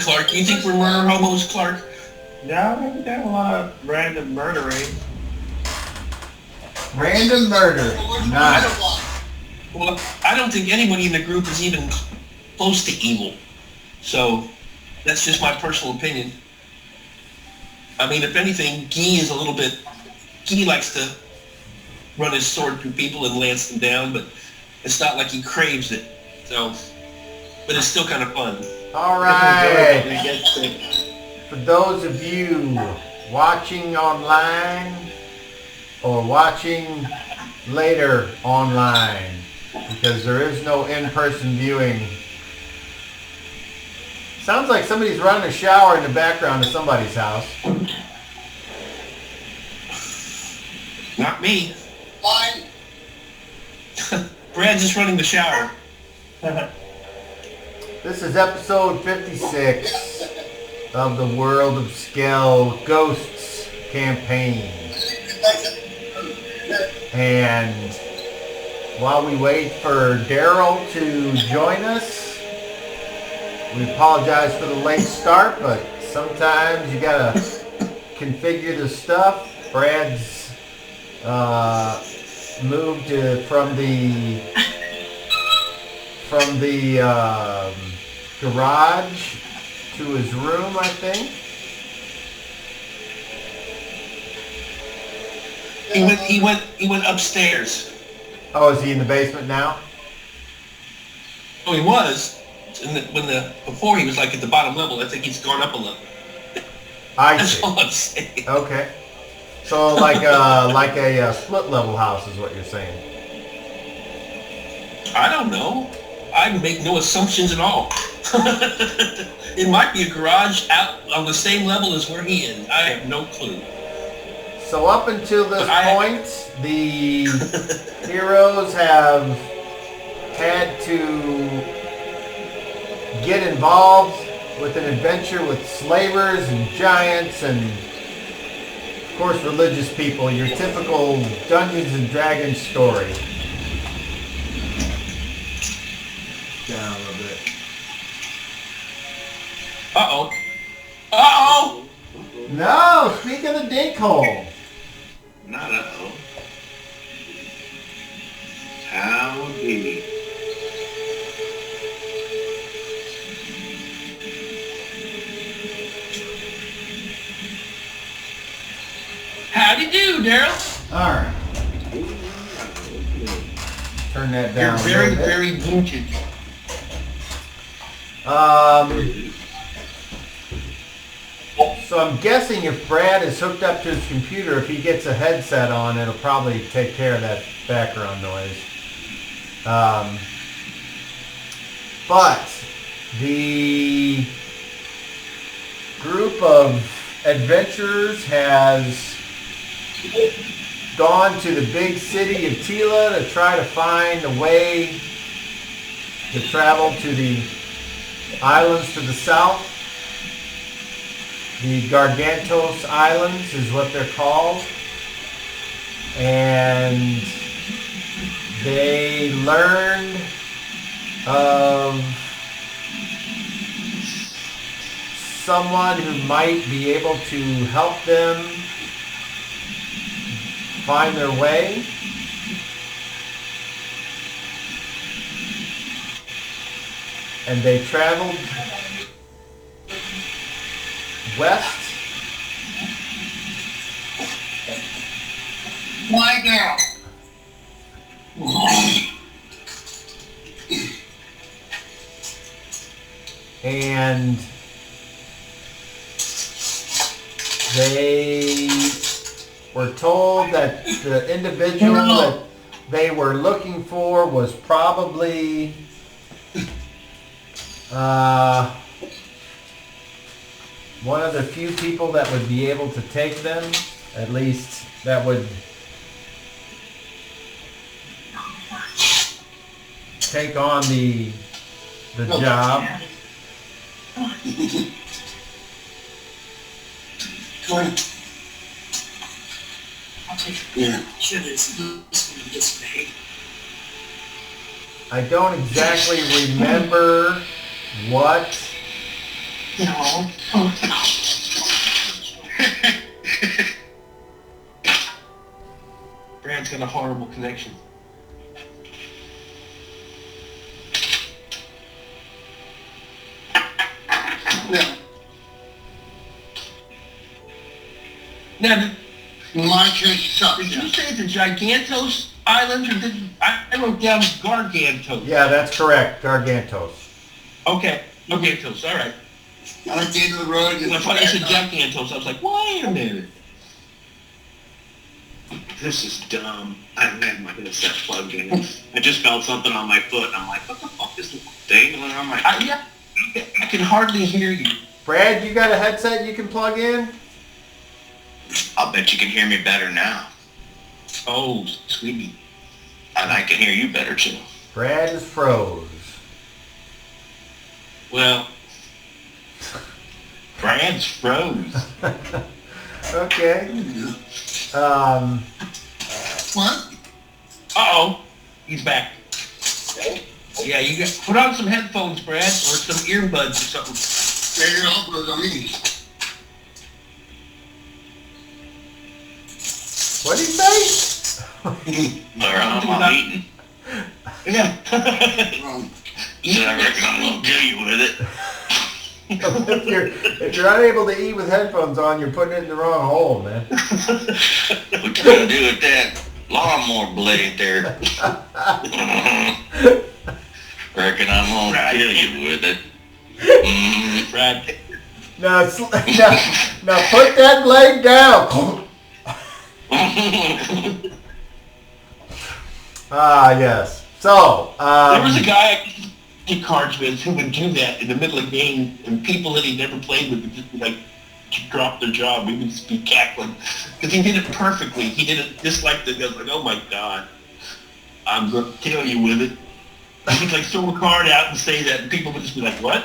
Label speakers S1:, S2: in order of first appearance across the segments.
S1: Clark. You think we're murder hobos, Clark?
S2: No, we've done a lot of random murdering.
S3: Random murder. Nice.
S1: Well, I don't think anybody in the group is even close to evil. So, that's just my personal opinion. I mean, if anything, Guy likes to run his sword through people and lance them down, but it's not like he craves it. So, but it's still kind of fun.
S3: All right. For those of you watching online or watching later online, because there is no in-person viewing. Sounds like somebody's running a shower in the background of somebody's house.
S1: Not me.
S4: Fine.
S1: Brad's just running the shower.
S3: This is episode 56 of the World of Skell-Ghosts campaign. And while we wait for Daryl to join us, we apologize for the late start, but sometimes you gotta configure the stuff. Brad's moved from the garage to his room, I think.
S1: He went upstairs.
S3: Oh, is he in the basement now?
S1: Oh, he was. Before he was like at the bottom level. I think he's gone up a level. That's all I'm saying.
S3: Okay. So like a split level house is what you're saying.
S1: I don't know. I make no assumptions at all. It might be a garage out on the same level as where he is. I have no clue.
S3: So up until this point, the heroes have had to get involved with an adventure with slavers and giants and, of course, religious people. Your typical Dungeons and Dragons story. Down a little bit.
S1: Uh-oh. Uh-oh!
S3: No! Speak of the dink hole.
S4: Not uh-oh. Howdy.
S1: Howdy do, Daryl.
S3: Alright. Turn that down.
S1: You're very, very vintage.
S3: So I'm guessing if Brad is hooked up to his computer, if he gets a headset on, it'll probably take care of that background noise. But the group of adventurers has gone to the big city of Tila to try to find a way to travel to the islands to the south. The Gargantos Islands is what they're called. And they learned of someone who might be able to help them find their way. And they traveled west.
S4: Lie down.
S3: And they were told that the individual that they were looking for was probably one of the few people that would be able to take them, at least that would take on the job.
S4: Come on. I'll take it. Sure, this way.
S3: I don't exactly remember what
S2: No.
S1: Brad's got a horrible connection.
S5: Yeah.
S1: Now,
S5: My case sucks.
S1: did you say the Gigantos Islands, or did I wrote down Gargantos?
S3: Yeah, that's correct. Gargantos.
S1: Okay, Gargantos. All right.
S5: I like the end of the road.
S1: When I thought you said Gigantos, I was like, wait a minute.
S6: This is dumb. I haven't had my headset plugged in. I just felt something on my foot, and I'm like, what the fuck is dangling on my foot?
S1: Yeah, I can hardly hear you.
S3: Brad, you got a headset you can plug in?
S6: I'll bet you can hear me better now.
S1: Oh, sweetie.
S6: And I can hear you better, too.
S3: Brad is froze.
S1: Well, Brad's froze.
S3: Okay.
S5: What?
S1: Uh-oh, he's back. Yeah, you got put on some headphones, Brad, or some earbuds or something.
S5: Yeah, you're all good on me.
S3: What did he say?
S6: I'm eating.
S1: Yeah.
S6: So I reckon I'm going to kill you with it.
S3: if you're unable to eat with headphones on, you're putting it in the wrong hole, man.
S6: What you going to do with that lawnmower blade there? Reckon I'm going to kill you with it.
S1: Brad.
S3: Now put that blade down. Yes. So,
S1: There was a guy I played cards with who would do that in the middle of a game, and people that he never played with would just be like, drop their job. We would just be cackling. Because he did it perfectly. He did it just like the guy, like, oh my God, I'm going to kill you with it. He could like throw a card out and say that, and people would just be like, what?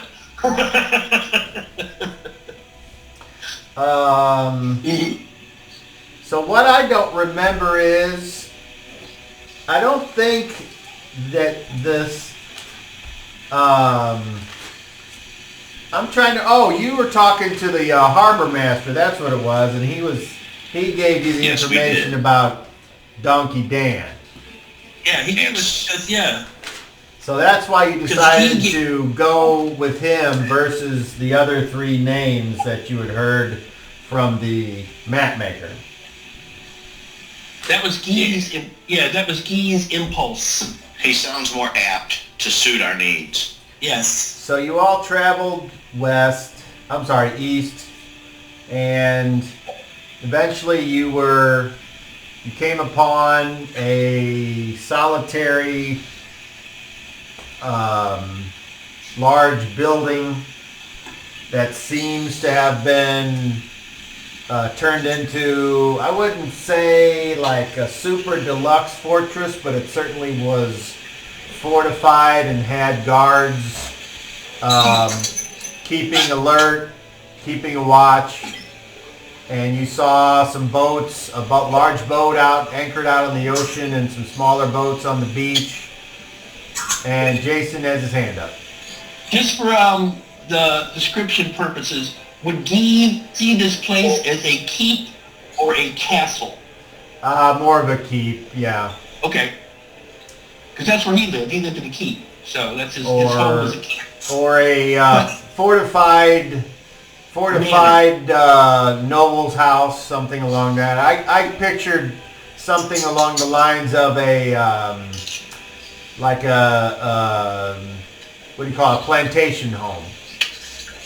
S3: So what I don't remember is, I don't think that this, I'm trying to, you were talking to the harbor master, that's what it was, and he gave you the
S6: Yes, we
S3: information
S6: did.
S3: about Donkey Dan.
S1: Yeah, he was, yeah.
S3: So that's why you decided
S1: he-
S3: to go with him versus the other three names that you had heard from the map maker.
S1: That was Guy's, that was Guy's impulse.
S6: He sounds more apt to suit our needs.
S1: Yes.
S3: So you all traveled east, and eventually you came upon a solitary, large building that seems to have been turned into, I wouldn't say like a super deluxe fortress, but it certainly was fortified and had guards keeping alert, keeping a watch. And you saw some boats, a large boat anchored out on the ocean, and some smaller boats on the beach. And Jason has his hand up.
S1: Just for the description purposes, would Guy see this place as a keep or a castle?
S3: More of a keep, yeah.
S1: Okay. Because that's where he lived. He lived in a keep. So that's his home was a keep.
S3: Or a fortified noble's house, something along that. I pictured something along the lines of a what do you call it, a plantation home.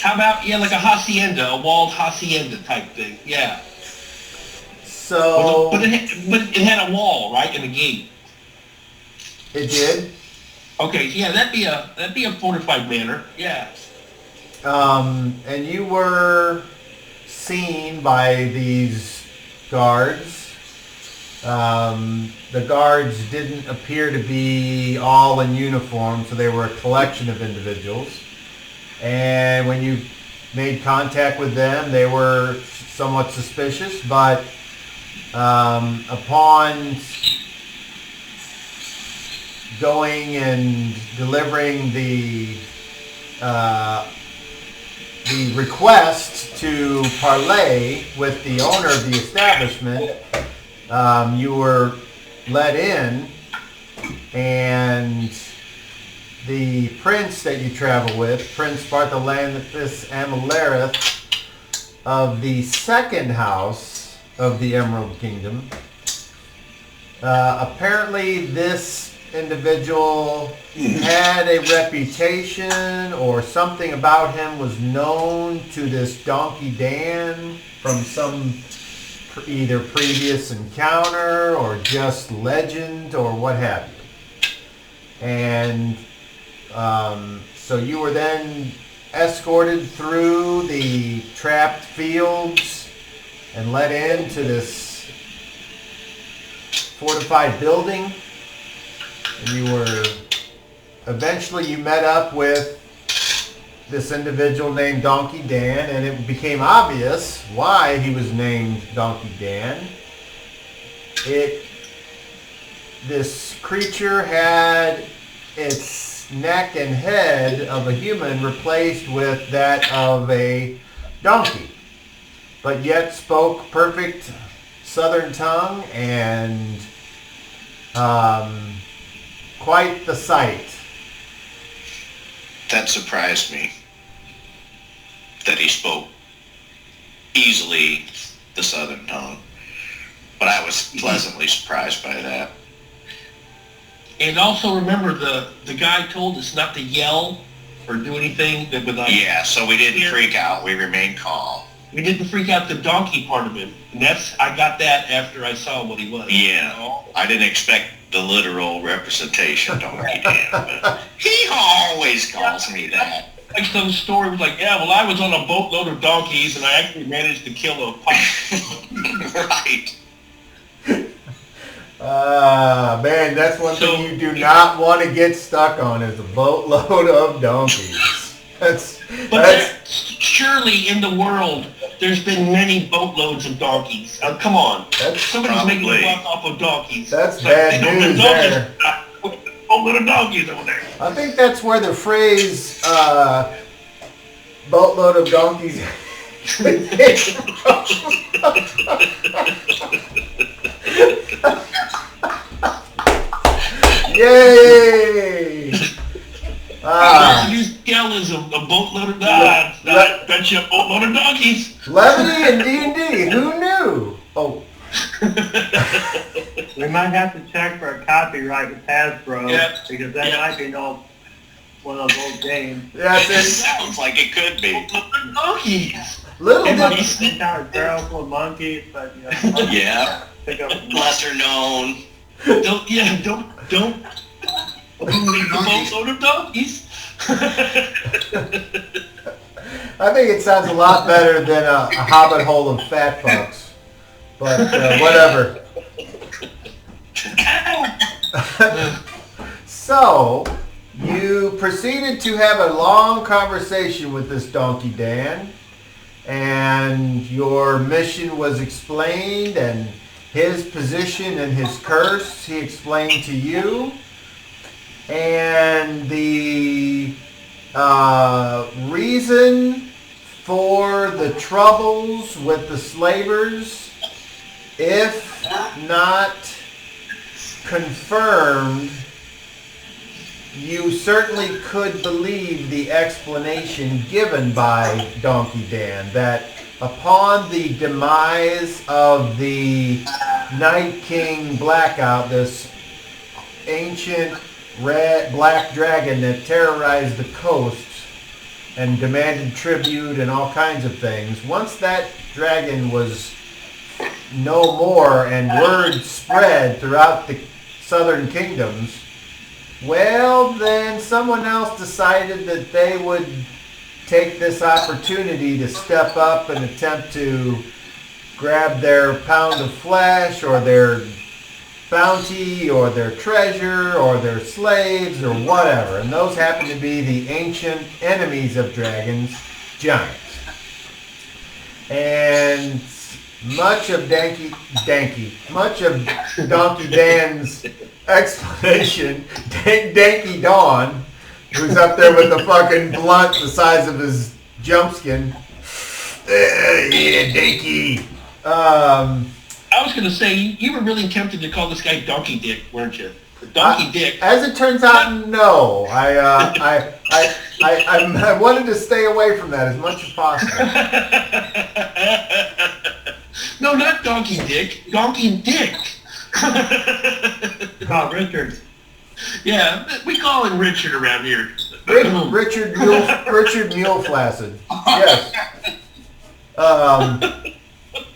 S1: How about, like a hacienda, a walled hacienda type thing. Yeah.
S3: So
S1: But it had a wall, right, and a gate.
S3: it did.
S1: Okay, yeah, that'd be a fortified manor. Yeah.
S3: And you were seen by these guards. The guards didn't appear to be all in uniform, so they were a collection of individuals. And when you made contact with them, they were somewhat suspicious, but upon going and delivering the the request to parlay with the owner of the establishment, you were let in, and the prince that you travel with, Prince Bartholomewus Amalareth of the second house of the Emerald Kingdom. Apparently this individual had a reputation, or something about him was known to this Donkey Dan from some either previous encounter or just legend or what have you. And so you were then escorted through the trapped fields and led into this fortified building. And eventually you met up with this individual named Donkey Dan, and it became obvious why he was named Donkey Dan. This creature had its neck and head of a human replaced with that of a donkey, but yet spoke perfect southern tongue and quite the sight.
S6: That surprised me. That he spoke easily the southern tongue. But I was pleasantly surprised by that.
S1: And also remember, the guy told us not to yell or do anything that would
S6: Yeah, so we didn't freak out. We remained calm.
S1: We didn't freak out the donkey part of him. And I got that after I saw what he was.
S6: Yeah, I didn't expect the literal representation of Donkey Dan, but he always calls me that.
S1: Like some story was like, yeah, well, I was on a boatload of donkeys and I actually managed to kill a pop.
S6: Right.
S3: Man, that's one thing you do not want to get stuck on, is a boatload of donkeys.
S1: Surely in the world, there's been many boatloads of donkeys. Come on. Somebody's making a buck off of donkeys.
S3: That's bad news there.
S1: Boatload of donkeys over there.
S3: I think that's where the phrase, boatload of donkeys Yay!
S1: Use Skellism, a boatload of dogs. I bet you a boatload of donkeys.
S3: Levity and D&D, who knew? Oh.
S2: We might have to check for a copyright with Hasbro, because that might be one of those games.
S3: Yeah,
S6: it sounds like it could be.
S1: Donkeys.
S3: Little
S2: entire barrel full of monkeys, but
S6: yeah, lesser known.
S1: Don't boatload of donkeys.
S3: I think it sounds a lot better than a hobbit hole of fat fucks. But whatever. So, you proceeded to have a long conversation with this Donkey Dan, and your mission was explained, and his position and his curse he explained to you, and the reason for the troubles with the slavers, if not confirmed, you certainly could believe the explanation given by Donkey Dan, that upon the demise of the Night King Blackout, this ancient red black dragon that terrorized the coast and demanded tribute and all kinds of things, once that dragon was no more and word spread throughout the southern kingdoms, well, then someone else decided that they would take this opportunity to step up and attempt to grab their pound of flesh or their bounty or their treasure or their slaves or whatever. And those happen to be the ancient enemies of dragons, giants. And much of Donkey Dan's explanation, Danky Dawn, who's up there with the fucking blunt the size of his Jumpskin. Yeah, Dinky.
S1: I was going to say, you were really tempted to call this guy Donkey Dick, weren't you? Donkey Dick.
S3: As it turns out, no. I wanted to stay away from that as much as possible.
S1: No, not Donkey Dick. Donkey Dick.
S2: Call Richard.
S1: Yeah, we call him Richard around here.
S3: Richard Mule Flaccid. Yes.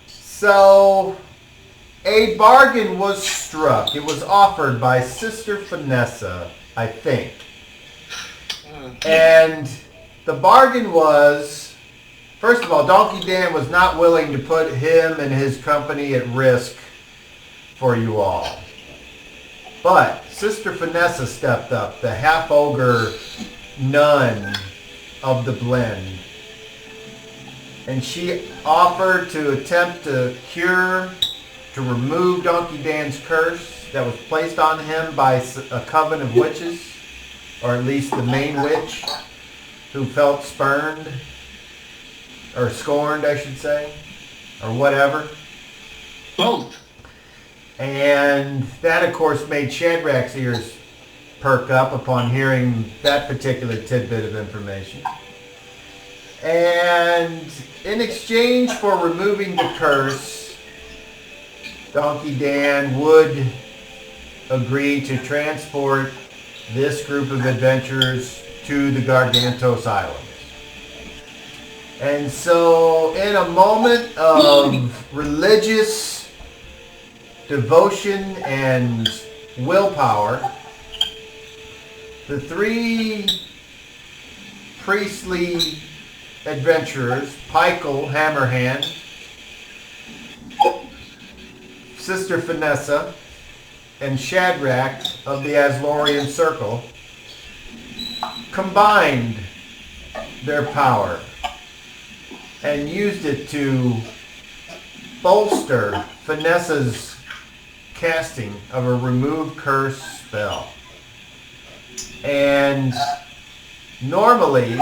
S3: So, a bargain was struck. It was offered by Sister Vanessa, I think. And the bargain was, first of all, Donkey Dan was not willing to put him and his company at risk for you all. But Sister Vanessa stepped up, the half-ogre nun of the blend. And she offered to attempt to remove Donkey Dan's curse that was placed on him by a coven of witches, or at least the main witch, who felt spurned, or scorned, I should say, or whatever.
S1: Both.
S3: And that, of course, made Shadrach's ears perk up upon hearing that particular tidbit of information. And in exchange for removing the curse, Donkey Dan would agree to transport this group of adventurers to the Gargantos Islands. And so, in a moment of religious devotion and willpower, the three priestly adventurers, Pikel, Hammerhand, Sister Vanessa, and Shadrach of the Aslorian Circle, combined their power and used it to bolster Vanessa's casting of a remove curse spell. And normally,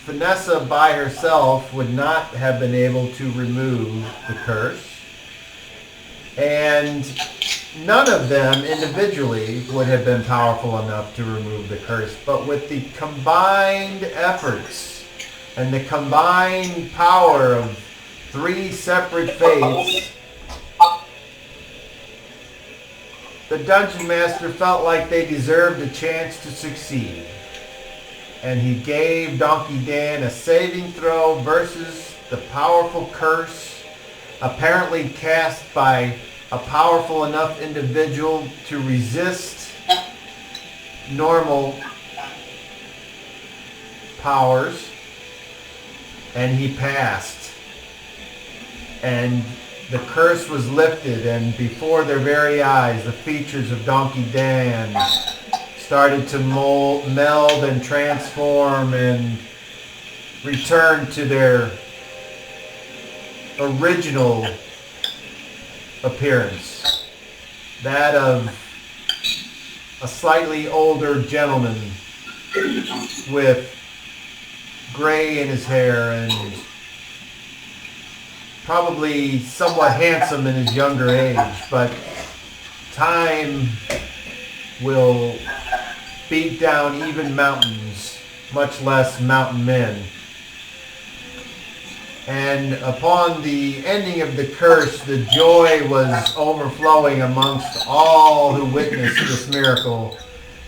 S3: Vanessa by herself would not have been able to remove the curse, and none of them individually would have been powerful enough to remove the curse. But with the combined efforts and the combined power of three separate faiths, the Dungeon Master felt like they deserved a chance to succeed. And he gave Donkey Dan a saving throw versus the powerful curse, apparently cast by a powerful enough individual to resist normal powers. And he passed. And the curse was lifted, and before their very eyes, the features of Donkey Dan started to meld and transform and return to their original appearance. That of a slightly older gentleman with gray in his hair and probably somewhat handsome in his younger age, but time will beat down even mountains, much less mountain men. And upon the ending of the curse, the joy was overflowing amongst all who witnessed this miracle.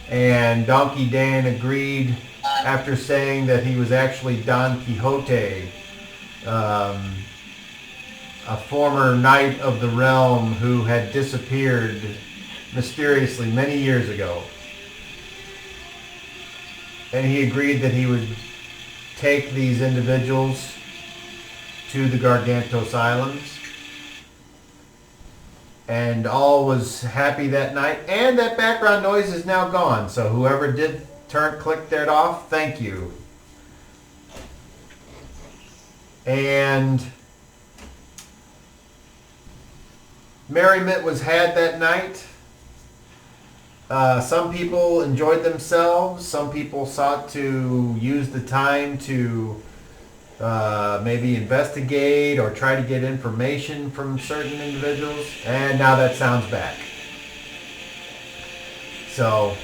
S3: And Donkey Dan agreed, after saying that he was actually Don Keehote, a former knight of the realm who had disappeared mysteriously many years ago. And he agreed that he would take these individuals to the Gargantos Islands. And all was happy that night. And that background noise is now gone. So whoever did click that off, thank you. And merriment was had that night. some people enjoyed themselves. Some people sought to use the time to maybe investigate or try to get information from certain individuals. And now that sound's back. So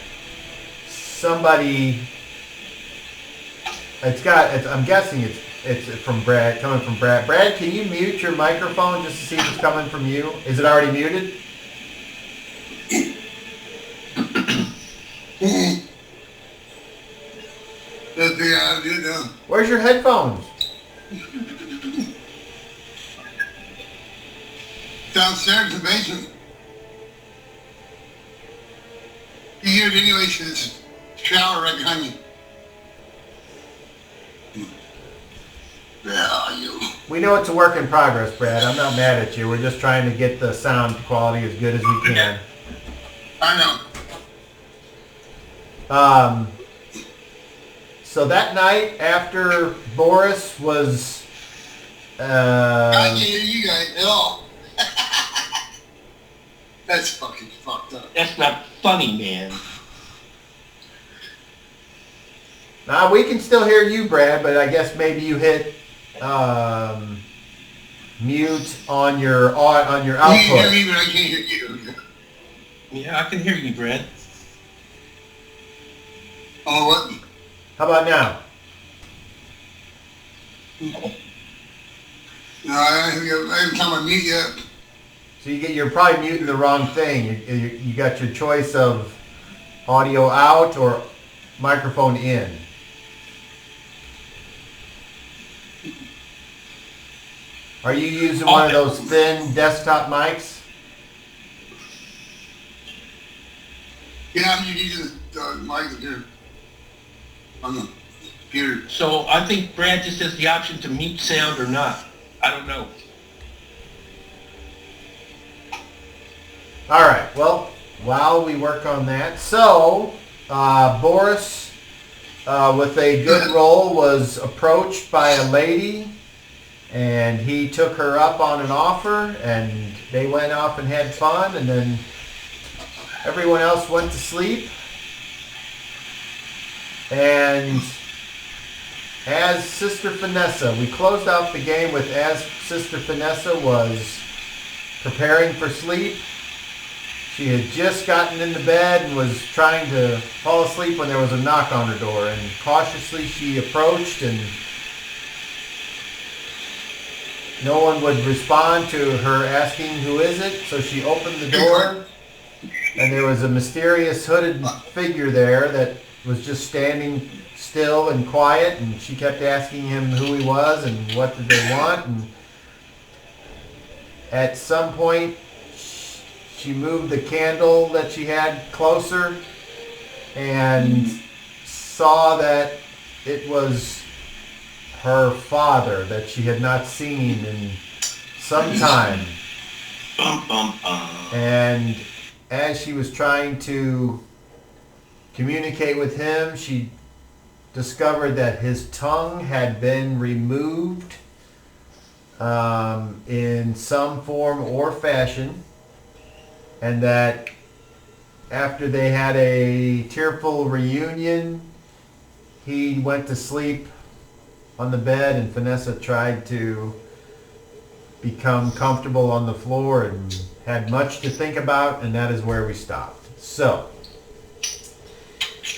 S3: somebody, I'm guessing it's from Brad, coming from Brad. Brad, can you mute your microphone just to see if it's coming from you? Is it already muted? Where's your headphones?
S5: Downstairs in the basement. You hear it anyway, there's a shower right behind you. Yeah, you.
S3: We know it's a work in progress, Brad. I'm not mad at you. We're just trying to get the sound quality as good as we can.
S5: I know.
S3: So that night after Boris was...
S5: I can't hear you guys at all. That's fucking fucked up.
S1: That's not funny, man.
S3: Nah, we can still hear you, Brad, but I guess maybe you hit mute on your output.
S5: You can hear me, but I can't hear you.
S1: Yeah, I can hear you, Brad.
S5: Oh, what?
S3: How about now?
S5: No, I haven't time to mute yet.
S3: So you're probably muting the wrong thing. You got your choice of audio out or microphone in. Are you using one of those thin desktop mics?
S5: Yeah, I'm using the mic here on the computer.
S1: So I think Brad just has the option to mute sound or not. I don't know.
S3: All right. Well, while we work on that, so Boris, with a good roll, was approached by a lady, and he took her up on an offer, and they went off and had fun, and then everyone else went to sleep. And as Sister Vanessa, we closed out the game with as Sister Vanessa was preparing for sleep. She had just gotten into bed and was trying to fall asleep when there was a knock on her door, and cautiously she approached, and no one would respond to her asking who is it, so she opened the door, and there was a mysterious hooded figure there that was just standing still and quiet, and she kept asking him who he was and what did they want, and at some point she moved the candle that she had closer and saw that it was her father that she had not seen in some time. And as she was trying to communicate with him, she discovered that his tongue had been removed in some form or fashion, and that after they had a tearful reunion, he went to sleep on the bed, and Vanessa tried to become comfortable on the floor and had much to think about, and that is where we stopped. So,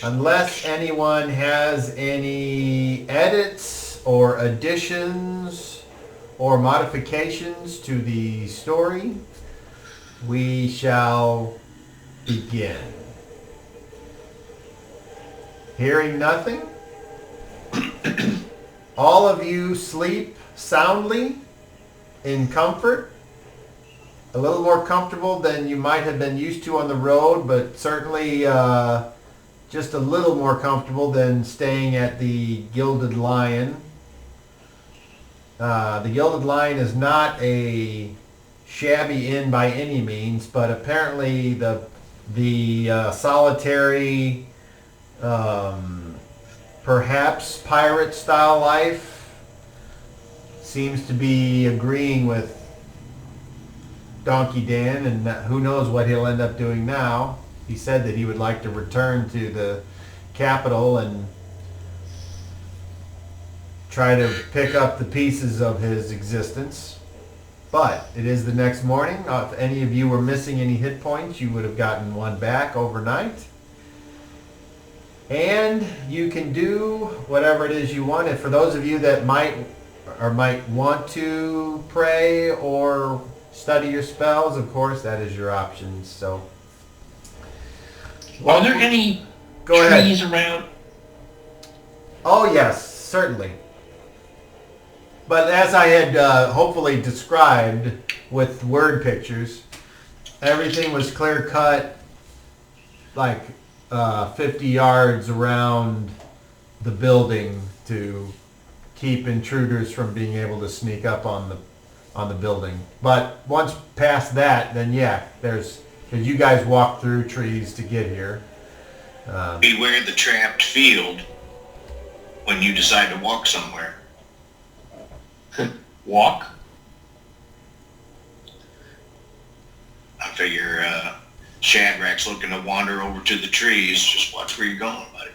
S3: unless anyone has any edits or additions or modifications to the story, we shall begin. Hearing nothing, all of you sleep soundly in comfort, a little more comfortable than you might have been used to on the road, but certainly just a little more comfortable than staying at the Gilded Lion. The Gilded Lion is not a shabby inn by any means, but apparently the solitary, perhaps pirate style life seems to be agreeing with Donkey Dan, and who knows what he'll end up doing now. he said that he would like to return to the capital and try to pick up the pieces of his existence. But it is the next morning. If any of you were missing any hit points, you would have gotten one back overnight. And you can do whatever it is you want. And for those of you that might want to pray or study your spells, of course, that is your options. So,
S1: are there any
S3: Go
S1: trees
S3: ahead.
S1: around?
S3: Oh yes, certainly. But as I had hopefully described with word pictures, everything was clear cut, like 50 yards around the building to keep intruders from being able to sneak up on the building. But once past that, then yeah, because you guys walked through trees to get here.
S6: Beware the trapped field when you decide to walk somewhere.
S1: Walk?
S6: I figure Shadrach's looking to wander over to the trees. Just watch where you're going, buddy.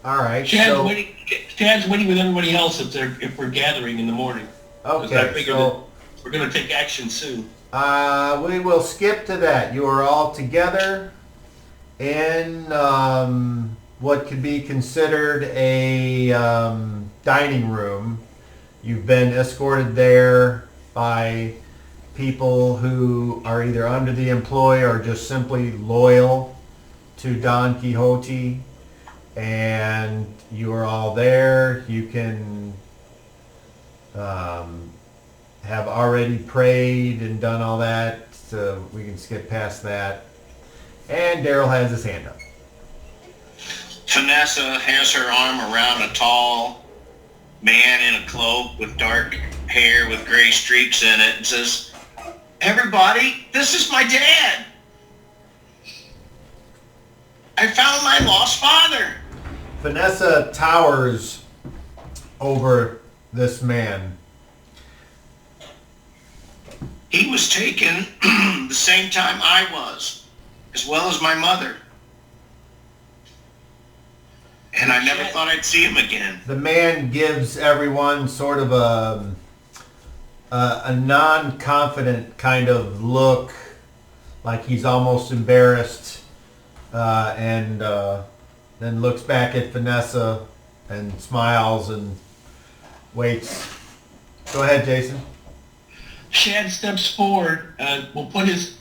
S3: All right.
S1: Chad's waiting with everybody else if we're gathering in the morning.
S3: Okay.
S1: I figure that we're going to take action soon.
S3: We will skip to that. You are all together in what could be considered a dining room. You've been escorted there by people who are either under the employ or just simply loyal to Don Quixote. And you are all there. You can have already prayed and done all that, so we can skip past that. And Daryl has his hand up.
S6: Vanessa has her arm around a tall man in a cloak with dark hair with gray streaks in it and says, "Everybody, this is my dad. I found my lost father."
S3: Vanessa towers over this man.
S6: He was taken the same time I was, as well as my mother. And I never thought I'd see him again.
S3: The man gives everyone sort of a non-confident kind of look, like he's almost embarrassed, and then looks back at Vanessa and smiles and waits. Go ahead, Jason.
S1: Shad steps forward, will put his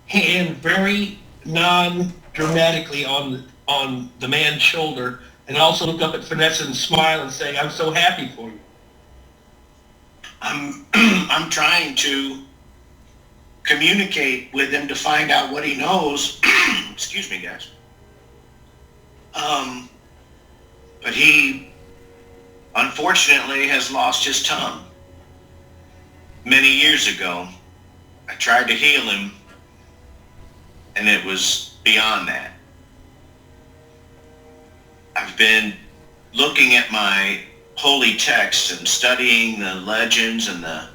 S1: hand very non-dramatically on the man's shoulder, and also look up at Vanessa and smile and say, "I'm so happy for you."
S6: I'm trying to communicate with him to find out what he knows. Excuse me, guys. But he, unfortunately, has lost his tongue. Many years ago, I tried to heal him, and it was beyond that. I've been looking at my holy texts and studying the legends and the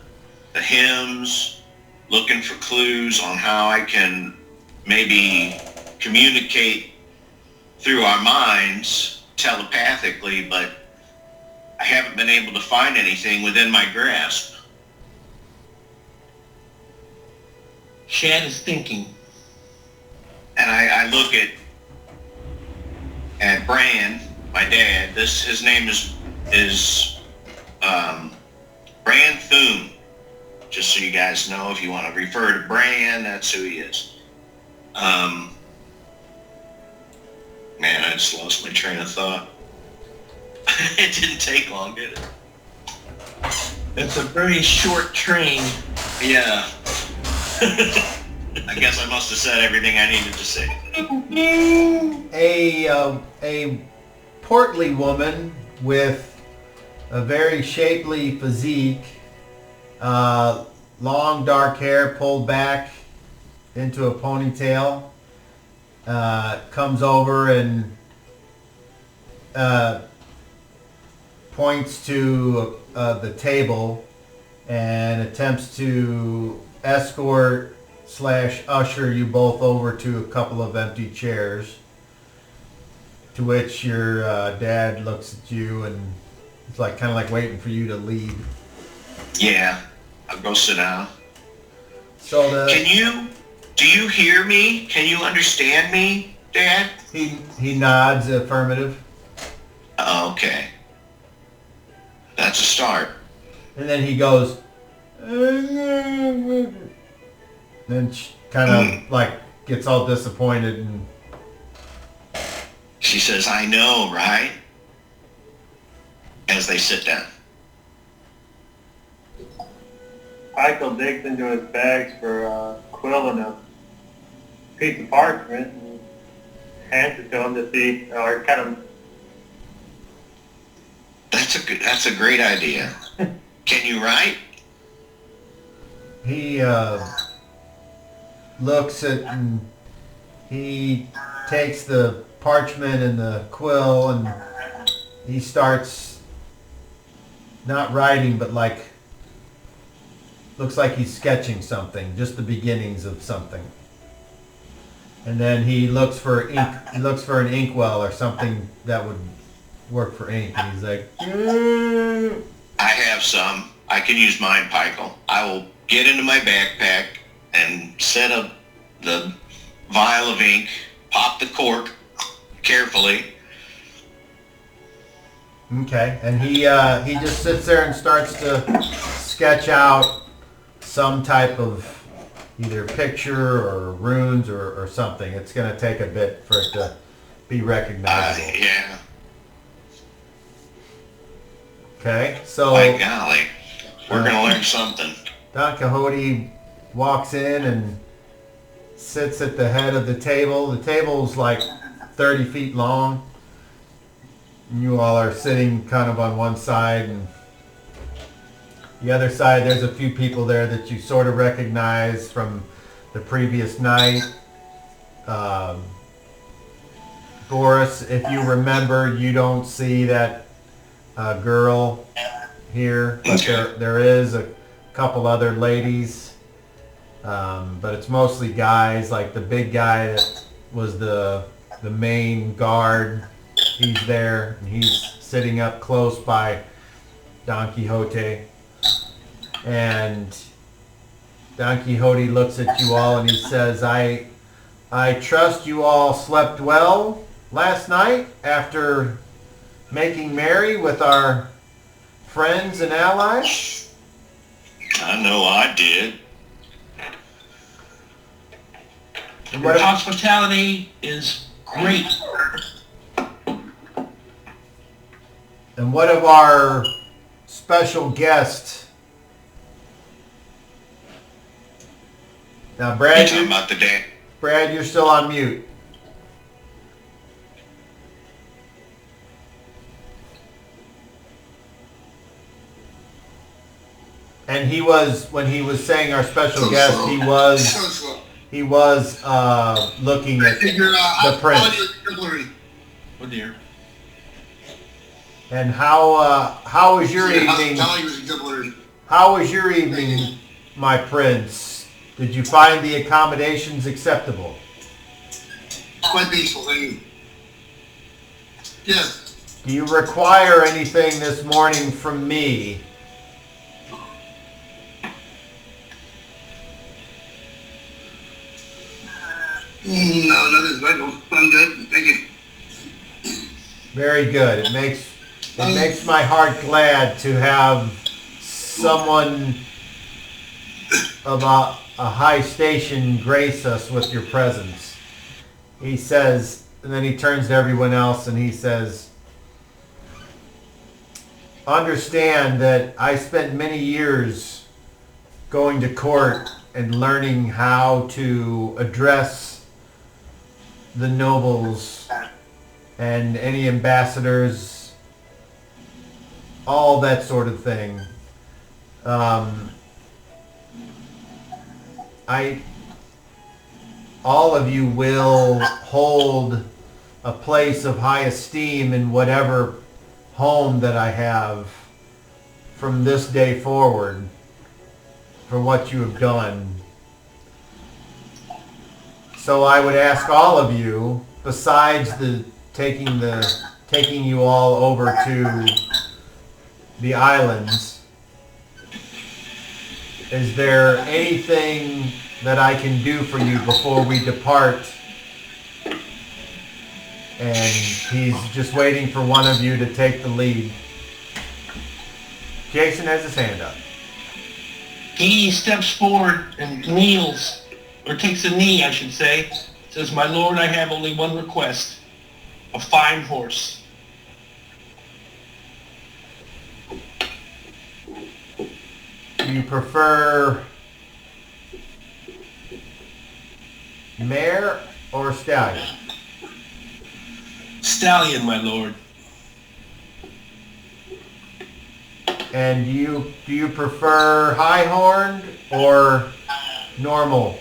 S6: hymns, looking for clues on how I can maybe communicate through our minds telepathically, but I haven't been able to find anything within my grasp.
S1: Shad is thinking.
S6: And I look at Bran, my dad. His name is Bran Thune. Just so you guys know, if you want to refer to Bran, that's who he is. Man, I just lost my train of thought. It didn't take long, did it?
S1: It's a very short train.
S6: Yeah. I guess I must have said everything I needed to say.
S3: A portly woman with a very shapely physique, long dark hair pulled back into a ponytail, comes over and points to the table and attempts to escort / usher you both over to a couple of empty chairs, to which your dad looks at you and it's like kind of like waiting for you to lead.
S6: Yeah, I'll go sit down.
S3: So
S6: do you hear me? Can you understand me, Dad?
S3: he nods affirmative.
S6: Okay. That's a start.
S3: And then he goes, then kind of like gets all disappointed and
S6: She says, I know, right? As they sit down.
S2: Michael digs into his bags for a quill and a piece of parchment and hands it to him to see, or kind of...
S6: That's a great idea. Can you write?
S3: he looks at and he takes the parchment and the quill and he starts not writing, but like looks like he's sketching something, just the beginnings of something. And then he looks for ink. He looks for an inkwell or something that would work for ink. And he's like,
S6: I have some. I can use mine, Pikel. I will get into my backpack and set up the vial of ink, pop the cork carefully.
S3: okay. And he just sits there and starts to sketch out some type of either picture or runes or something. It's going to take a bit for it to be recognizable.
S6: Yeah.
S3: Okay, so
S6: By golly. We're going to learn something.
S3: Don Keehote walks in and sits at the head of the table. The table's like 30 feet long. And you all are sitting kind of on one side, and the other side there's a few people there that you sort of recognize from the previous night. Boris, if you remember, you don't see that girl here, but there is a couple other ladies, but it's mostly guys. Like the big guy that was the main guard, he's there, and he's sitting up close by Don Keehote. And Don Keehote looks at you all and he says, I trust you all slept well last night after making merry with our friends and allies?
S6: I know I did.
S1: Your hospitality is great.
S3: And what of our special guest? Now, Brad,
S6: You're talking about the day.
S3: Brad, you're still on mute. And he was, when he was saying our special guest, he was looking at the prince.
S1: Oh dear.
S3: And how was your evening? How was your evening, my prince? Did you find the accommodations acceptable?
S5: Quite peaceful, thank you. Yes.
S3: Do you require anything this morning from me?
S5: No, nothing special. I'm good, thank you.
S3: Very good. It makes my heart glad to have someone of a high station grace us with your presence. He says, and then he turns to everyone else and he says, understand that I spent many years going to court and learning how to address the nobles and any ambassadors, all that sort of thing. All of you will hold a place of high esteem in whatever home that I have from this day forward for what you have done. So I would ask all of you, besides taking you all over to the islands, is there anything that I can do for you before we depart? And he's just waiting for one of you to take the lead. Jason has his hand up.
S1: He steps forward and kneels, or takes a knee, I should say. Says, "My lord, I have only one request. A fine horse."
S3: Do you prefer mare or stallion?
S1: Stallion, my lord.
S3: And do you prefer high-horned or normal?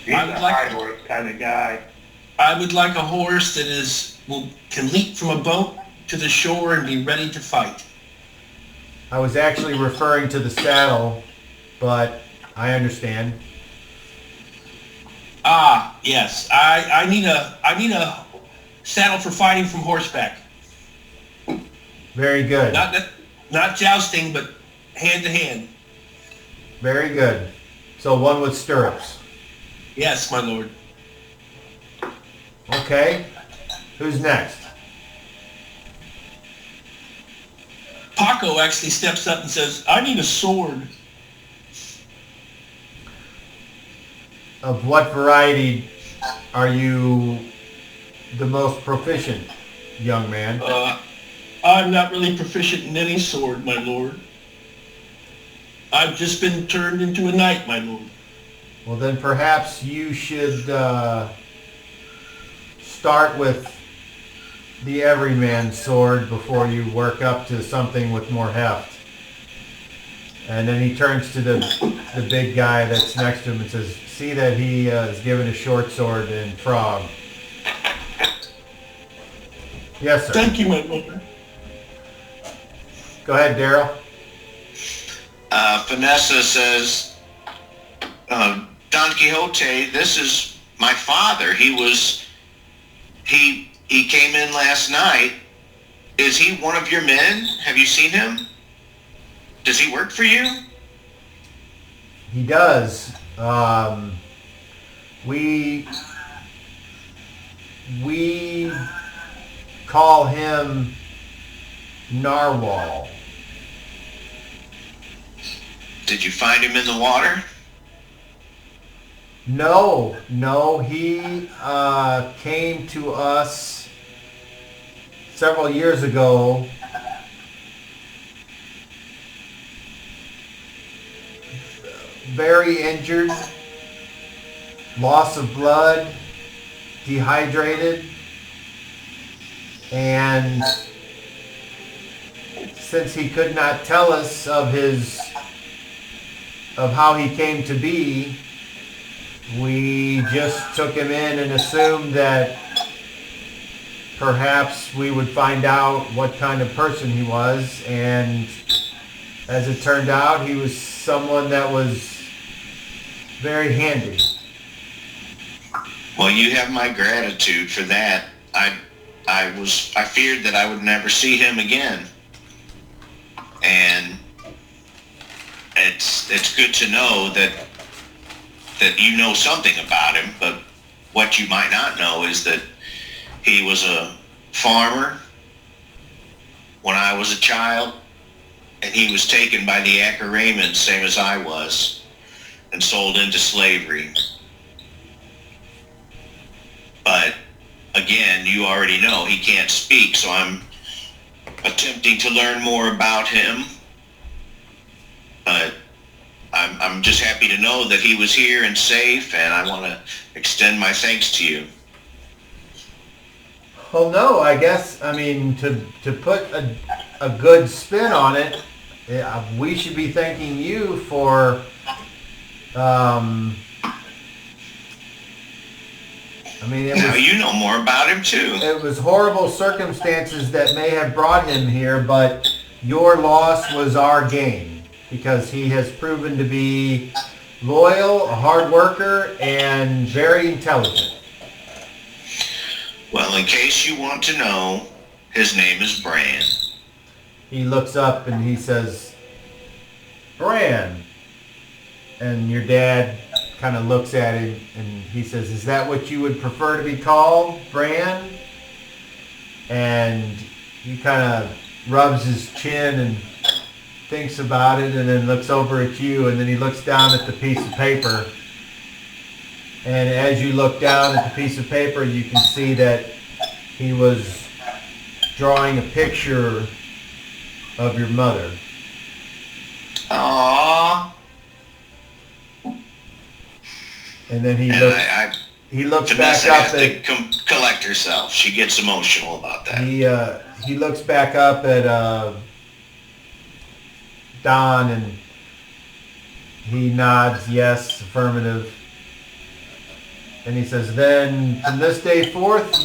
S2: He's
S1: I
S2: a
S1: would like-
S2: high horse kind of guy.
S1: I would like a horse that can leap from a boat to the shore and be ready to fight.
S3: I was actually referring to the saddle, but I understand.
S1: Ah, yes. I need a saddle for fighting from horseback.
S3: Very good.
S1: Not jousting, but hand to hand.
S3: Very good. So one with stirrups.
S1: Yes, my lord.
S3: Okay. Who's next?
S1: Paco actually steps up and says, "I need a sword."
S3: Of what variety are you the most proficient, young man?
S1: I'm not really proficient in any sword, my lord. I've just been turned into a knight, my lord.
S3: Well, then perhaps you should start with the everyman sword before you work up to something with more heft. And then he turns to the big guy that's next to him and says, "See that he is given a short sword and frog." Yes, sir.
S1: Thank you, my lord.
S3: Go ahead, Daryl.
S6: Vanessa says, Don Quixote, this is my father. He came in last night. Is he one of your men? Have you seen him? Does he work for you?
S3: He does. We call him Narwhal.
S6: Did you find him in the water?
S3: No, he came to us several years ago. Very injured, loss of blood, dehydrated, and since he could not tell us of how he came to be, we just took him in and assumed that perhaps we would find out what kind of person he was, and as it turned out, he was someone that was very handy.
S6: Well, you have my gratitude for that. I feared that I would never see him again. And it's good to know that you know something about him, but what you might not know is that he was a farmer when I was a child, and he was taken by the Acaraymans, same as I was, and sold into slavery. But again, you already know he can't speak, so I'm attempting to learn more about him. But I'm just happy to know that he was here and safe, and I want to extend my thanks to you.
S3: Well, no, I guess, I mean, to put a good spin on it, we should be thanking you for, I mean,
S6: Now you know more about him too.
S3: It was horrible circumstances that may have brought him here, but your loss was our gain, because he has proven to be loyal, a hard worker, and very intelligent.
S6: Well, in case you want to know, his name is Bran.
S3: He looks up and he says, Bran. And your dad kind of looks at him and he says, is that what you would prefer to be called, Bran? And he kind of rubs his chin and thinks about it and then looks over at you, and then he looks down at the piece of paper. And as you look down at the piece of paper, you can see that he was drawing a picture of your mother.
S6: Aww.
S3: And then he
S6: And
S3: looks
S6: Vanessa
S3: back up
S6: has
S3: at
S6: to collect herself. She gets emotional about that.
S3: he looks back up at Don, and he nods, yes, affirmative. And he says, then from this day forth,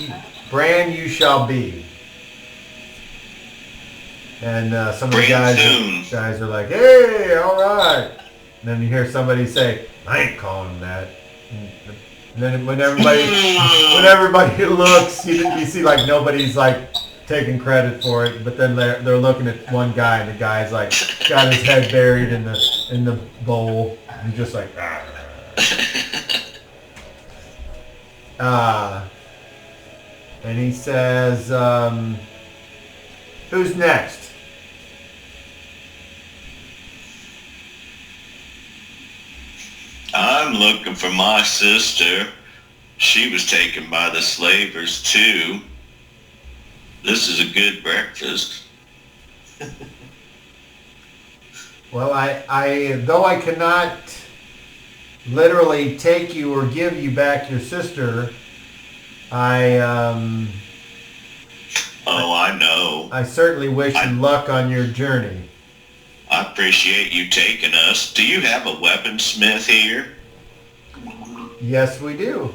S3: Bran you shall be. And some of the guys are like, hey, all right. And then you hear somebody say, I ain't calling him that. And then when everybody looks, you see like nobody's like taking credit for it, but then they're looking at one guy, and the guy's like got his head buried in the bowl, and just like and he says, who's next?
S6: I'm looking for my sister. She was taken by the slavers too. This is a good breakfast.
S3: Well, I though I cannot literally take you or give you back your sister, I
S6: know.
S3: I certainly wish you luck on your journey.
S6: I appreciate you taking us. Do you have a weaponsmith here?
S3: Yes, we do.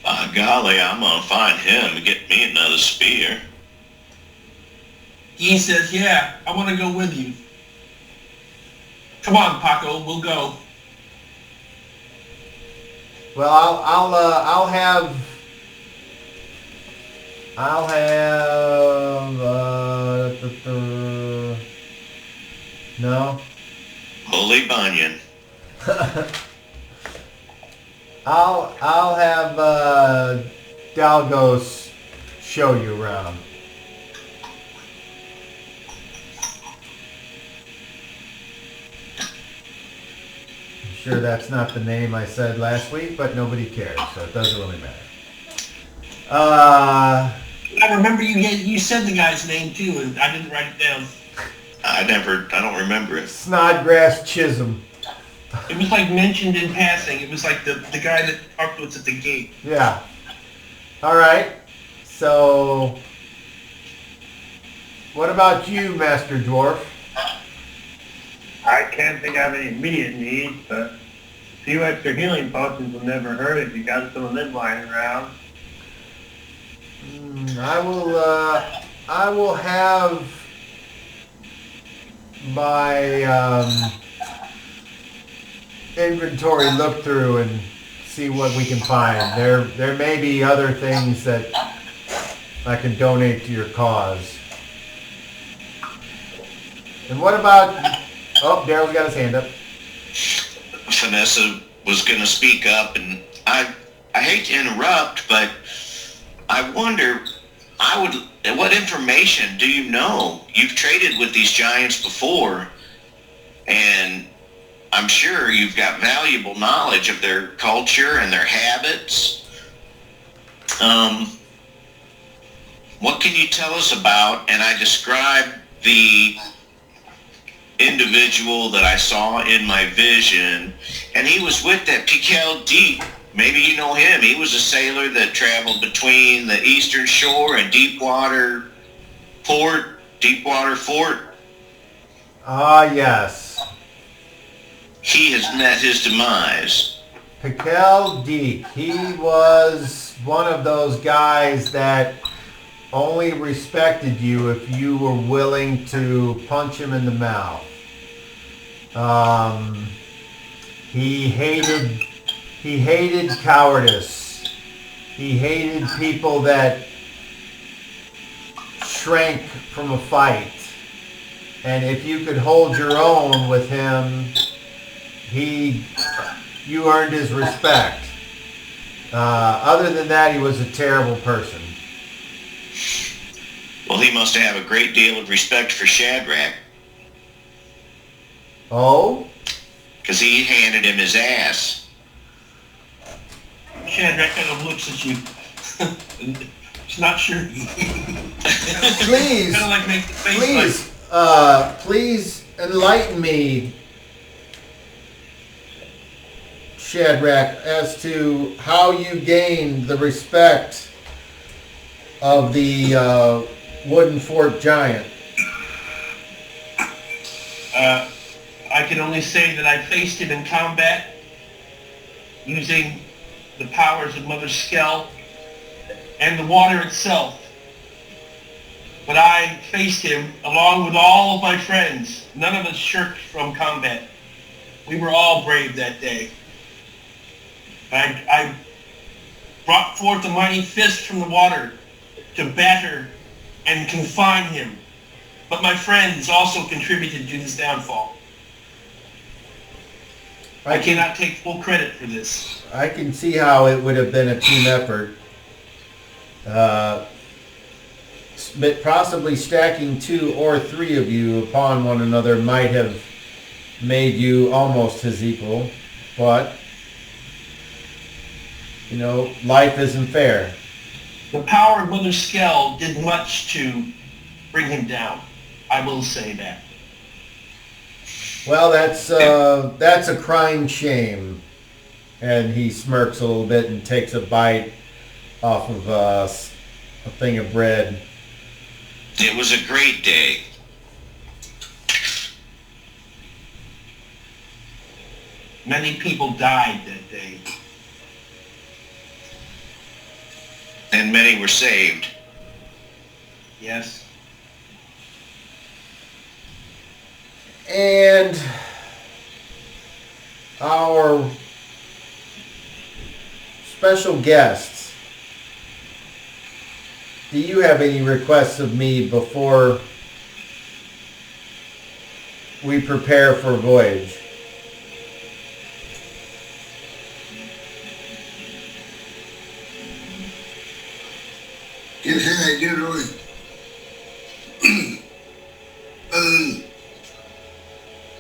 S6: By golly, I'm gonna find him and get me another spear.
S1: He says, yeah, I want to go with you. Come on, Paco, we'll go.
S3: Well, I'll have no.
S6: Holy Bunyan.
S3: I'll have Dalgos show you around. I'm sure that's not the name I said last week, but nobody cares, so it doesn't really matter.
S1: I remember you said the guy's name too, and I didn't write it down.
S6: I don't remember it.
S3: Snodgrass Chisholm.
S1: It was like mentioned in passing. It was like the guy that talked to us at the gate.
S3: Yeah. All right. So, what about you, Master Dwarf?
S2: I can't think I have any immediate needs, but a few extra healing potions will never hurt if you got some of them lying around.
S3: I will have my inventory look through and see what we can find. There may be other things that I can donate to your cause. And what about... Oh, Daryl's got his hand up.
S6: Vanessa was going to speak up, and I hate to interrupt, but I wonder, what information do you know? You've traded with these giants before, and I'm sure you've got valuable knowledge of their culture and their habits. What can you tell us about? And I described the individual that I saw in my vision, and he was with that Piquel Deep. Maybe you know him. He was a sailor that traveled between the eastern shore and Deepwater Fort.
S3: Ah, yes.
S6: He has met his demise.
S3: Piquel Deep. He was one of those guys that only respected you if you were willing to punch him in the mouth. He hated cowardice. He hated people that shrank from a fight. And if you could hold your own with him, you earned his respect. Other than that, he was a terrible person.
S6: Well, he must have a great deal of respect for Shadrach,
S3: Oh?
S6: because he handed him his ass.
S1: Shadrach kind of looks at you. He's not sure.
S3: Please,
S1: Kind of like make the face
S3: please enlighten me, Shadrach, as to how you gained the respect of the wooden fort giant.
S1: I can only say that I faced him in combat using the powers of Mother Skell and the water itself. But I faced him along with all of my friends. None of us shirked from combat. We were all brave that day. I brought forth a mighty fist from the water to batter and confine him. But my friends also contributed to his downfall. I cannot take full credit for this.
S3: I can see how it would have been a team effort. But possibly stacking 2 or 3 of you upon one another might have made you almost his equal. But, you know, life isn't fair.
S1: The power of Mother Skell did much to bring him down. I will say that.
S3: Well, that's a crying shame. And he smirks a little bit and takes a bite off of a thing of bread.
S6: It was a great day.
S1: Many people died that day.
S6: And many were saved.
S1: Yes.
S3: And our special guests, do you have any requests of me before we prepare for a voyage?
S5: Can't say I do, really.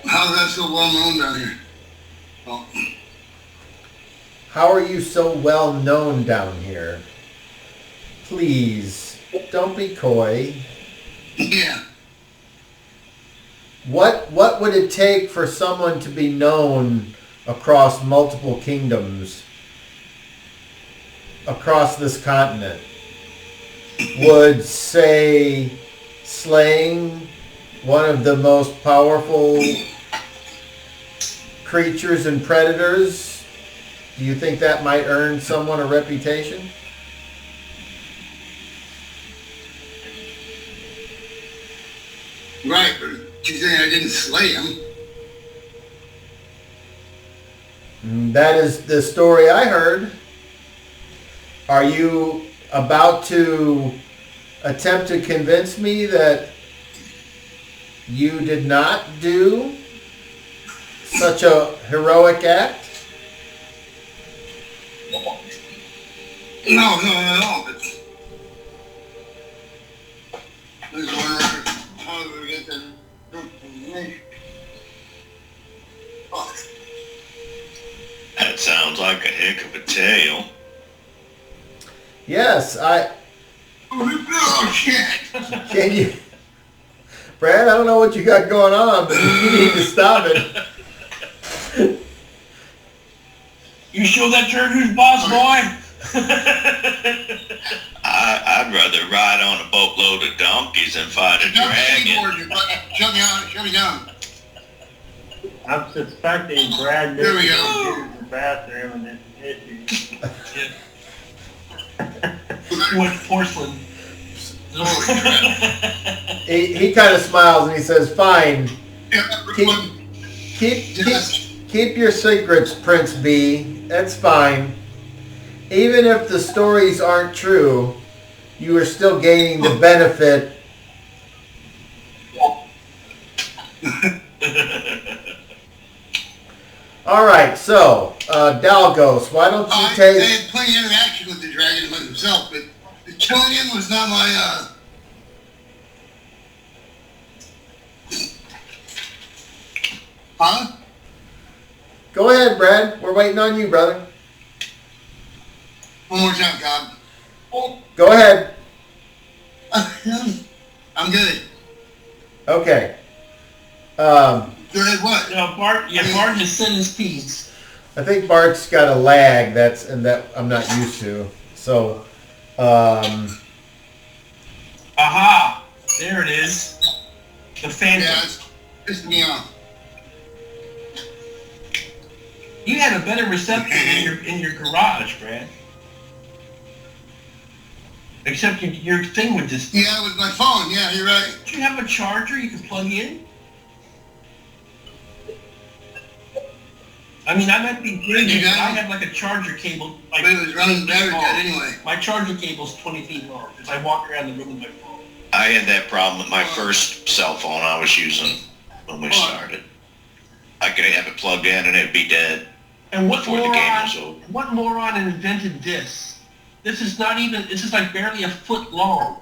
S5: How's that so well known down here? Oh.
S3: How are you so well known down here? Please, don't be coy.
S5: Yeah.
S3: What would it take for someone to be known across multiple kingdoms, across this continent? Would, say, slaying one of the most powerful creatures and predators, do you think that might earn someone a reputation?
S5: Right, but you saying I didn't slay him?
S3: That is the story I heard. Are you about to attempt to convince me that you did not do such a heroic act?
S5: No, not at all. But I was wondering how we get that information. Oh.
S6: That sounds like a heck of a tale.
S3: Yes,
S5: Oh, shit.
S3: can you... Brad, I don't know what you got going on, but you need to stop it.
S1: You sure that turned who's boss, boy?
S6: I'd rather ride on a boatload of donkeys than fight a dragon.
S5: Shut me down.
S2: I'm suspecting Brad
S5: There we
S2: Nixon
S5: go.
S2: is in the bathroom and it's an issue.
S1: With porcelain.
S3: He kind of smiles and he says, "Fine,
S5: Yeah,
S3: keep Keep your secrets, Prince B. That's fine. Even if the stories aren't true, you are still gaining the benefit. All right, so Dalgos, why don't you take?
S5: I had plenty of interaction with the dragon himself, but killing him was not my. Huh?
S3: Go ahead, Brad. We're waiting on you, brother.
S5: One more time, Cobb.
S3: Go ahead.
S5: I'm good.
S3: Okay.
S5: Good what?
S1: No, Bart just said his piece.
S3: I think Bart's got a lag that I'm not used to. So,
S1: aha! There it is. The Phantom.
S5: Yeah, it's pissing me off.
S1: You had a better reception in your garage, Brad. Except your thing would just...
S5: Yeah, with my phone. Yeah, you're right.
S1: Do you have a charger you can plug in? I mean, I might be crazy, but I have like a charger cable. Like,
S5: but it was running battery dead anyway.
S1: My charger cable's 20 feet long because I walk around the room with my phone.
S6: I had that problem with my first cell phone I was using when we started. I could have it plugged in and it'd be dead
S1: And what
S6: before the game was over.
S1: What moron invented this? This is like barely a foot long.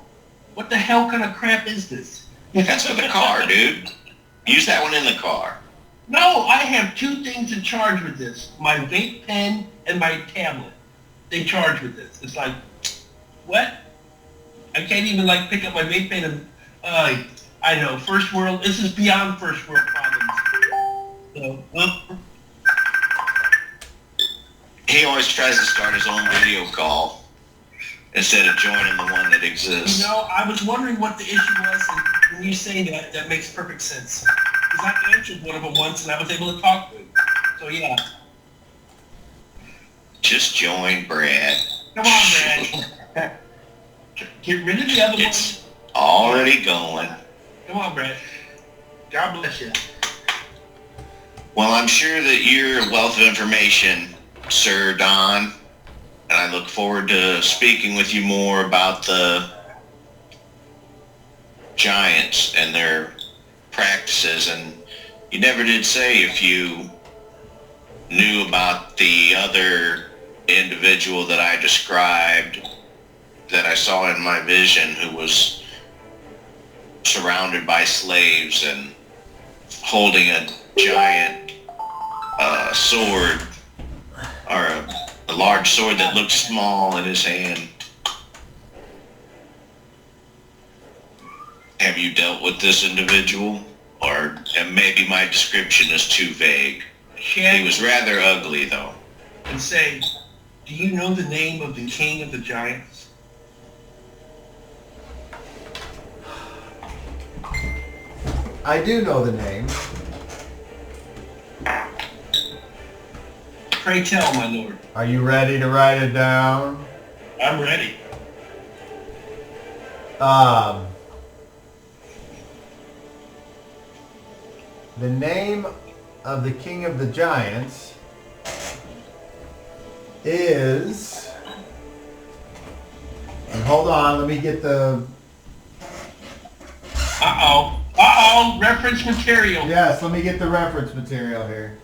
S1: What the hell kind of crap is this?
S6: That's for the car, dude. Use that one in the car.
S1: No, I have two things to charge with this. My vape pen and my tablet. They charge with this. It's like, what? I can't even like pick up my vape pen and, I know, first world, this is beyond first world problems. So,
S6: He always tries to start his own video call instead of joining the one that exists.
S1: you know, I was wondering what the issue was, and when you say that, that makes perfect sense. Because I answered one of them once, and I was able to talk to him. So, yeah.
S6: Just join Brad.
S1: Come on, Brad. Get rid of the other
S6: It's already going.
S1: one. Come on, Brad. God bless you.
S6: Well, I'm sure that you're a wealth of information, Sir Don, and I look forward to speaking with you more about the giants and their practices. And you never did say if you knew about the other individual that I described that I saw in my vision who was surrounded by slaves and holding a giant sword, or a large sword that looked small in his hand. Have you dealt with this individual? Or maybe my description is too vague. He was rather ugly, though.
S1: And say, do you know the name of the king of the giants?
S3: I do know the name.
S1: Pray tell, my lord.
S3: Are you ready to write it down?
S1: I'm ready.
S3: The name of the king of the giants is... And hold on, let me get the...
S1: Uh-oh. Uh-oh. Reference material.
S3: Yes, let me get the reference material here.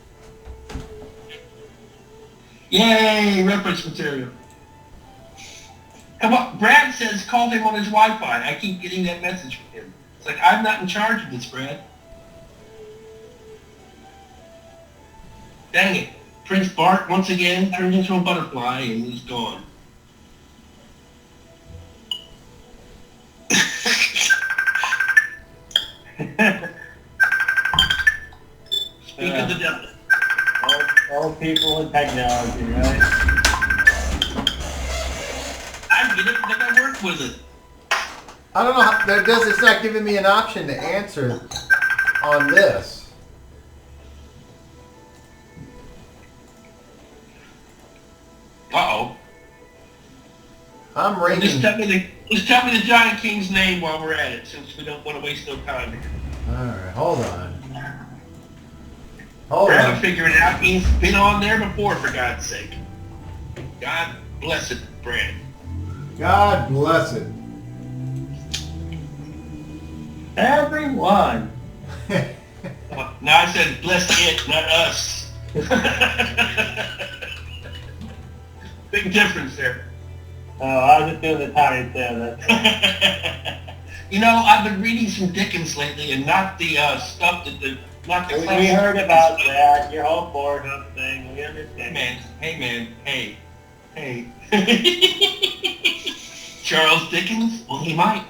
S1: Yay, reference material. Come on, Brad says call him on his Wi-Fi. I keep getting that message from him. It's like, I'm not in charge of this, Brad. Dang it. Prince Bart, once again, turned into a butterfly and is gone. Speak of the devil.
S2: All people in technology, right?
S1: I get it, but I work with it.
S3: I don't know how, it's not giving me an option to answer on this.
S1: Uh-oh.
S3: I'm ringing.
S1: Just tell me the Giant King's name while we're at it, since we don't want to waste no time here.
S3: Alright, hold on. Hold
S1: Brad
S3: on.
S1: will figure it out. He's been on there before, for God's sake. God bless it, Brad.
S3: God bless it.
S2: Everyone.
S1: Now I said bless it, not us. Big difference there.
S2: Oh, I was just doing the tiny thing. That's it.
S1: You know, I've been reading some Dickens lately, and not the stuff that not the
S2: We
S1: classic
S2: heard
S1: Dickens
S2: about
S1: stuff.
S2: that. Your whole boredom thing. We understand.
S1: Hey man, hey. Charles Dickens? Well, he might.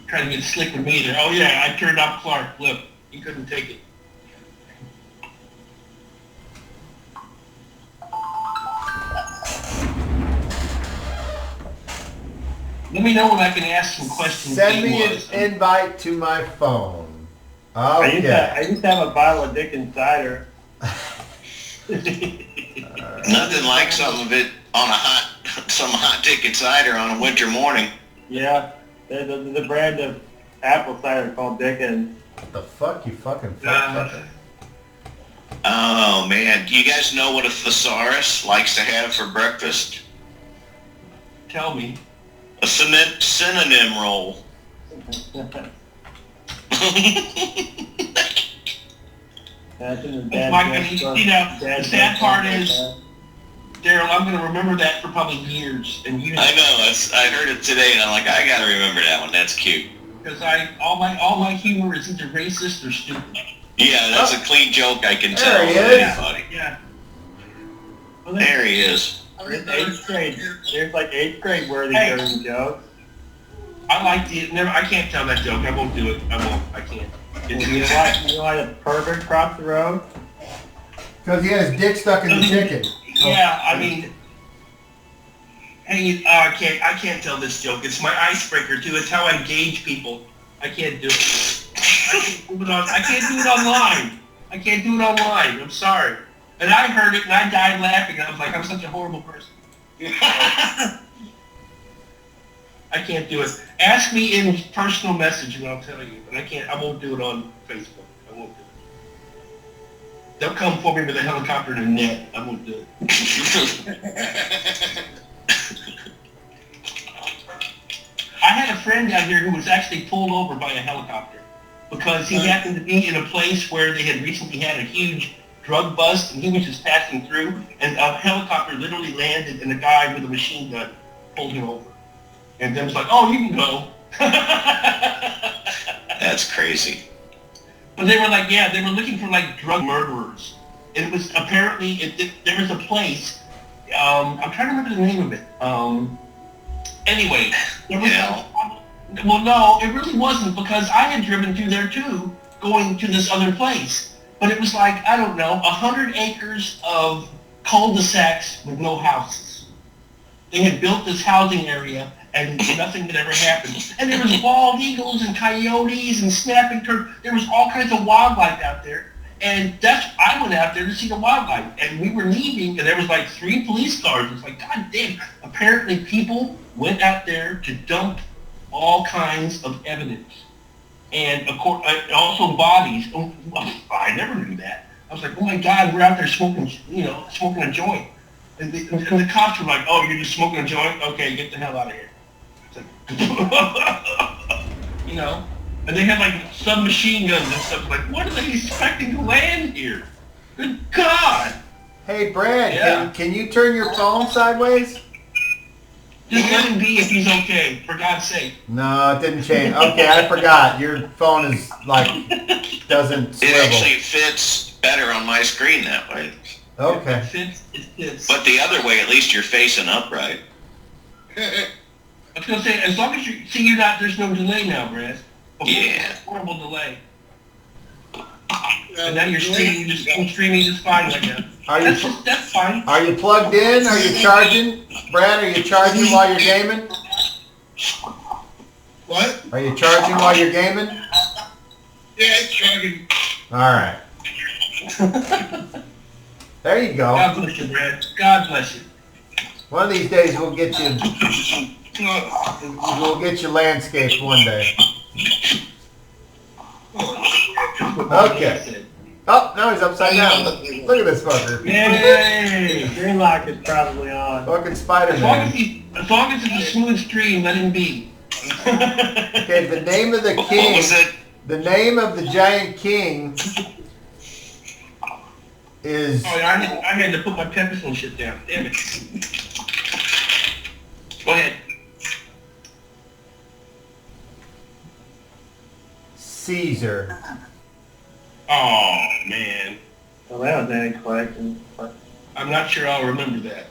S1: Trying to get slick with me there. Oh yeah, I turned off Clark. Look, he couldn't take it. Let me know when I can ask some questions.
S3: Send me an
S1: game-wise.
S3: invite to my phone.
S2: I
S3: Okay.
S2: used to have a bottle of Dickens cider.
S6: Nothing like some of it on some hot ticket cider on a winter morning.
S2: Yeah, there's a brand of apple cider called Dickens.
S3: What the fuck, you fucking fucker?
S6: Oh man, do you guys know what a thesaurus likes to have for breakfast?
S1: Tell me.
S6: A synonym roll.
S2: That's in the
S1: That's my opinion. You know, the sad part is, Daryl, I'm going to remember that for probably years and years.
S6: I know. I heard it today, and I'm like, I gotta remember that one. That's cute.
S1: Because all my humor is either racist or stupid.
S6: Yeah, that's a clean joke. I can tell
S3: There he
S6: with
S3: is.
S6: anybody.
S1: Yeah. Well,
S6: There he is.
S2: There's eighth grade. There's like eighth grade worthy
S1: Hey.
S2: dirty jokes.
S1: I like the never. I can't tell that joke. I won't do it. I won't. I can't.
S2: You know why the pervert crossed the road?
S3: Because he had his dick stuck in the chicken.
S1: Yeah, I mean, hey, I can't tell this joke. It's my icebreaker too. It's how I gauge people. I can't do it. I can't do it online. I can't do it online. I'm sorry. And I heard it and I died laughing. I was like, I'm such a horrible person. I can't do it. Ask me in personal message and I'll tell you. But I can't. I won't do it on Facebook. I won't do it. They'll come for me with a helicopter and a net. I won't do it. I had a friend down here who was actually pulled over by a helicopter because he happened to be in a place where they had recently had a huge drug bust and he was just passing through and a helicopter literally landed and a guy with a machine gun pulled him over. And then was like, oh, you can go.
S6: That's crazy.
S1: But they were like, yeah, they were looking for like drug murderers. And it was apparently, there was a place, I'm trying to remember the name of it. Anyway, there was well, no, it really wasn't because I had driven through there too, going to this other place. But it was like, I don't know, 100 acres of cul-de-sacs with no houses. They had built this housing area and nothing had ever happened. And there was bald eagles and coyotes and snapping turtles. There was all kinds of wildlife out there. And I went out there to see the wildlife. And we were leaving, and there was like 3 police cars. It's like, God damn. Apparently people went out there to dump all kinds of evidence. And of course, also bodies. Oh, I never knew that. I was like, oh my God, we're out there smoking, smoking a joint. And the cops were like, oh, you're just smoking a joint? Okay, get the hell out of here. And they had like submachine guns and stuff. Like, what are they expecting to land here? Good God!
S3: Hey, Brad,
S1: Yeah.
S3: can you turn your phone sideways?
S1: Just let him be if he's okay, for God's sake.
S3: No, it didn't change. Okay, I forgot. Your phone is like, doesn't
S6: It
S3: swivel.
S6: actually fits better on my screen that way.
S3: Okay.
S1: It fits.
S6: But the other way, at least you're facing upright.
S1: I was gonna say, as long as there's no delay now, Brad. Before,
S6: Yeah.
S1: horrible delay. And now you're streaming just fine like that. That's fine.
S3: Are you plugged in? Are you charging? Brad, are you charging while you're gaming?
S5: What?
S3: Are you charging while you're gaming?
S5: Yeah, it's chugging.
S3: All right. There you go.
S1: God bless you, Brad. God bless you.
S3: One of these days we'll get you landscaped one day.
S5: Oh,
S1: what
S3: Okay.
S1: he said.
S3: Oh, now he's upside down. Look at this fucker.
S1: Yay!
S2: Green lock is probably on.
S3: Fucking
S1: As
S3: Spider-Man.
S1: long as it's a smooth stream, let him be.
S3: Okay, the name of the
S6: What
S3: king.
S6: was it?
S3: The name of the giant king is
S1: Oh, yeah, I had to put my peppers and shit down. Damn it. Go ahead.
S3: Caesar.
S1: Oh, man.
S2: Well, that was any question.
S1: I'm not sure I'll remember that.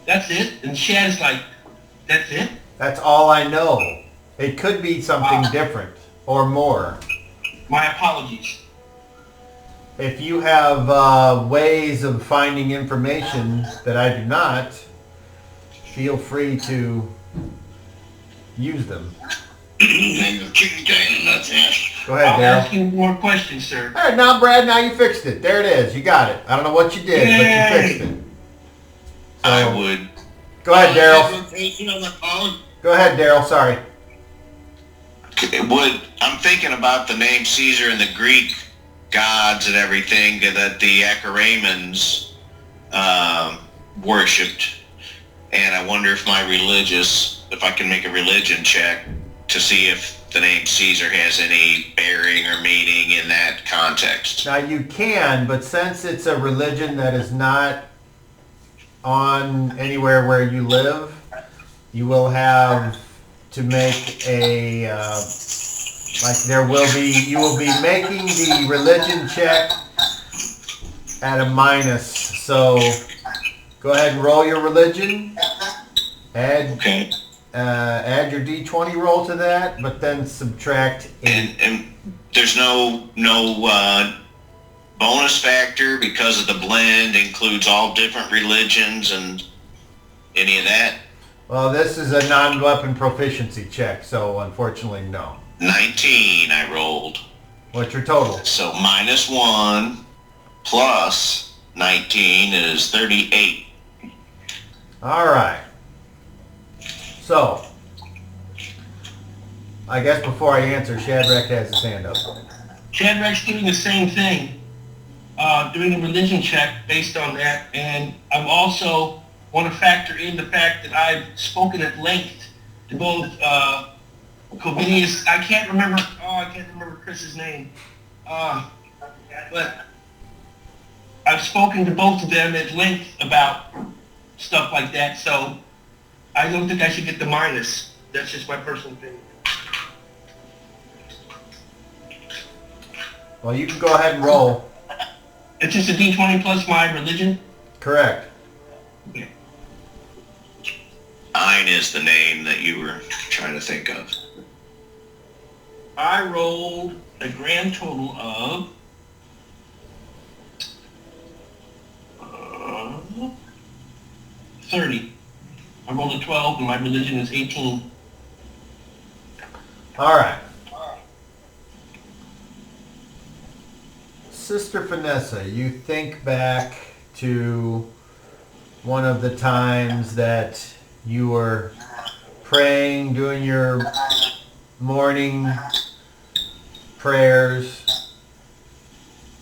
S1: That's it? And Shad's like, that's it?
S3: That's all I know. It could be something different or more.
S1: My apologies.
S3: If you have ways of finding information that I do not, feel free to use them.
S5: Chicken giant nuts, ass.
S3: Go ahead,
S1: I'll ask
S3: Daryl.
S1: you more questions, sir.
S3: All right, now, Brad, now you fixed it. There it is. You got it. I don't know what you did, but you fixed it.
S6: I would.
S3: Go ahead, Daryl.
S5: Rotation on the phone.
S3: Go ahead, Daryl. Sorry.
S6: I'm thinking about the name Caesar and the Greek gods and everything that the Achaemenians worshipped, and I wonder if if I can make a religion check to see if the name Caesar has any bearing or meaning in that context.
S3: Now you can, but since it's a religion that is not on anywhere where you live, you will have to make a you will be making the religion check at a minus. So go ahead and roll your religion.
S6: Okay.
S3: Add your D20 roll to that, but then subtract 8.
S6: And there's no bonus factor because of the blend includes all different religions and any of that.
S3: Well, this is a non-weapon proficiency check, so unfortunately, no.
S6: 19 I rolled.
S3: What's your total?
S6: So -1 plus 19 is 38.
S3: All right. So, I guess before I answer, Shadrach has his hand up.
S1: Shadrach's doing the same thing, doing a religion check based on that, and I also want to factor in the fact that I've spoken at length to both Covinius. I can't remember Chris's name, but I've spoken to both of them at length about stuff like that, so I don't think I should get the minus. That's just my personal opinion.
S3: Well, you can go ahead and roll.
S1: It's just a D20 plus my religion?
S3: Correct.
S1: Okay.
S6: Ein is the name that you were trying to think of.
S1: I rolled a grand total of 30. I rolled a 12 and my religion is 18.
S3: All right. Sister Vanessa, you think back to one of the times that you were praying, doing your morning prayers,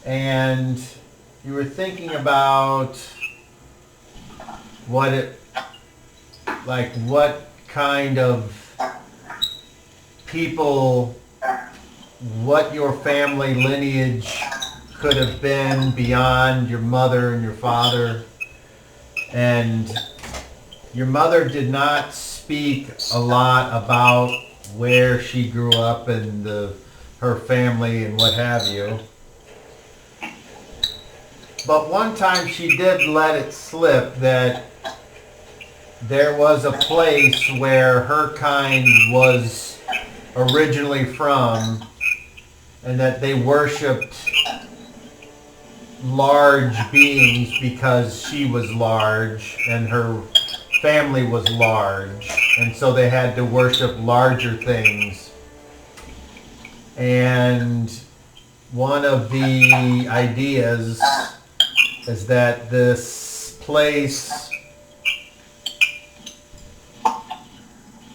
S3: and you were thinking about what kind of people, what your family lineage could have been beyond your mother and your father. And your mother did not speak a lot about where she grew up and her family and what have you. But one time she did let it slip that there was a place where her kind was originally from, and that they worshipped large beings because she was large and her family was large, and so they had to worship larger things. And one of the ideas is that this place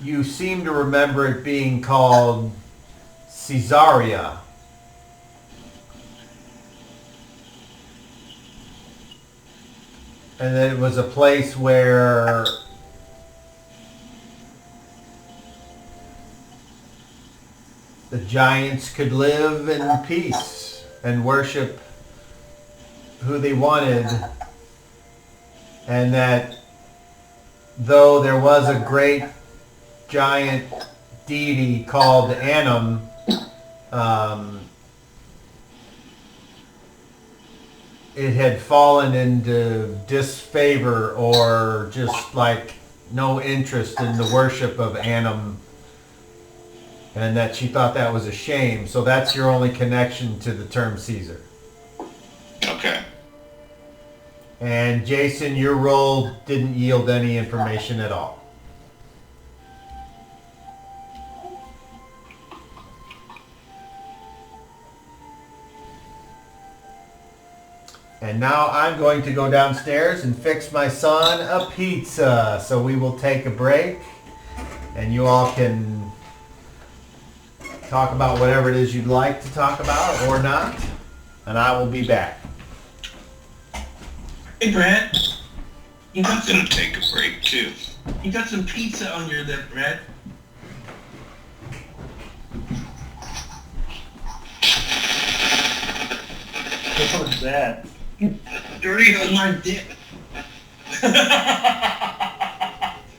S3: you seem to remember it being called Caesarea. And that it was a place where the giants could live in peace and worship who they wanted. And that though there was a great giant deity called Annam, it had fallen into disfavor or just like no interest in the worship of Annam, and that she thought that was a shame. So that's your only connection to the term Caesar.
S6: Okay.
S3: And Jason, your roll didn't yield any information at all. And now I'm going to go downstairs and fix my son a pizza. So we will take a break and you all can talk about whatever it is you'd like to talk about or not. And I will be back.
S1: Hey, Brad. You got
S6: I'm
S1: some,
S6: gonna take a break too.
S1: you got some pizza on your lip, Brad.
S2: What was that?
S1: Doritos my dip.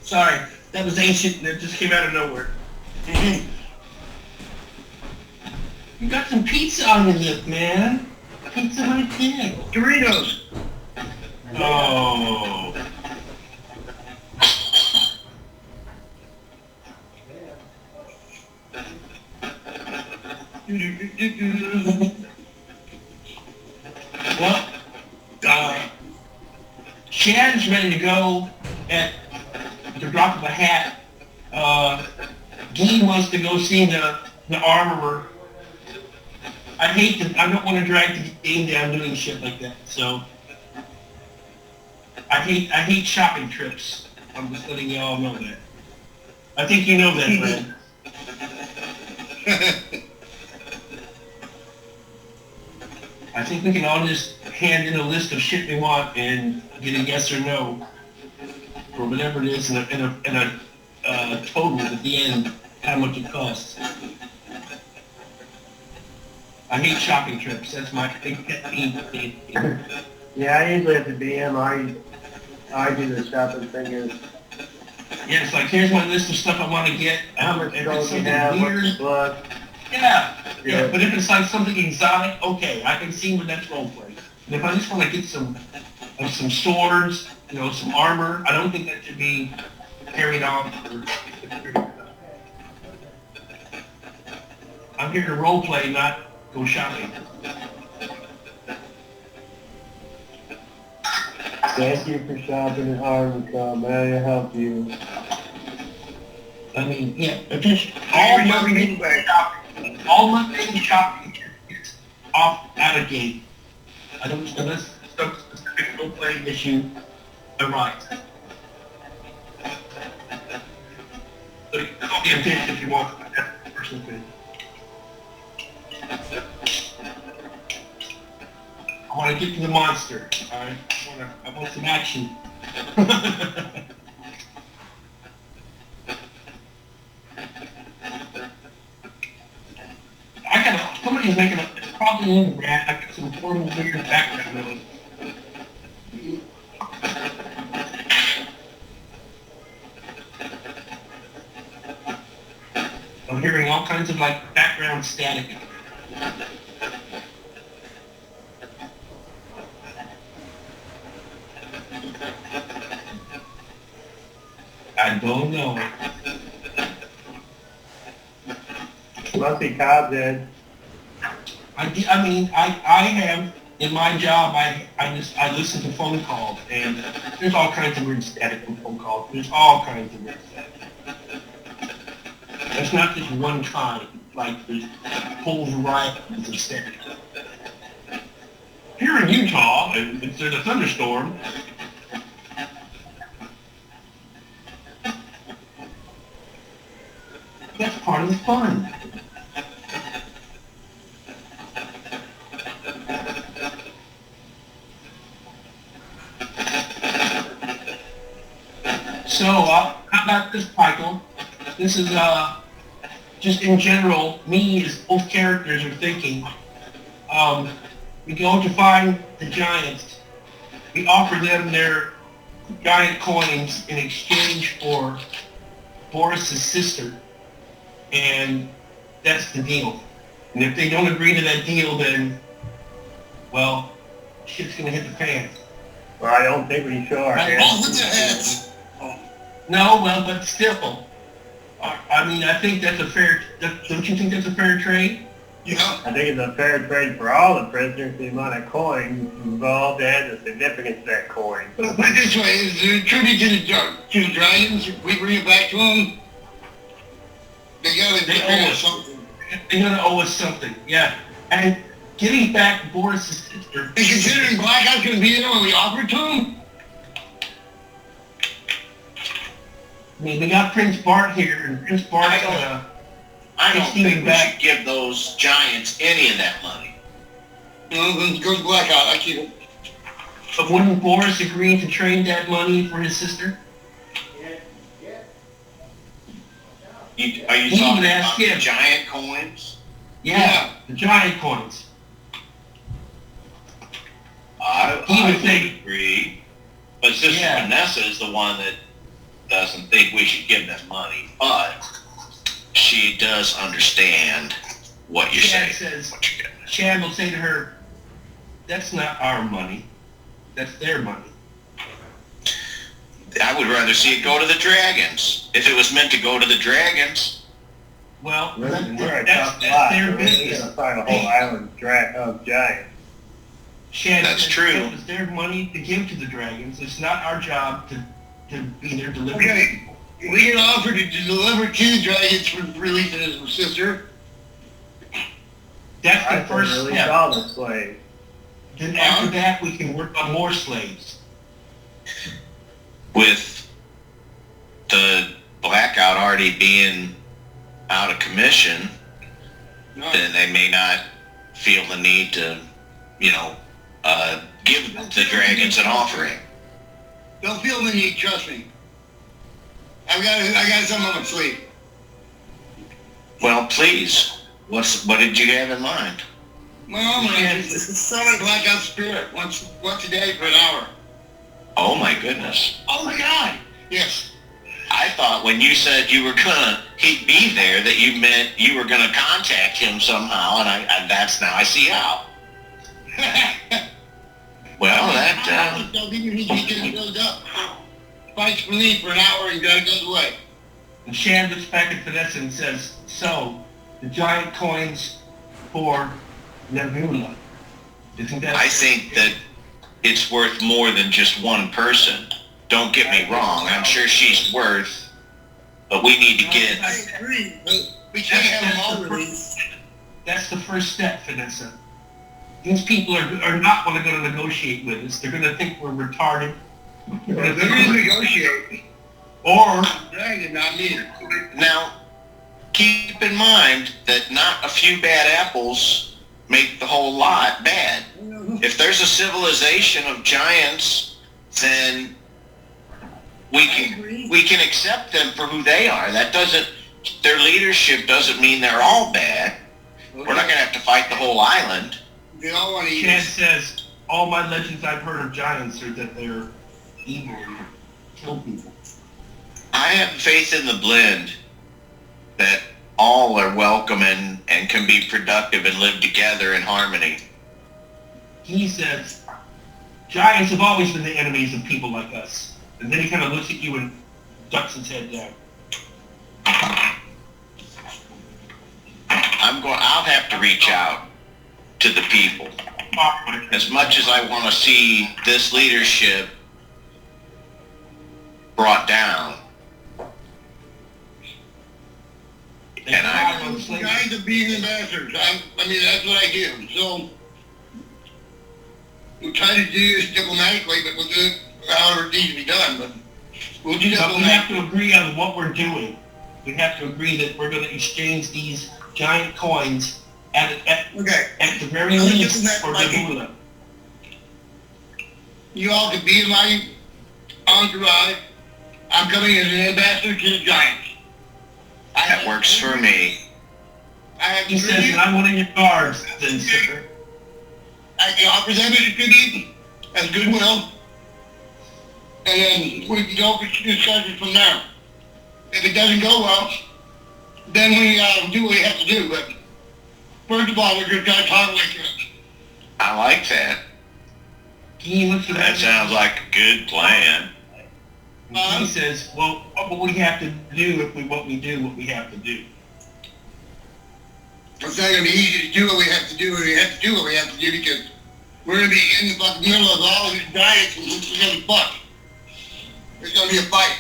S1: Sorry, that was ancient. That just came out of nowhere. You got some pizza on your lip, man. Pizza my dip.
S5: Doritos.
S1: Oh. Well, Shannon's ready to go at the drop of a hat. Guy wants to go see the armorer. I don't want to drag the game down doing shit like that. So I hate shopping trips. I'm just letting y'all know that. I think you know that, Brad. I think we can all just hand in a list of shit we want and get a yes or no for whatever it is and a total at the end, how much it costs. I hate shopping trips. That's my big pet peeve.
S2: Yeah, I usually at the BM, I do the shopping thing.
S1: Yeah, it's like, here's my list of stuff I want to get.
S2: How much
S1: If it's
S2: gold you
S1: something
S2: have, what's
S1: weird,
S2: the book?
S1: yeah.
S2: Yeah.
S1: But if it's like something exotic, okay, I can see where that's roleplay. And if I just want to get some swords, some armor, I don't think that should be carried on. I'm here to roleplay, not go shopping.
S2: Thank you for shopping at Harvard. May I help you?
S1: I mean, yeah, just all my main shopping is off out of gate. I don't, unless some specific roleplay issue arises. So you can call me a bitch if you want, but that's the personal thing. I want to get to the monster, alright? I want some action. Somebody's making it's probably in Brad. I got some horrible weird background noise. I'm hearing all kinds of background static. I don't know.
S2: Must be Cob's
S1: I mean, I have, in my job, I listen to phone calls, and there's all kinds of weird static in phone calls. There's all kinds of weird static. It's not just one kind, there's whole varieties of static. Here in Utah, if there's a thunderstorm, part of the fun. So, how about this, Michael? This is, just in general, me as both characters are thinking. We go to find the giants. We offer them their giant coins in exchange for Boris's sister. And that's the deal. And if they don't agree to that deal, then, well, shit's gonna hit the fan.
S2: Well, I don't think we show our hands.
S5: Oh, with your hands.
S1: No, well, but still. I mean, I think that's a fair, don't you think that's a fair trade?
S5: Yeah.
S2: I think it's a fair trade for all the prisoners, the amount of coins involved and the significance of that coin.
S5: Put it this way, is there a tribute to the dragons? If we bring it back to them, they gotta
S1: They
S5: pay
S1: owe
S5: us
S1: us.
S5: something.
S1: They're gonna owe us something, yeah. And getting back Boris's sister.
S5: And considering Blackout's gonna be there when we offer it to them,
S1: I mean, we got Prince Bart here, and Prince Bart's gonna...
S6: I don't
S1: Stealing
S6: think we
S1: back.
S6: should give those giants any of that money.
S5: no, then it goes Blackout. I keep it.
S1: But wouldn't Boris agree to trade that money for his sister?
S6: Are you
S1: He
S6: talking
S1: even
S6: about
S1: asked
S6: the
S1: him.
S6: giant coins?
S1: Yeah, the giant coins.
S6: I
S1: He would
S6: would
S1: think-
S6: agree. But Sister
S1: Yeah.
S6: Vanessa is the one that doesn't think we should give them money. But she does understand what you're
S1: Chad
S6: saying.
S1: says,
S6: What you're getting at.
S1: Chad will say to her, that's not our money. That's their money.
S6: I would rather see it go to the dragons. If it was meant to go to the dragons,
S1: Well,
S2: We're a
S1: that's
S2: tough lot.
S1: their
S2: We're
S1: business.
S2: gonna find a whole island of giants.
S1: Chad
S6: That's
S1: says
S6: true.
S1: it was their money to give to the dragons. It's not our job to be their delivery.
S5: Okay, we can offer to deliver two dragons for releasing his sister.
S1: That's the
S2: I can
S1: first
S2: release
S1: step.
S2: all the slaves.
S1: Then after that, we can work on more slaves.
S6: with the blackout already being out of commission, then they may not feel the need to, give the dragons an offering.
S5: Don't feel the need, trust me. I got something up my sleeve.
S6: Well, please, what did you have in mind?
S5: Well, it's a summon Blackout Spirit once a day for an hour.
S6: Oh my goodness.
S5: Oh my God! Yes.
S6: I thought when you said he'd be there, that you meant you were gonna contact him somehow, and that's now I see how. Well, that,
S5: He goes up, fights for me for an hour and goes away.
S1: And Chad looks back at Vanessa and says, so, the giant coins for Nebula. Isn't that...
S6: I think that it's worth more than just one person. Don't get me wrong, I'm sure she's worth, but we need to get,
S5: I agree, but we can't have them all released.
S1: That's the first step, Vanessa. These people are not going to go to negotiate with us. They're going to think we're retarded. They're gonna
S5: They're
S1: think
S5: going to
S1: we're-
S5: negotiate.
S1: Or,
S5: Dragon, not me.
S6: now, keep in mind that not a few bad apples make the whole lot bad. If there's a civilization of giants, then we can accept them for who they are. Their leadership doesn't mean they're all bad. We're not going to have to fight the whole island.
S5: They all want to eat
S1: Chad
S5: us.
S1: says, all my legends I've heard of giants are that they're evil and kill people.
S6: I have faith in the blend that all are welcome and can be productive and live together in harmony.
S1: He says, giants have always been the enemies of people like us. And then he kind of looks at you and ducks his head down.
S6: I'll have to reach out to the people. As much as I want to see this leadership brought down, and
S5: Guys are being ambassadors. I mean, that's what I do. So, we'll try to do this diplomatically, but we'll do it however it needs to be done. But we'll do
S1: But we have
S5: diplomatically.
S1: to agree on what we're doing. we have to agree that we're going to exchange these giant coins at the very least for the hula.
S5: You all can be in my entourage. I'm coming as an ambassador to the Giants.
S6: That works for me.
S5: I have
S1: He says that I'm one of your guards, then, sir.
S5: I'll present it to tribute as goodwill. And then we can go for discussion from there. If it doesn't go well, then we do what we have to do. But first of all, we're going to try to talk with you.
S6: I like that. That sounds like a good plan.
S1: He says, well, what will we have to do if we what we have to do?
S5: It's not going to be easy to do what we have to do, because we're going to be in the fucking middle of all these giants and it's going to be fucked. There's going to be a fight.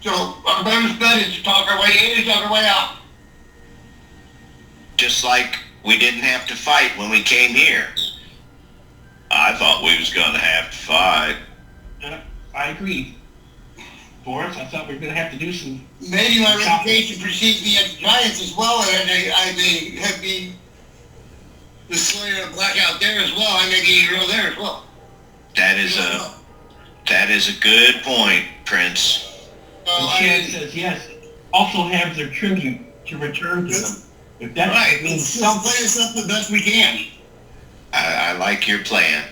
S5: So our best bet is to talk our way in and talk our way out.
S6: Just like we didn't have to fight when we came here. I thought we was going to have to fight.
S1: I agree. Boris, I thought we were going to have to do some...
S5: Maybe my reputation precedes me as Giants as well, and I may have been the slayer of Blackout there as well. I may be a hero there as well.
S6: That is a good point, Prince.
S1: Chad says, yes, also have their tribute to return to them. If that
S5: right.
S1: means
S5: Let's
S1: something...
S5: play this up the best we can.
S6: I like your plan.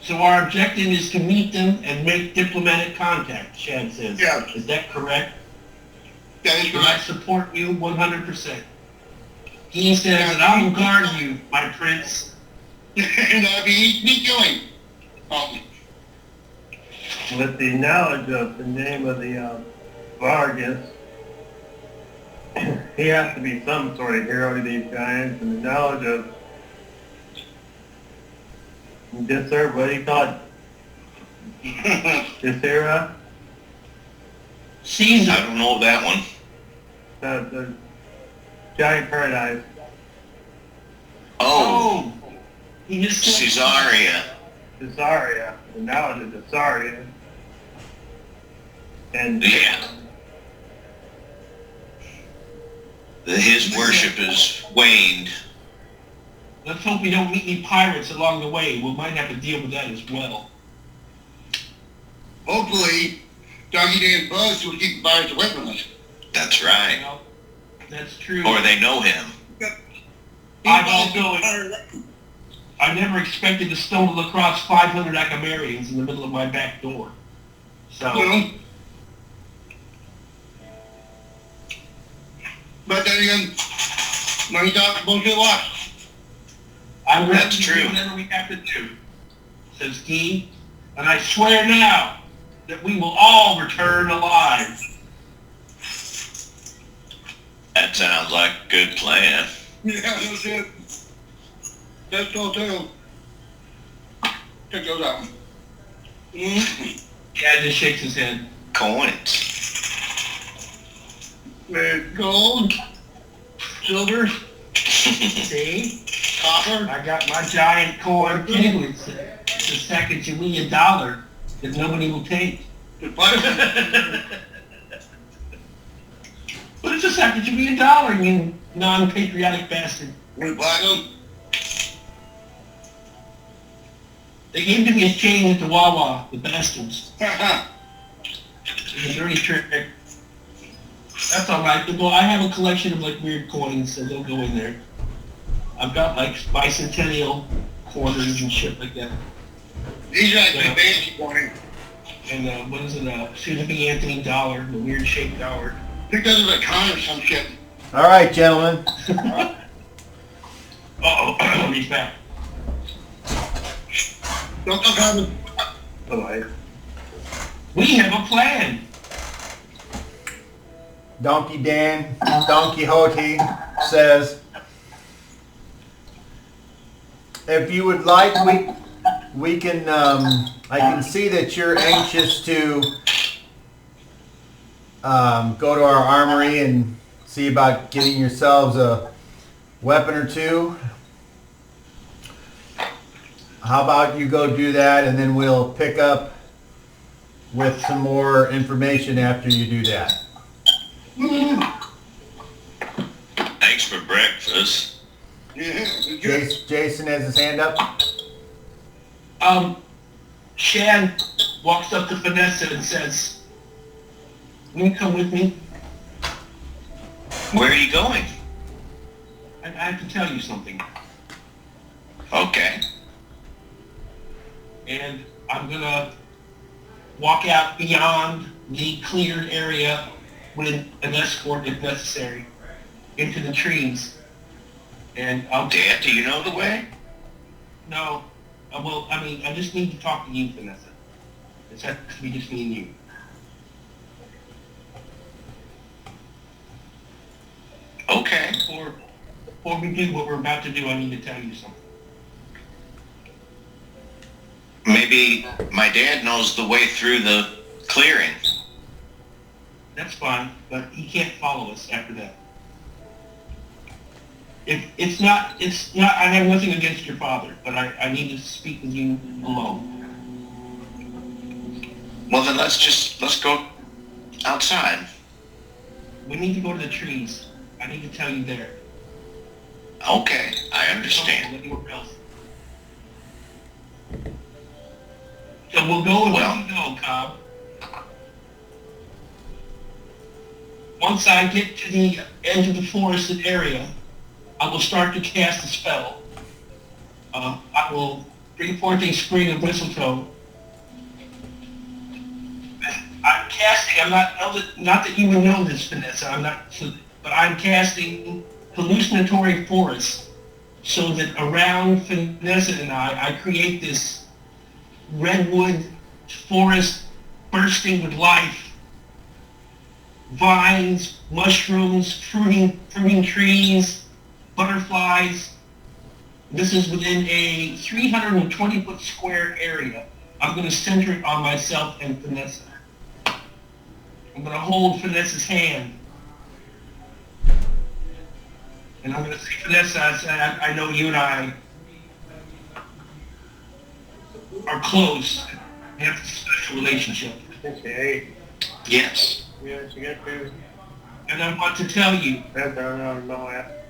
S1: So our objective is to meet them and make diplomatic contact, Chad says.
S5: Yeah.
S1: Is that correct?
S5: That is
S1: I
S5: correct.
S1: support you 100%. He says that I will guard you, my prince.
S5: And I'll be easy going.
S2: With the knowledge of the name of the Vargas, he has to be some sort of hero to these giants, and the knowledge of this, sir, what do you call it? This era?
S1: Caesar.
S6: I don't know that one.
S2: The giant paradise.
S6: Oh,
S1: He just said...
S6: Caesarea.
S2: Caesarea. The knowledge of Caesarea. And
S6: Yeah. His worship has waned.
S1: Let's hope we don't meet any pirates along the way. We might have to deal with that as well.
S5: Hopefully, Doggy Dan's buzz will keep the pirates away from us.
S6: That's right.
S1: Well, that's true.
S6: Or they know him.
S1: I never expected to stumble across 500 Acamarians in the middle of my back door. So...
S5: Well, but then again, money talks, bullshit walks.
S1: I'm ready
S6: That's
S1: to
S6: true.
S1: do whatever we have to do, says Guy, and I swear now that we will all return alive.
S6: That sounds like a good plan.
S5: Yeah, that's it. That's all too. Check those out.
S1: Chad just shakes his head.
S6: Coins.
S5: With gold, silver,
S1: See?
S5: copper.
S1: I got my giant coin too. It's a Sacagawea dollar that nobody will take.
S5: The platinum.
S1: But it's a Sacagawea dollar, you non-patriotic bastard.
S5: With platinum.
S1: They gave to me as change at the Wawa, the bastards. It's a dirty trick. That's alright. Well, I have a collection of like weird coins, so they'll go in there. I've got like bicentennial quarters and shit like that.
S5: These are actually fancy coins.
S1: And what is it? Susan B. Anthony dollar, the weird shaped dollar.
S5: I think those are a con or some shit.
S3: All right, gentlemen.
S1: Uh-oh, he's back.
S5: Don't look on the...
S2: bye.
S1: We have a plan.
S3: Don Keehote says, if you would like, we can, I can see that you're anxious to go to our armory and see about getting yourselves a weapon or two. How about you go do that, and then we'll pick up with some more information after you do that.
S6: Thanks for breakfast.
S5: Yeah, good.
S3: Jason has his hand up.
S1: Shan walks up to Vanessa and says, "Will you come with me?
S6: Where are you going?
S1: I have to tell you something."
S6: Okay.
S1: And I'm gonna walk out beyond the cleared area with an escort if necessary into the trees. And I'll
S6: Dad, do you know the way?
S1: No. Well, I mean, I just need to talk to you, Vanessa. It's has to be just me and you.
S6: Okay.
S1: Before we do what we're about to do, I need to tell you something.
S6: Maybe my dad knows the way through the clearing.
S1: That's fine, but he can't follow us after that. It's not, I have nothing against your father, but I need to speak with you alone.
S6: Well, then let's go outside.
S1: We need to go to the trees. I need to tell you there.
S6: Okay, I understand.
S1: Anywhere else. So we'll go and
S6: Well.
S1: we go, Cobb. Once I get to the edge of the forested area, I will start to cast a spell. I will bring forth a spring of mistletoe. I'm casting, not that you would know this, Vanessa, but I'm casting Hallucinatory Forest so that around Vanessa and I create this redwood forest bursting with life. Vines, mushrooms, fruiting trees, butterflies. This is within a 320-foot square area. I'm going to center it on myself and Vanessa. I'm going to hold Vanessa's hand. And I'm going to say, Vanessa, I know you and I are close. We have a special relationship.
S2: I think she ate.
S6: Yes.
S2: Yeah, she got food.
S1: And I want to tell you,
S2: That's don't know that.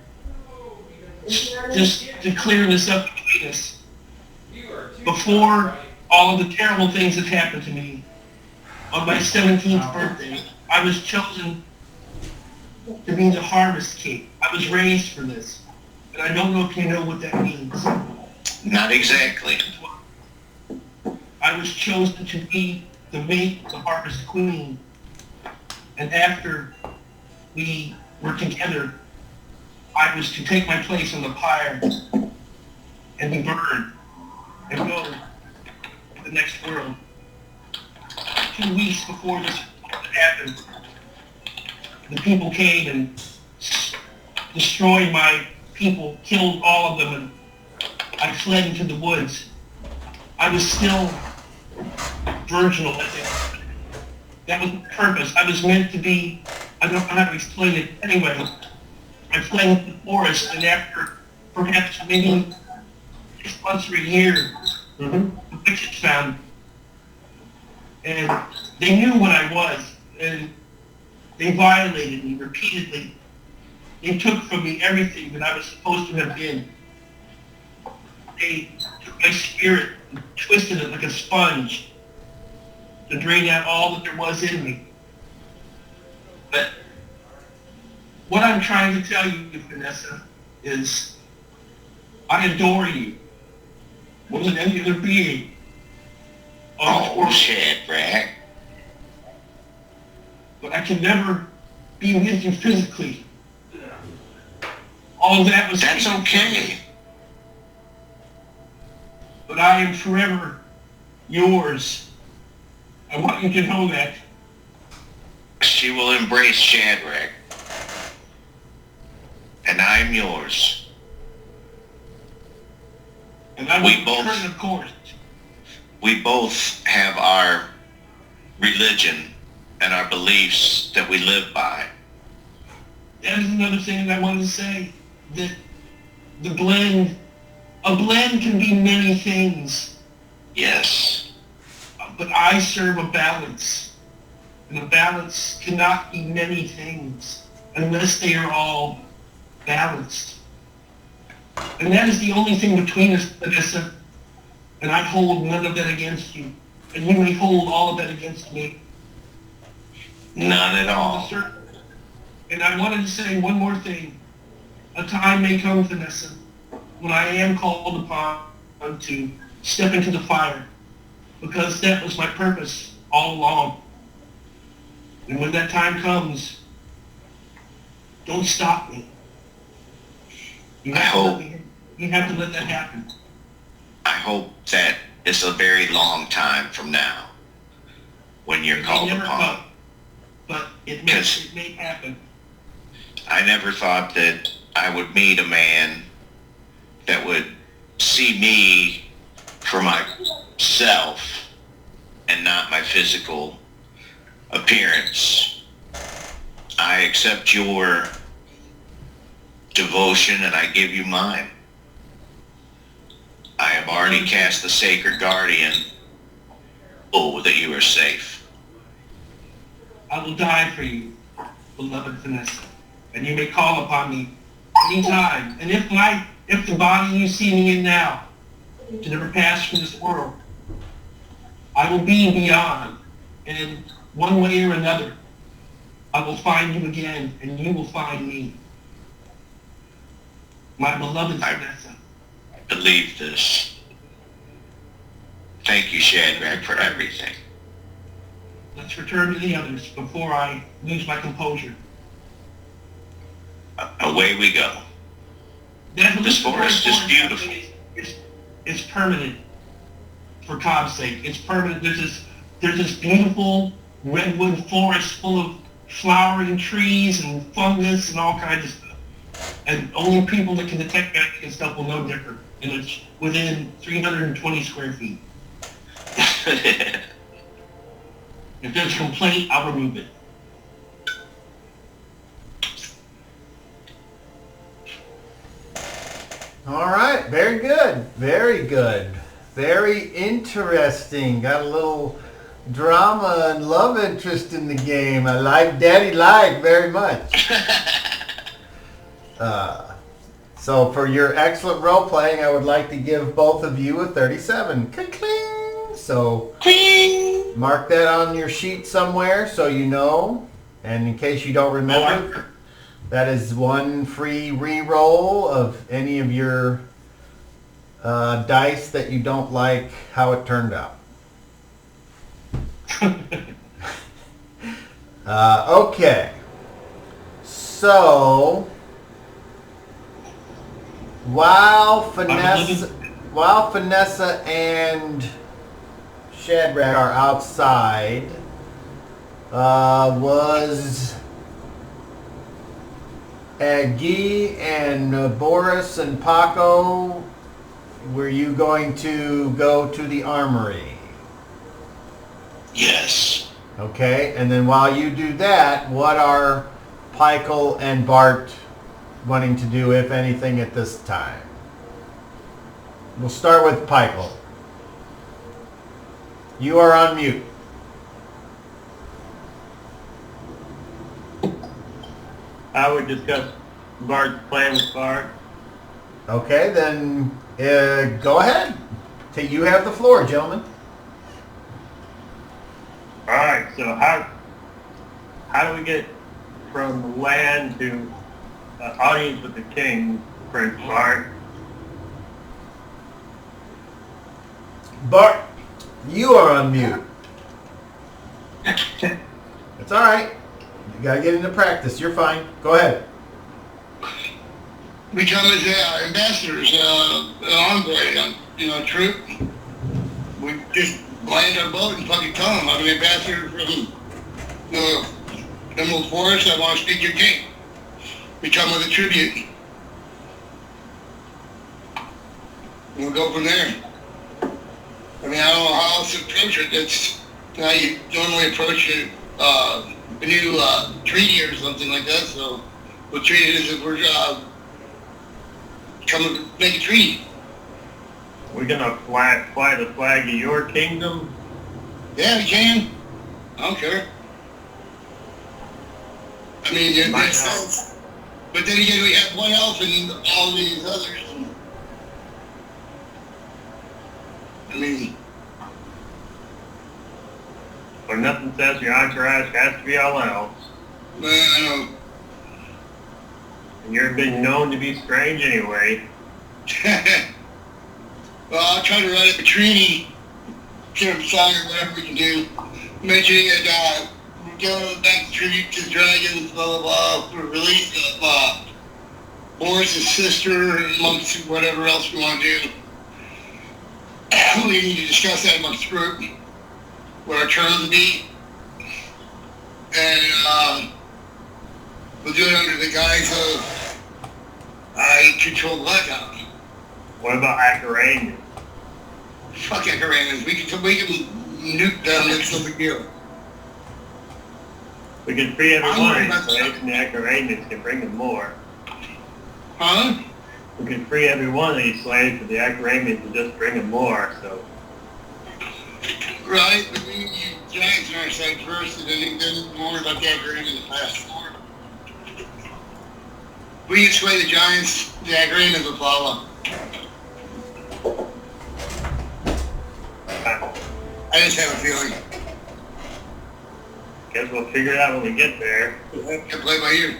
S1: just to clear this up between us, before all of the terrible things that happened to me, on my 17th birthday, I was chosen to be the Harvest King. I was raised for this. And I don't know if you know what that means.
S6: Not exactly.
S1: I was chosen to be the mate of the Harvest Queen. And after we were together, I was to take my place on the pyre and be burned and go to the next world. 2 weeks before this happened, the people came and destroyed my people, killed all of them, and I fled into the woods. I was still virginal at that. That was the purpose. I was meant to be, I don't know how to explain it. Anyway, I fled into the forest, and after perhaps maybe 6 months or a year, the witches found me. And they knew what I was, and they violated me repeatedly. They took from me everything that I was supposed to have been. They took my spirit and twisted it like a sponge to drain out all that there was in me. But what I'm trying to tell you, Vanessa, is I adore you more than any other being.
S6: Oh, Shadrach.
S1: But I can never be with you physically. All that was...
S6: That's okay.
S1: But I am forever yours. I want you to know that.
S6: She will embrace Shadrach. And I'm yours.
S1: And I
S6: We
S1: will
S6: both-
S1: return, of course.
S6: We both have our religion and our beliefs that we live by.
S1: That is another thing that I wanted to say. That a blend can be many things.
S6: Yes.
S1: But I serve a balance. And a balance cannot be many things unless they are all balanced. And that is the only thing between us, Vanessa. And I hold none of that against you. And you may hold all of that against me.
S6: None at all.
S1: And I wanted to say one more thing. A time may come, Vanessa, when I am called upon to step into the fire, because that was my purpose all along. And when that time comes, don't stop me. You have to let that happen.
S6: I hope that it's a very long time from now when you're called upon.
S1: But it may happen.
S6: I never thought that I would meet a man that would see me for myself and not my physical appearance. I accept your devotion and I give you mine. I have already cast the Sacred Guardian. Oh, that you are safe.
S1: I will die for you, beloved Vanessa, and you may call upon me anytime. And if the body you see me in now to never pass from this world, I will be beyond, and in one way or another, I will find you again, and you will find me. My beloved Vanessa.
S6: I believe this. Thank you, Shadrach, for everything.
S1: Let's return to the others before I lose my composure.
S6: Away we go. This forest is beautiful.
S1: It's permanent, for Cobb's sake. It's permanent. There's this beautiful redwood forest full of flowering trees and fungus and all kinds of stuff. And only people that can detect that kind of stuff will know different. And it's within 320 square feet. If there's a complaint, I'll remove it.
S3: All right, very good, very good, very interesting. Got a little drama and love interest in the game. I like Daddy Like very much. So for your excellent role playing, I would like to give both of you a 37. Ka-cling! So mark that on your sheet somewhere so you know. And in case you don't remember, that is one free re-roll of any of your dice that you don't like how it turned out. Okay. So while Vanessa and Shadrach are outside, was Guy and Boris and Paco, were you going to go to the armory?
S6: Yes.
S3: Okay, and then while you do that, what are Pikel and Bart wanting to do, if anything, at this time? We'll start with Pikel. You are on mute.
S2: I would discuss Bart's plan with Bart.
S3: Okay, then go ahead. You have the floor, gentlemen.
S2: All right. So how do we get from land to audience with the king, Prince Bart?
S3: Bart, you are on mute. It's all right. You gotta get into practice. You're fine. Go ahead.
S5: We come as ambassadors, envoy, troop. We just land our boat and fucking tell them I'm an ambassador from the Emerald Forest. I want to speak to your king. We come with a tribute. And we'll go from there. I mean, I don't know how else to approach it. That's how you normally approach it. A new treaty or something like that, so we'll treat it as if we're coming to make a treaty.
S2: We're gonna fly the flag of your kingdom.
S5: Yeah, you can. I don't care. I mean, it makes sense. But then again, we have one elf and all these others. I mean,
S2: But nothing says your entourage has to be all elves.
S5: I know.
S2: And you're been known to be strange anyway.
S5: Well, I'll try to write up a treaty, get a song or whatever we can do, mentioning that we're going back to tribute to the dragons, blah, blah, blah, for release of Boris's sister, amongst whatever else we want to do. We need to discuss that amongst the group, what our terms would be. And we'll do it under the guise of I control the blackout.
S2: What about Acaranians?
S5: Fuck Acaranians. We can nuke them, it's no big deal.
S2: We can free everyone
S5: I'm
S2: of
S5: not-
S2: these slaves, and the Acaranians can bring them more.
S5: Huh?
S2: We can free every one of these slaves, but the Acaranians will just bring them more, so...
S5: Right, but we need giants on our side first, and then we'll worry about the Acaranians last. We can sway the giants, the Acaranians will follow. I just have a feeling.
S2: Guess we'll figure it out when we get there.
S5: Can play by ear.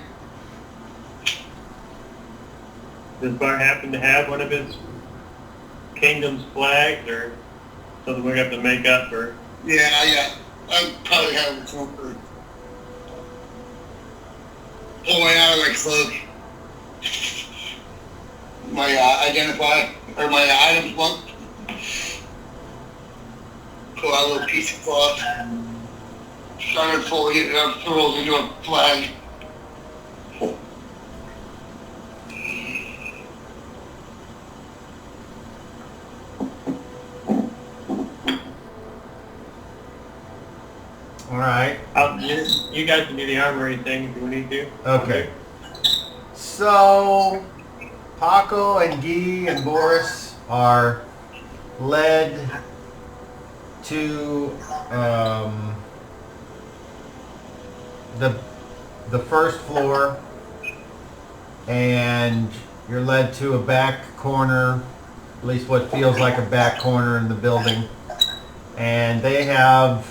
S2: Does Bart happen to have one of his kingdom's flags, or something we're going to have to make up for?
S5: Yeah. I probably have a comfort. Pull one out of my cloak. My identify, or my items book. Pull out a little piece of cloth. Start unfolding it, and it rolls into a flag.
S3: All right.
S2: You guys can do the armory thing if you need to.
S3: Okay. So, Paco and Guy and Boris are led to the first floor, and you're led to a back corner, at least what feels like a back corner in the building, and they have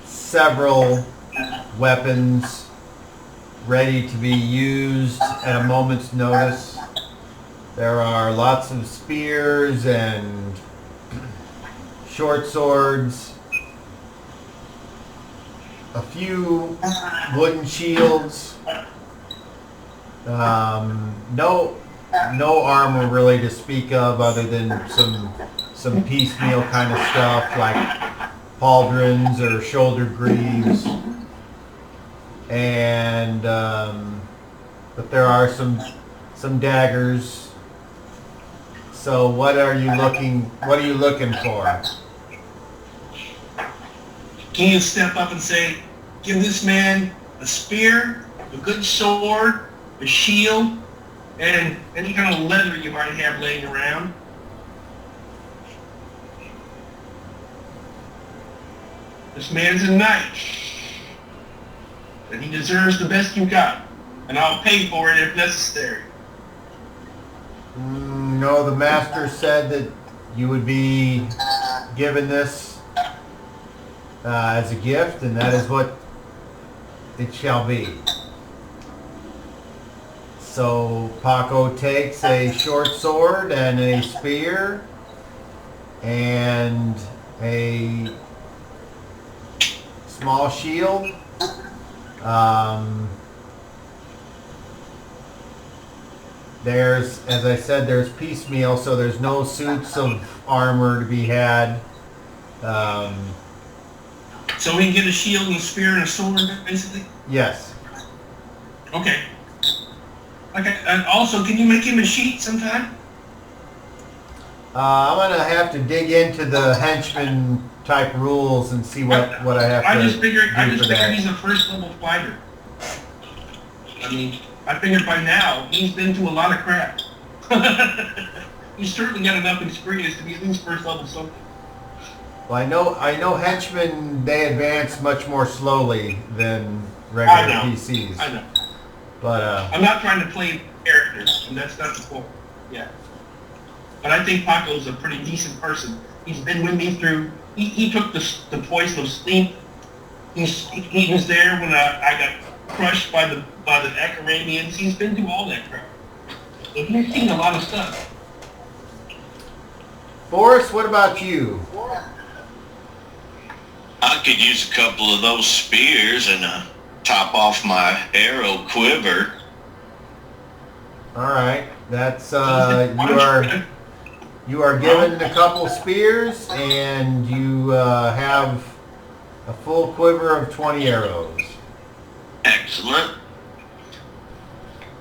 S3: several weapons ready to be used at a moment's notice. There are lots of spears and short swords, a few wooden shields, no armor really to speak of other than some piecemeal kind of stuff like pauldrons or shoulder greaves, and but there are some daggers. So what are you looking for?
S1: Can you step up and say, give this man a spear, a good sword, a shield, and any kind of leather you might have laying around? This man's a knight, and he deserves the best you got, and I'll pay for it if necessary.
S3: No, the master said that you would be given this as a gift, and that is what it shall be. So Paco takes a short sword and a spear and a small shield. There's, as I said, there's piecemeal, so there's no suits of armor to be had.
S1: So we can get a shield and a spear and a sword, basically?
S3: Yes.
S1: Okay. Okay, and also, can you make him a sheet sometime?
S3: I'm gonna have to dig into the henchman type rules and see what I have
S1: I
S3: to
S1: just figured
S3: do for that.
S1: he's a first level fighter. I mean, I figured by now he's been through a lot of crap. He's certainly got enough experience to be at least first level something.
S3: Well, I know henchmen, they advance much more slowly than regular PCs.
S1: I know.
S3: But,
S1: I'm not trying to play characters, and that's not the point. Yeah. But I think Paco's a pretty decent person. He's been with me through, he took the poison of sleep. He was there when I got crushed by the Acramians. He's been through all that crap. So he's seen a lot of stuff.
S3: Boris, what about you?
S6: I could use a couple of those spears and top off my arrow quiver.
S3: All right, that's you are given a couple spears, and you have a full quiver of 20 arrows.
S6: Excellent.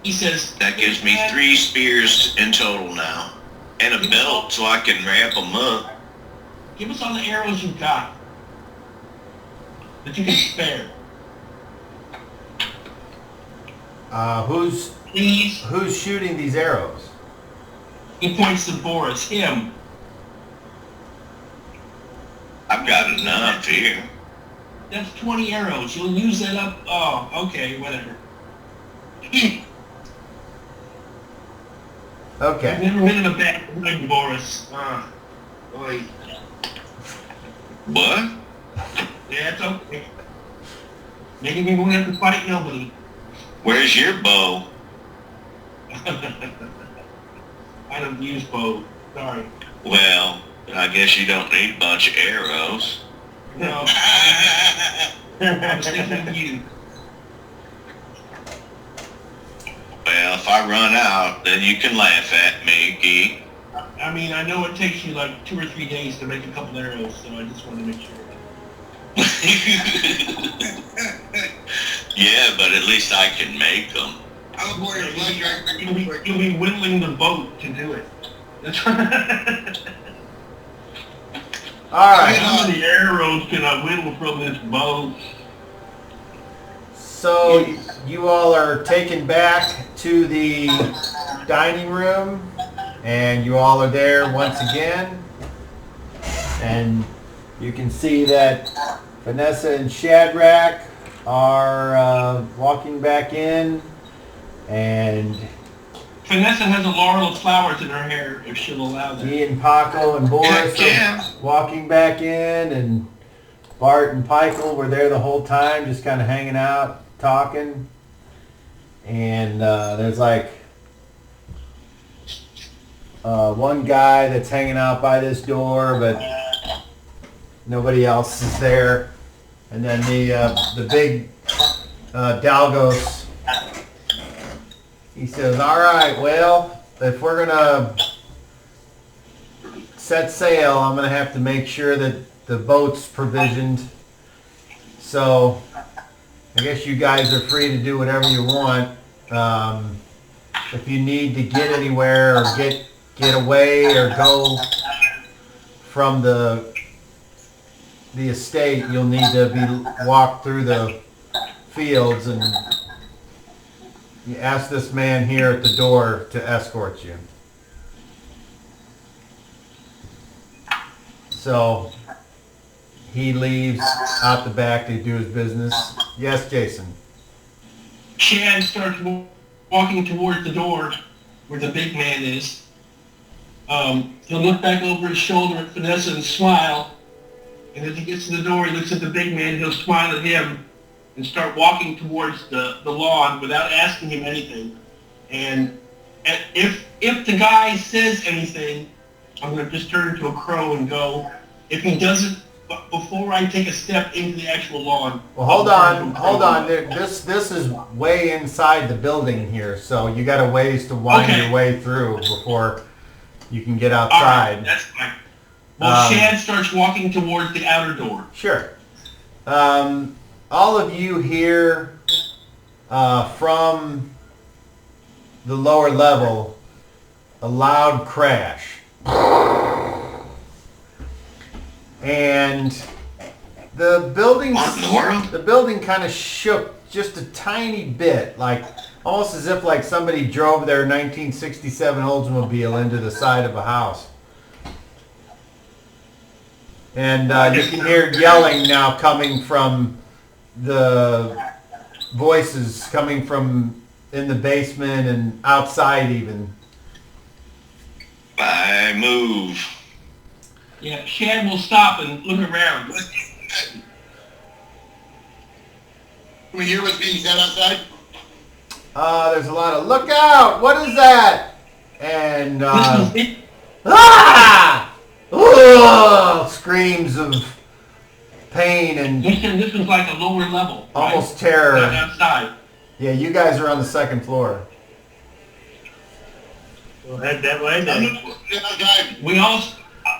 S1: He says
S6: That gives me 3 spears in total now. And a belt so I can wrap them up.
S1: give us all the arrows you got that you can spare. Please.
S3: Who's shooting these arrows?
S1: He points to Boris. Him.
S6: I've got enough here.
S1: That's 20 arrows. You'll use that up. Oh, okay, whatever.
S3: Okay.
S1: I've never been in a bad mood, Boris. Boy.
S6: What?
S1: Yeah, it's okay. Maybe we won't have to fight nobody.
S6: Where's your bow?
S1: I don't use bow. Sorry.
S6: Well, I guess you don't need a bunch of arrows.
S1: No. I was thinking of you.
S6: Well, if I run out, then you can laugh at me, Gee.
S1: I mean, I know it takes you like 2 or 3 days to make a couple arrows, so I just wanted to make sure.
S6: Yeah, but at least I can make them.
S5: I'll board your blood dragon.
S1: You'll be whittling the boat to do it. That's right.
S3: All right.
S1: How many arrows can I whittle from this bow?
S3: So you all are taken back to the dining room, and you all are there once again. And you can see that Vanessa and Shadrach are walking back in, and
S1: Vanessa has a laurel of flowers in her hair, if she'll allow that.
S3: Ian, Paco, and Boris are walking back in, and Bart and Pikel were there the whole time, just kind of hanging out, talking. And there's like one guy that's hanging out by this door, but nobody else is there. And then the big Dalgos, he says, all right, well, if we're going to set sail, I'm going to have to make sure that the boat's provisioned. So I guess you guys are free to do whatever you want. If you need to get anywhere or get away or go from the estate, you'll need to be walked through the fields, and you ask this man here at the door to escort you. So he leaves out the back to do his business. Yes, Jason.
S1: Chad starts walking towards the door where the big man is. He'll look back over his shoulder at Vanessa and smile. And as he gets to the door, he looks at the big man, he'll smile at him and start walking towards the lawn without asking him anything. And if the guy says anything, I'm going to just turn into a crow and go. If he doesn't, before I take a step into the actual lawn.
S3: Well, hold on. This is way inside the building here, so you got a ways to wind your way through before you can get outside.
S1: All right, that's fine. Well, Chad starts walking towards the outer door.
S3: Sure. All of you hear from the lower level a loud crash. And the building kind of shook just a tiny bit, like Almost as if like somebody drove their 1967 Oldsmobile into the side of a house. And you can hear yelling now coming from the voices coming from in the basement and outside even.
S6: I move.
S1: Yeah, Shad will stop and look around.
S5: Can we hear what's being said outside?
S3: There's a lot of "look out! What is that?" And screams of pain and
S1: This was like a lower level.
S3: almost
S1: right?
S3: terror.
S1: Not outside.
S3: Yeah, you guys are on the second floor.
S2: We'll head that way
S5: I'm
S2: then.
S5: gonna get outside.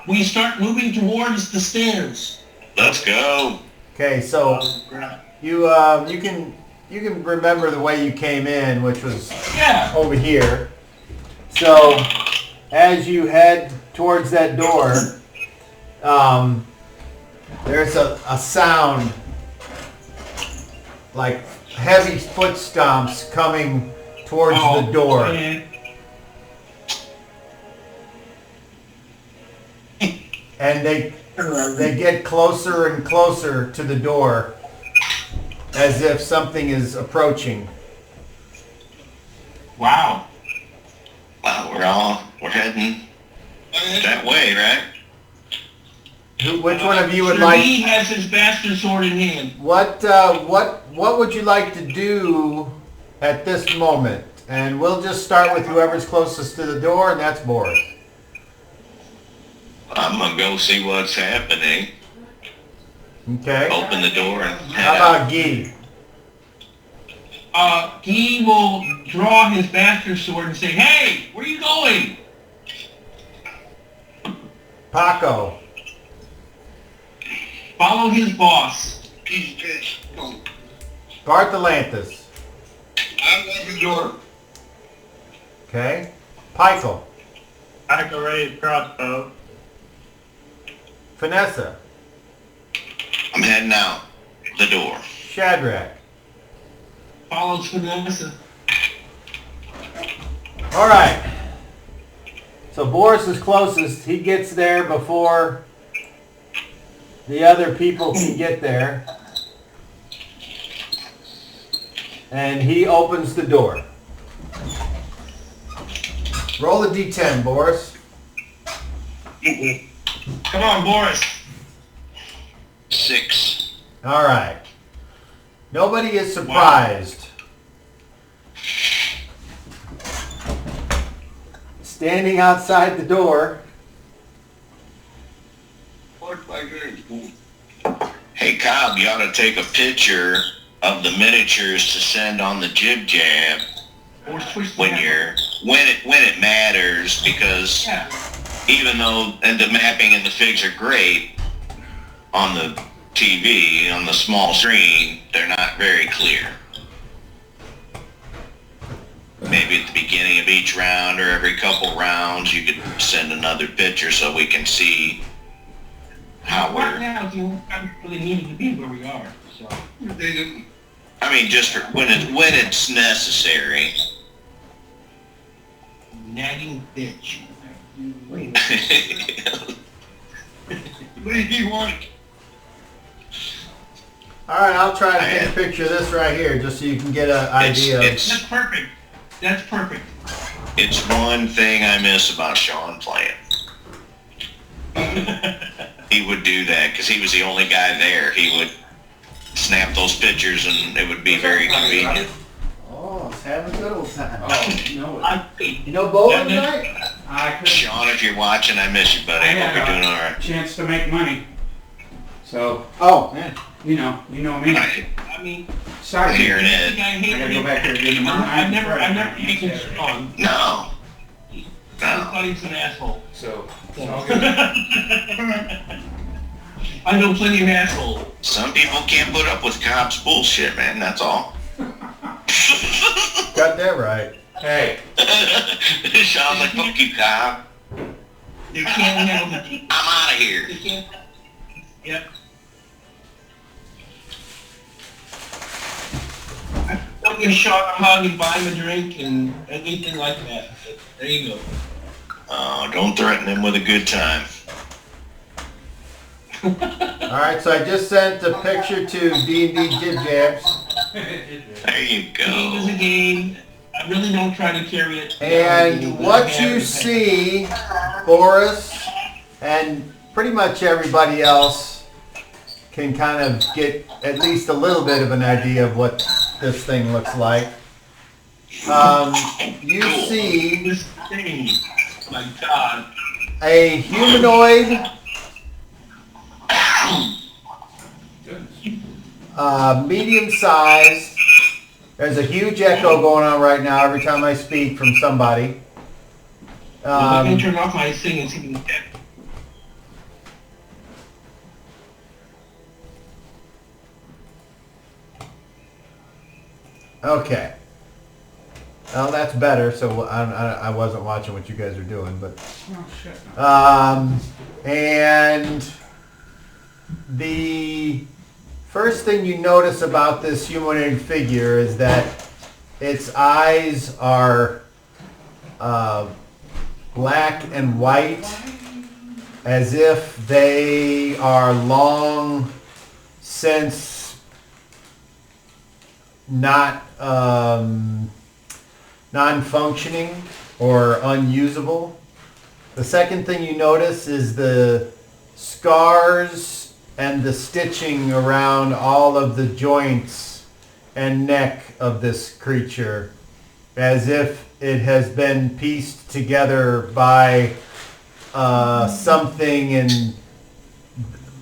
S1: We start moving towards the stairs.
S6: Let's go.
S3: Okay, so you can remember the way you came in, which was
S1: Yeah.
S3: over here. So as you head towards that door, there's a sound like heavy foot stomps coming towards the door.
S1: Man.
S3: And they get closer and closer to the door as if something is approaching.
S1: Wow.
S6: Wow, we're heading that way, right?
S3: Which one of you would
S1: Sir
S3: like?
S1: He has his bastard sword in hand.
S3: What would you like to do at this moment? And we'll just start with whoever's closest to the door, and that's Boris.
S6: I'm gonna go see what's happening.
S3: Okay.
S6: Open the door and
S3: How
S6: head out.
S3: about Guy?
S1: He will draw his bastard sword and say, "Hey, where are you going?"
S3: Paco.
S1: Follow his boss.
S5: Piece of piss. Go.
S3: Bartholanthus.
S5: I'm going to the door.
S3: Okay. Pikel.
S2: I can raise crossbow.
S3: Vanessa.
S6: I'm heading out the door.
S3: Shadrach.
S1: Follows Vanessa.
S3: All right. So Boris is closest. He gets there before the other people can get there. And he opens the door. Roll a d10, Boris.
S1: Come on, Boris.
S6: 6.
S3: All right. Nobody is surprised. Standing outside the door.
S6: Hey Cobb, you ought to take a picture of the miniatures to send on the jib jab
S1: Or switch
S6: when it matters, because
S1: Yeah.
S6: even though the mapping and the figs are great on the TV, on the small screen, they're not very clear. Maybe at the beginning of each round or every couple rounds you could send another picture so we can see how
S1: Right
S6: we're...
S1: now, you don't really need to be where we are. So.
S5: They didn't.
S6: I mean, just for when it's necessary.
S1: Nagging bitch.
S5: What do you want?
S3: All right, I'll try to take a picture of this right here just so you can get an idea.
S1: That's perfect. That's perfect.
S6: It's one thing I miss about Sean playing. He would do that because he was the only guy there. He would snap those pictures and it would be very convenient.
S3: Oh, it's having a good old time.
S7: Oh, no.
S3: You know bowling tonight?
S7: I could
S6: Sean, if you're watching, I miss you, buddy. I hope you're doing all right.
S7: chance to make money. So,
S3: Oh, man.
S7: you know me.
S1: I mean,
S7: Sorry.
S6: Hearing
S1: I
S6: it.
S1: think I hate
S7: I gotta
S1: him.
S7: go back there again tomorrow.
S1: I've never taken Sean.
S6: No.
S1: I
S6: No.
S1: thought he was an asshole.
S7: So, it's all good.
S1: I know plenty of assholes.
S6: Some people can't put up with cops' bullshit, man. That's all.
S3: Got that right.
S7: Hey,
S6: Sean's like, fuck you, cop.
S1: You can't handle the...
S6: I'm out of here.
S1: You can't... Yep. give Sean a hug and buy him a drink and anything like that. There you go.
S6: Oh, don't threaten him with a good time.
S3: Alright, so I just sent a picture to D&D Jib Jabs.
S6: There you
S1: Game is a
S6: go.
S1: game. I really don't try to carry it.
S3: And what you see, Boris, and pretty much everybody else can kind of get at least a little bit of an idea of what this thing looks like. You see
S1: This thing, my God.
S3: a humanoid, medium-sized. There's a huge echo going on right now every time I speak from somebody.
S1: I can turn off my thing and see if you can get.
S3: Okay. Well, that's better. So I wasn't watching what you guys are doing, but
S7: Oh, shit.
S3: and the first thing you notice about this humanoid figure is that its eyes are black and white, as if they are long since not non-functioning or unusable. The second thing you notice is the scars and the stitching around all of the joints and neck of this creature, as if it has been pieced together by something, and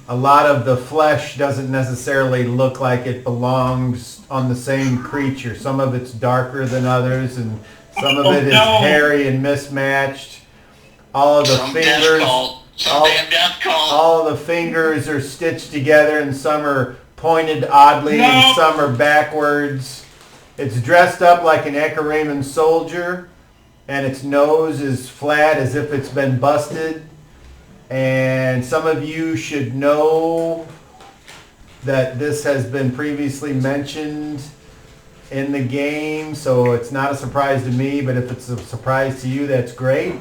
S3: a lot of the flesh doesn't necessarily look like it belongs on the same creature. Some of it's darker than others, and some of it is hairy and mismatched. All of the
S6: Some death
S3: fingers,
S6: call. Some
S3: all-
S6: damn death call.
S3: all of the fingers are stitched together, and some are pointed oddly, and some are backwards. It's dressed up like an Ekareman soldier, and its nose is flat as if it's been busted. And some of you should know that this has been previously mentioned in the game, so it's not a surprise to me, but if it's a surprise to you, that's great.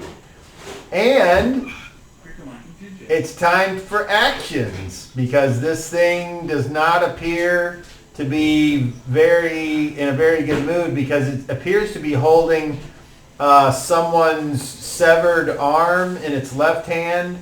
S3: And it's time for actions, because this thing does not appear to be in a very good mood, because it appears to be holding someone's severed arm in its left hand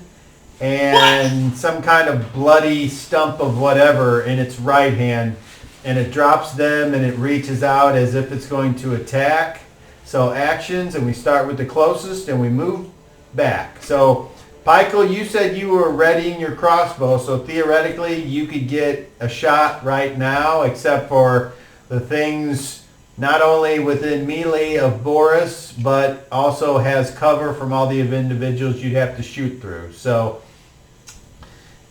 S3: and some kind of bloody stump of whatever in its right hand, and it drops them and it reaches out as if it's going to attack. So actions, and we start with the closest and we move back. So Pykel, you said you were readying your crossbow, so theoretically you could get a shot right now, except for the things not only within melee of Boris, but also has cover from all the individuals you'd have to shoot through. So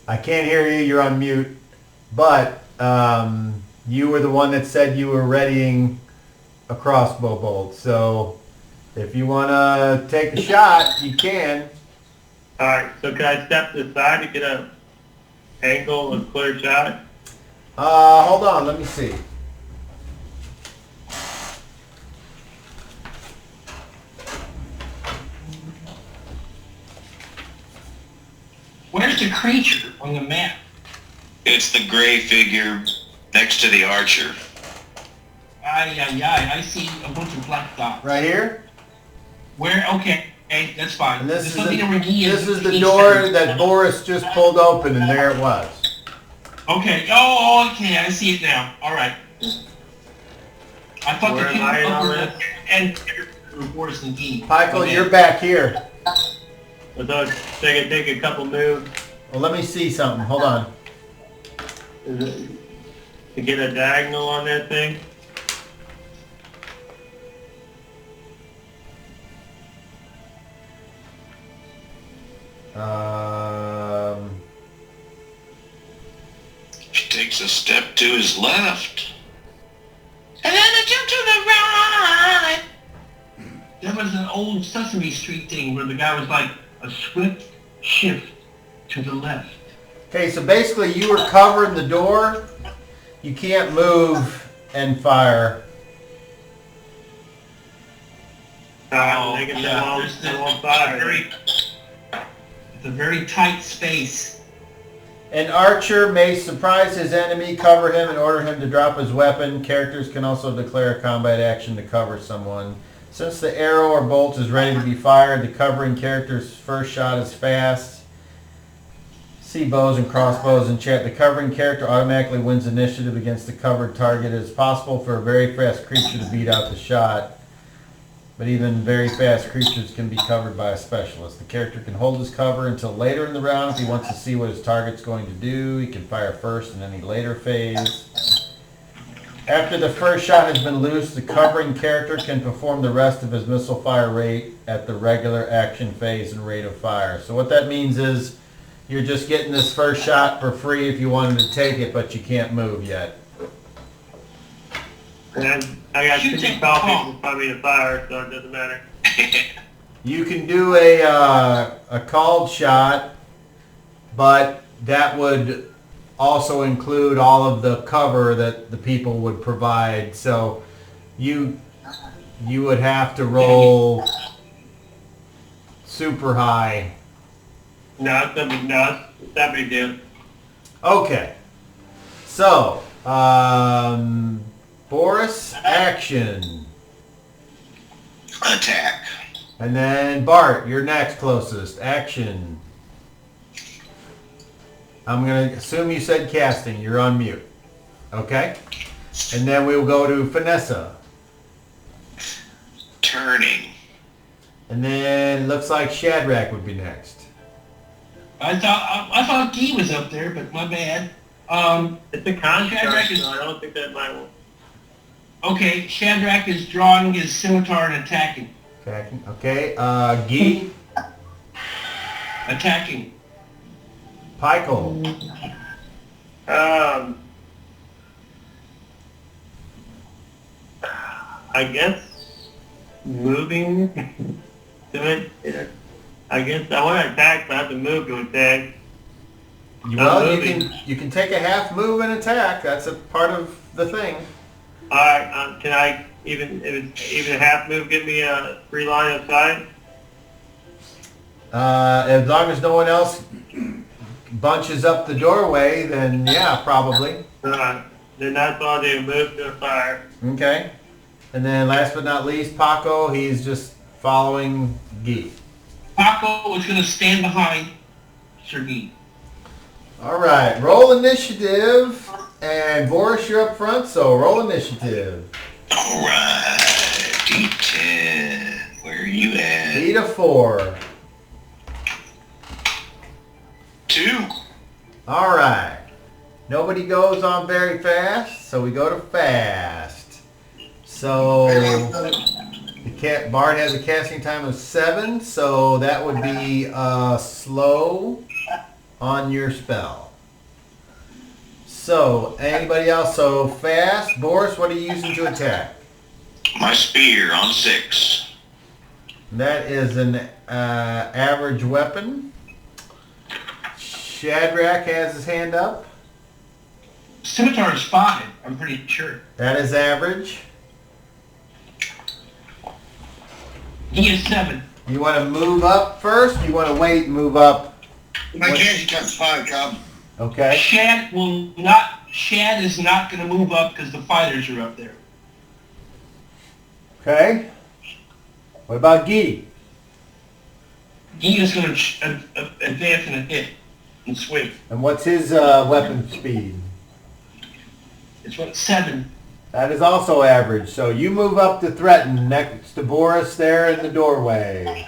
S3: I can't hear you, you're on mute, but you were the one that said you were readying a crossbow bolt. So if you want to take a shot, you can.
S2: Alright, so can I step to the side to get a angle and clear shot?
S3: Hold on, let me see.
S1: Where's the creature on the map?
S6: It's the gray figure next to the archer.
S1: I see a bunch of black dots.
S3: Right here?
S1: Where? Okay, that's fine.
S3: And this is
S1: There's something
S3: the,
S1: over here.
S3: this is the door that Boris just pulled open, and there it was.
S1: Okay. Oh, okay. I see it now. All right. I thought
S2: Where
S1: the
S2: am I in all
S1: people
S2: this?
S1: and Boris and Dean.
S3: Pykel, you're back here.
S2: So I can take a couple moves
S3: Well, let me see something. Hold on.
S2: to get a diagonal on that thing.
S6: He takes a step to his left. And then a jump to the right.
S1: There was an old Sesame Street thing where the guy was like a swift shift to the left.
S3: Okay, so basically you were covering the door. You can't move and fire.
S2: No, they can
S1: yeah,
S2: go
S1: there's
S2: on one side.
S1: It's a very tight space.
S3: An archer may surprise his enemy, cover him, and order him to drop his weapon. Characters can also declare a combat action to cover someone. Since the arrow or bolt is ready to be fired, the covering character's first shot is fast. See bows and crossbows in chat. The covering character automatically wins initiative against the covered target. It is possible for a very fast creature to beat out the shot, but even very fast creatures can be covered by a specialist. The character can hold his cover until later in the round. If he wants to see what his target's going to do, he can fire first in any later phase. After the first shot has been loosed, the covering character can perform the rest of his missile fire rate at the regular action phase and rate of fire. So what that means is you're just getting this first shot for free if you wanted to take it, but you can't move yet.
S2: And I got 50 copies and probably the fire, so it doesn't matter.
S3: You can do a called shot, but that would also include all of the cover that the people would provide. So you would have to roll super high.
S2: No, it's not a big deal.
S3: Okay. So, Boris, action.
S6: Attack.
S3: And then Bart, you're next closest. Action. I'm going to assume you said casting. You're on mute. Okay? And then we'll go to Vanessa.
S6: Turning.
S3: And then looks like Shadrach would be next.
S1: I thought Guy was up there, but my bad.
S2: It's a construct,
S1: Shadrach is-
S2: so I don't think that might work.
S1: Okay, Shadrach is drawing his scimitar and attacking.
S3: Attacking. Okay. Guy.
S1: Attacking.
S3: Pikel.
S2: I guess moving to it. I guess I want to attack, but I have to move to attack.
S3: Well, you can take a half move and attack. That's a part of the thing.
S2: All right, can I even a half move give me a free line of sight?
S3: As long as no one else bunches up the doorway, then yeah, probably.
S2: Then that's all they move to a fire.
S3: Okay. And then last but not least, Paco, he's just following Guy.
S1: Paco is going to stand behind Sir Guy.
S3: All right, roll initiative. And Boris, you're up front, so roll initiative.
S6: All right. D10. Where are you at?
S3: Beat a 4.
S6: 2.
S3: All right. Nobody goes on very fast, so we go to fast. So Bard has a casting time of 7, so that would be slow on your spell. So, anybody else? So fast. Boris, what are you using to attack?
S6: My spear on 6.
S3: That is an average weapon. Shadrach has his hand up.
S1: Scimitar is 5, I'm pretty sure.
S3: That is average.
S1: He is 7.
S3: You want to move up first? You want to wait and move up?
S5: My casting time's 5, Cobb.
S3: Okay.
S1: Shad is not going to move up because the fighters are up there.
S3: Okay. What about Guy?
S1: Guy is going to advance and hit and swing.
S3: And what's his weapon speed?
S1: It's what, 7.
S3: That is also average. So you move up to threaten next to Boris there in the doorway.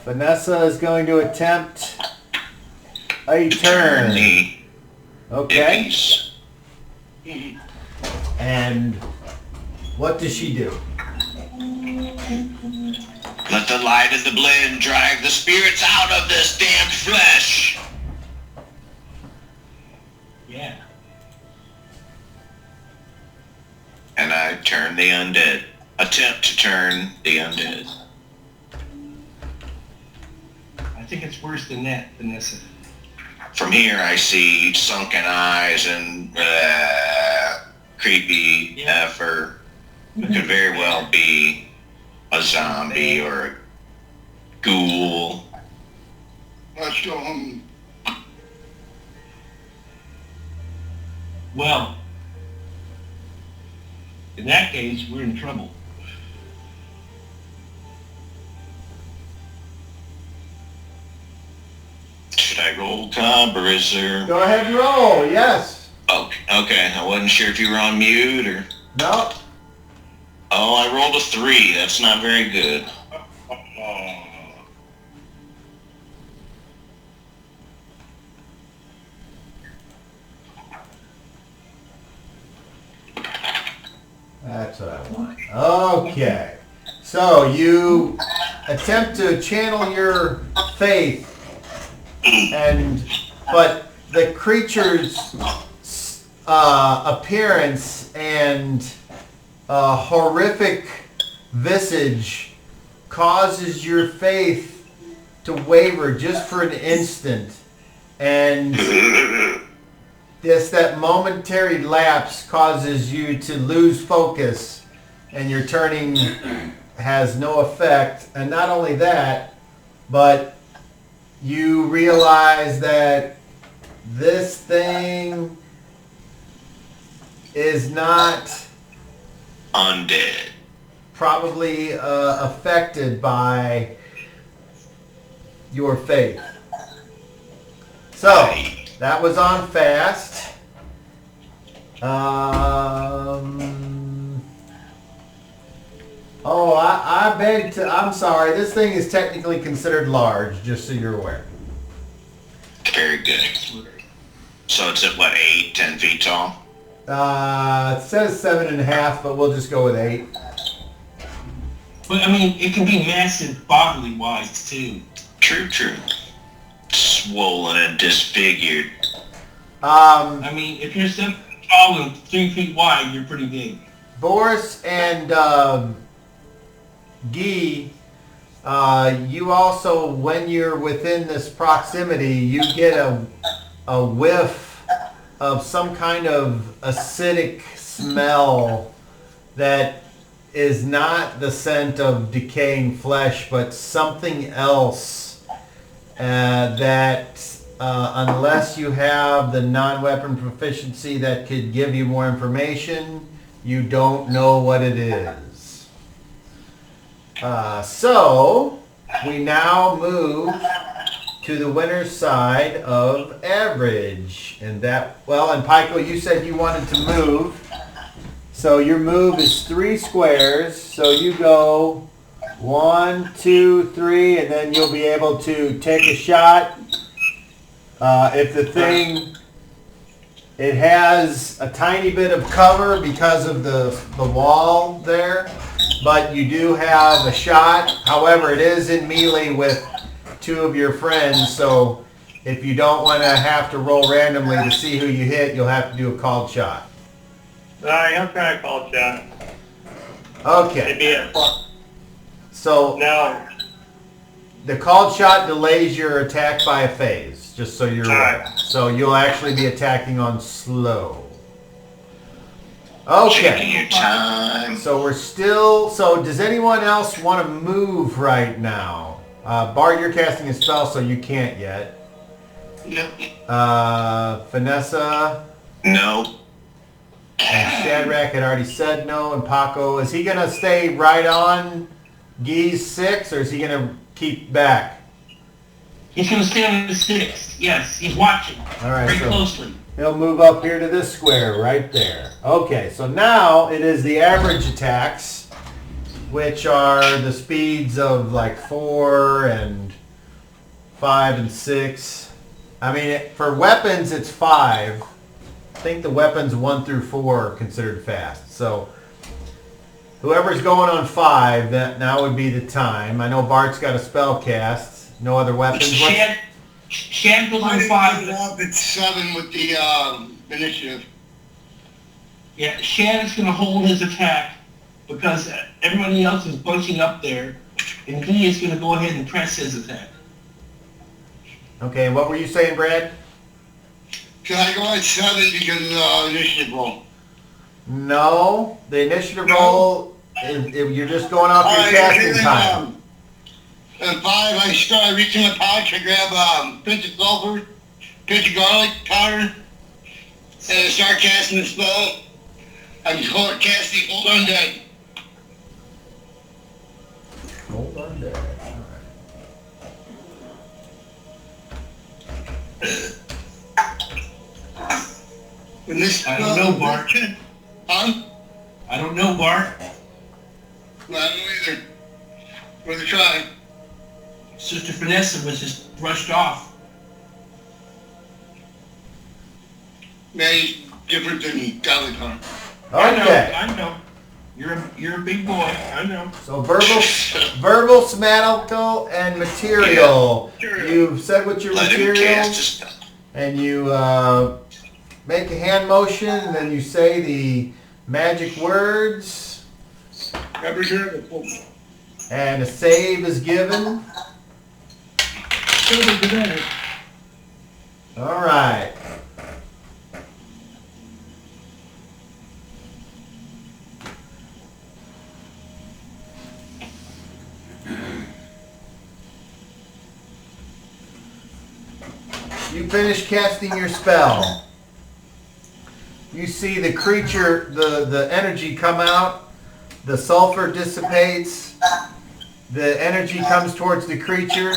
S3: Vanessa is going to attempt a turn. Okay. And what does she do?
S6: Let the light of the blend drive the spirits out of this damned flesh.
S1: Yeah.
S6: And I turn the undead. Attempt to turn the undead.
S1: I think it's worse than that, Vanessa.
S6: From here I see sunken eyes and creepy effort. It could very well be a zombie or a ghoul.
S1: Well, in that case, we're in trouble.
S6: Should I roll, Cobb, or is there...
S3: Go ahead and roll, yes.
S6: Okay. I wasn't sure if you were on mute or...
S3: No.
S6: Oh, I rolled a 3. That's not very good.
S3: That's what I want. Okay. So you attempt to channel your faith, but the creature's appearance and horrific visage causes your faith to waver just for an instant, and that momentary lapse causes you to lose focus, and your turning has no effect. And not only that, but you realize that this thing is not
S6: undead.
S3: Probably affected by your faith. So, that was on fast. I beg to... I'm sorry, this thing is technically considered large, just so you're aware.
S6: Very good. So it's at what, 8, 10 feet tall?
S3: It says 7.5, but we'll just go with 8.
S1: But, I mean, it can be massive bodily wise, too.
S6: True. Swollen and disfigured.
S3: I
S1: mean, if you're 7 feet tall and 3 feet wide, you're pretty big.
S3: Boris and Guy, you also, when you're within this proximity, you get a whiff of some kind of acidic smell that is not the scent of decaying flesh, but something else that unless you have the non-weapon proficiency that could give you more information, you don't know what it is. So we now move to the winner's side of average. And Pico, you said you wanted to move. So your move is 3 squares. So you go 1, 2, 3, and then you'll be able to take a shot. If the thing, it has a tiny bit of cover because of the wall there, but you do have a shot. However, it is in melee with 2 of your friends, so if you don't want to have to roll randomly to see who you hit, you'll have to do a called shot.
S2: Alright, I'm trying to call shot.
S3: Okay.
S2: Maybe it.
S3: So
S2: No.
S3: the called shot delays your attack by a phase, just so you're aware.
S2: Alright.
S3: So you'll actually be attacking on slow. Okay.
S6: Checking your time.
S3: So we're still... So does anyone else want to move right now? Bart, you're casting a spell, so you can't yet.
S5: No.
S3: Vanessa
S6: No.
S3: and Shadrach had already said no, and Paco, is he going to stay right on Guy's 6, or is he going to keep back?
S1: He's going to stay on the 6. Yes, he's watching
S3: All right,
S1: very
S3: so
S1: closely.
S3: he'll move up here to this square right there. Okay, so now it is the average attacks, which are the speeds of like 4 and 5 and 6. I mean, for weapons, it's 5. I think the weapons 1 through 4 are considered fast. So whoever's going on 5, that now would be the time. I know Bart's got a spell cast. No other weapons.
S1: Shad goes
S5: I
S1: on
S5: didn't
S1: 5.
S5: get it up at 7 with the initiative.
S1: Yeah, Shad is going to hold his attack because everybody else is bunching up there, and he is going to go ahead and press his attack.
S3: Okay, and what were you saying, Brad?
S5: Can I go at 7 because of the initiative roll?
S3: No, the initiative roll, you're just going off your casting time.
S5: At 5, I reach in my pouch, I grab pinch of sulfur, pinch of garlic powder, and I start casting the spell. I'm casting Hold Undead.
S3: Hold on there.
S5: When this
S1: I don't know, Bart.
S5: Huh?
S1: I don't know, Bart.
S5: Well, I don't know either. Worth a try.
S1: Sister Vanessa was just brushed off.
S5: Man, he's different than Galatar.
S3: Okay.
S1: I know. You're a big boy. I know.
S3: So verbal, somatical, and material. You've said what your
S6: Let him cast
S3: materials,
S6: his spell.
S3: and you make a hand motion, and then you say the magic words, and a save is given. All right. You finish casting your spell. You see the creature, the energy come out, the sulfur dissipates, the energy comes towards the creature,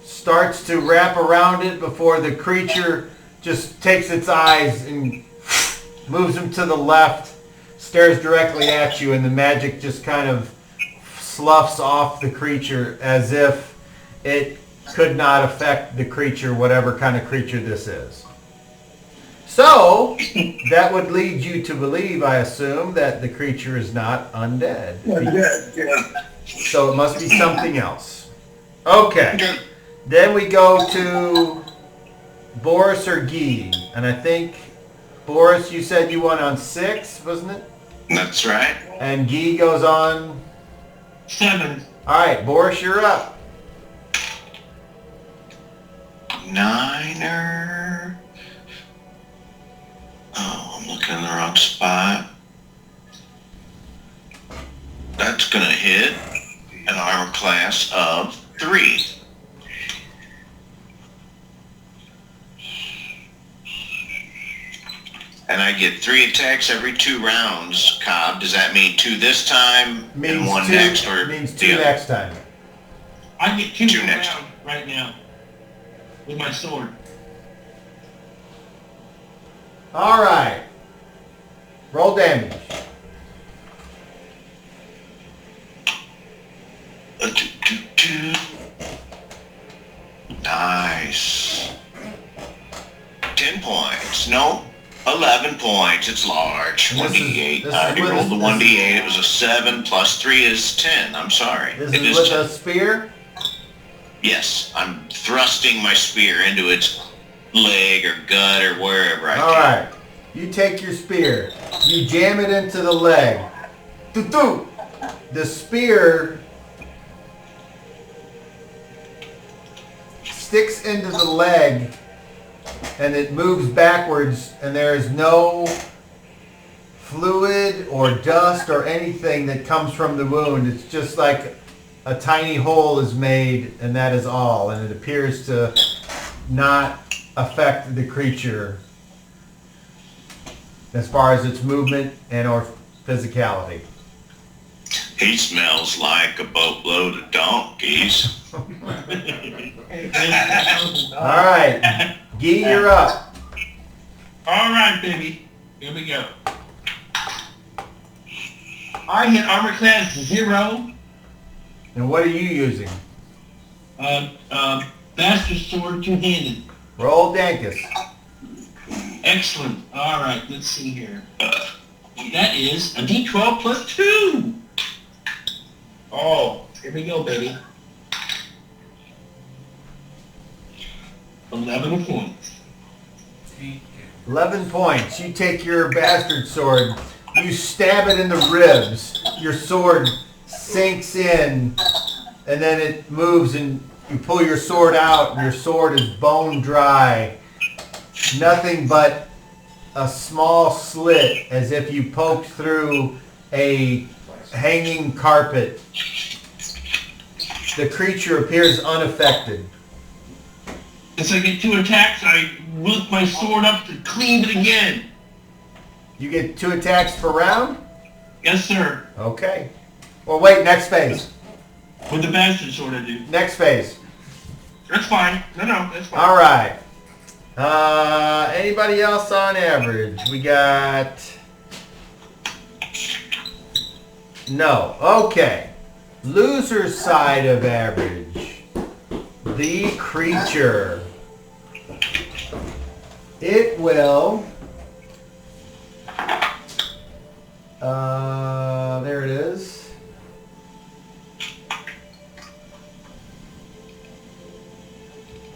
S3: starts to wrap around it before the creature just takes its eyes and moves them to the left, stares directly at you, and the magic just kind of sloughs off the creature as if it could not affect the creature, whatever kind of creature this is. So, that would lead you to believe, I assume, that the creature is not undead. So it must be something else. Okay. Then we go to Boris or Guy. And I think, Boris, you said you went on 6, wasn't it?
S6: That's right.
S3: And Guy goes on
S1: 7.
S3: All right, Boris, you're up.
S6: 9er. Oh, I'm looking in the wrong spot. That's gonna hit an armor class of 3. And I get 3 attacks every 2 rounds, Cobb. Does that mean 2 this time and 1
S3: two,
S6: next, or
S3: means
S6: the
S3: 2
S6: other?
S3: next time.
S1: I get 2
S6: Two
S1: per
S6: next.
S1: round right now with my sword.
S3: All right. Roll damage.
S6: Nice. 10 points. No, 11 points. It's large.
S3: And this is-
S6: 1d8.
S3: this
S6: I
S3: is
S6: already
S3: with
S6: rolled the
S3: this-
S6: 1d8. It was a 7 plus 3 is 10. I'm sorry.
S3: This
S6: It
S3: is
S6: is
S3: with
S6: 10.
S3: a spear.
S6: Yes, I'm thrusting my spear into its leg or gut or wherever I
S3: All
S6: can.
S3: right. You take your spear. You jam it into the leg. Doo-doo. The spear sticks into the leg and it moves backwards, and there is no fluid or dust or anything that comes from the wound. It's just like a tiny hole is made, and that is all. And it appears to not affect the creature as far as its movement and or physicality.
S6: He smells like a boatload of donkeys.
S3: All right, Guy, you're up.
S1: All right, baby. Here we go. I hit armor class 0.
S3: And what are you using?
S1: Bastard sword, 2-handed.
S3: Roll Dankus.
S1: Excellent. All right, let's see here. That is a D12 plus 2. Oh, here we go, baby. 11 points.
S3: 11 points. You take your bastard sword. You stab it in the ribs. Your sword sinks in, and then it moves, and you pull your sword out, and your sword is bone dry. Nothing but a small slit as if you poked through a hanging carpet. The creature appears unaffected.
S1: As I get 2 attacks, I lift my sword up to cleave it again.
S3: You get 2 attacks per round?
S1: Yes, sir.
S3: Okay. Well, wait, next phase.
S1: With the bastard sword I do.
S3: Next phase.
S1: That's fine. No, that's fine.
S3: All right. Anybody else on average? We got... No. Okay. Loser's side of average. The creature. It will... there it is.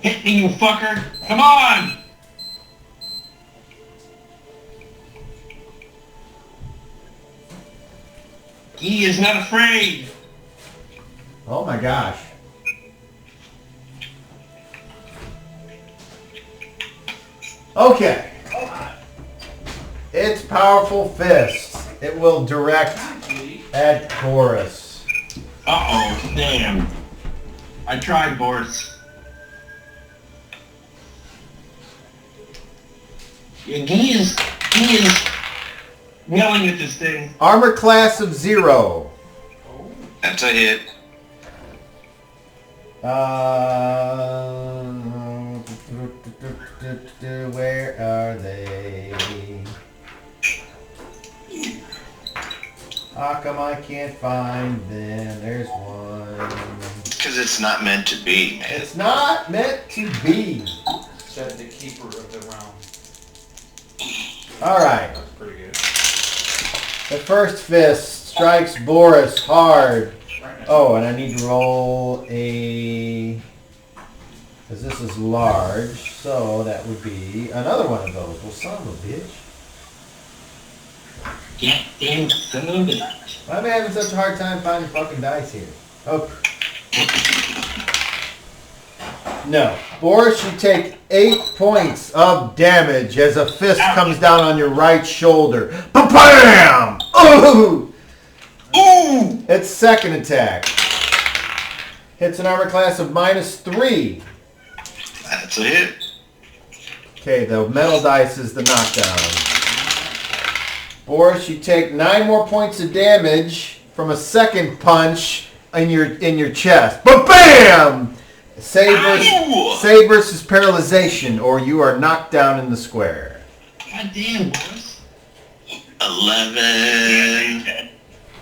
S1: Hit me, you fucker. Come on! He is not afraid.
S3: Oh my gosh. Okay. Its powerful fist. It will direct at Boris.
S1: Uh-oh, damn. I tried, Boris. Yeah, he is yelling at this thing.
S3: Armor class of 0.
S6: That's a hit.
S3: Where are they? How come I can't find them? There's one.
S6: Because it's not meant to be, man.
S3: It's not meant to be.
S7: Said the keeper of the realm.
S3: Alright.
S7: That's pretty good.
S3: The first fist strikes Boris hard. Oh, and I need to roll a... Because this is large, so that would be another one of those. Well, son of a bitch.
S1: Goddamn son of a bitch.
S3: Why am I having such a hard time finding fucking dice here? Oh. No. Boris, you take 8 points of damage as a fist comes down on your right shoulder. Ba-bam! Ooh!
S1: Ooh!
S3: Its second attack. Hits an armor class of -3.
S6: That's a hit.
S3: Okay, the metal dice is the knockdown. Boris, you take 9 more points of damage from a second punch in your chest. Ba-bam! Save versus paralyzation, or you are knocked down in the square.
S1: Goddamn, Boris.
S6: 11.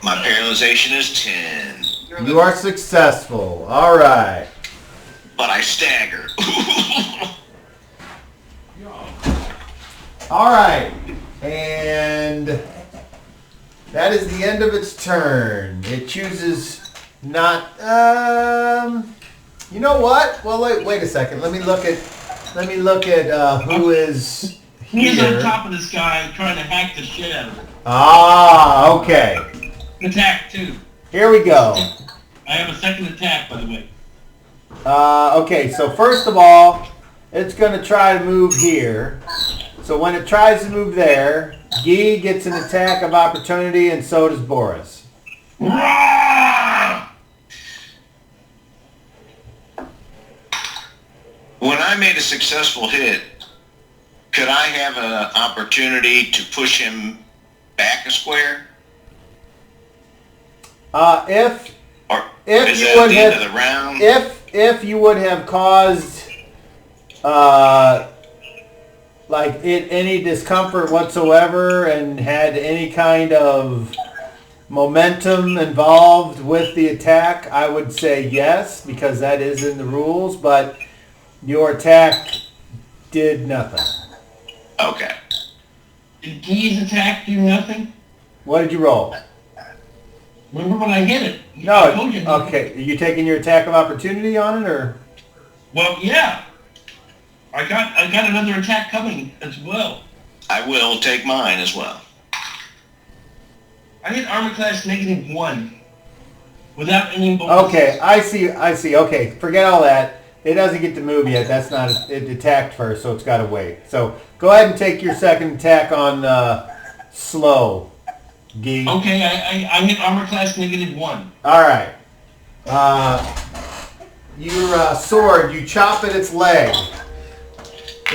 S6: My paralyzation is 10.
S3: You are successful. All right.
S6: But I stagger.
S3: All right. And that is the end of its turn. It chooses not... you know what? Well, wait a second. Let me look at who is
S1: He's on
S3: here.
S1: top of this guy trying to hack the shit out of it.
S3: Ah, okay.
S1: Attack 2.
S3: Here we go.
S1: I have a second attack, by the way.
S3: Okay, so first of all, it's going to try to move here. So when it tries to move there, Guy gets an attack of opportunity, and so does Boris.
S6: When I made a successful hit, could I have an opportunity to push him back a square?
S3: If
S6: Is
S3: you
S6: that
S3: would
S6: at the end of
S3: have,
S6: the round?
S3: if you would have caused, any discomfort whatsoever and had any kind of momentum involved with the attack, I would say yes, because that is in the rules, but your attack did nothing.
S6: Okay.
S1: Did Guy's attack do nothing?
S3: What did you roll?
S1: Remember when I hit it? I
S3: No,
S1: told you.
S3: okay. Are you taking your attack of opportunity on it, or?
S1: Well, yeah. I got another attack coming as well.
S6: I will take mine as well.
S1: I hit armor class -1 without any bonus.
S3: Okay, I see. Okay, forget all that. It doesn't get to move yet. That's not. It attacked first, so it's got to wait. So go ahead and take your second attack on slow, Gee.
S1: Okay, I hit armor class -1.
S3: All right. Your sword, you chop at its leg.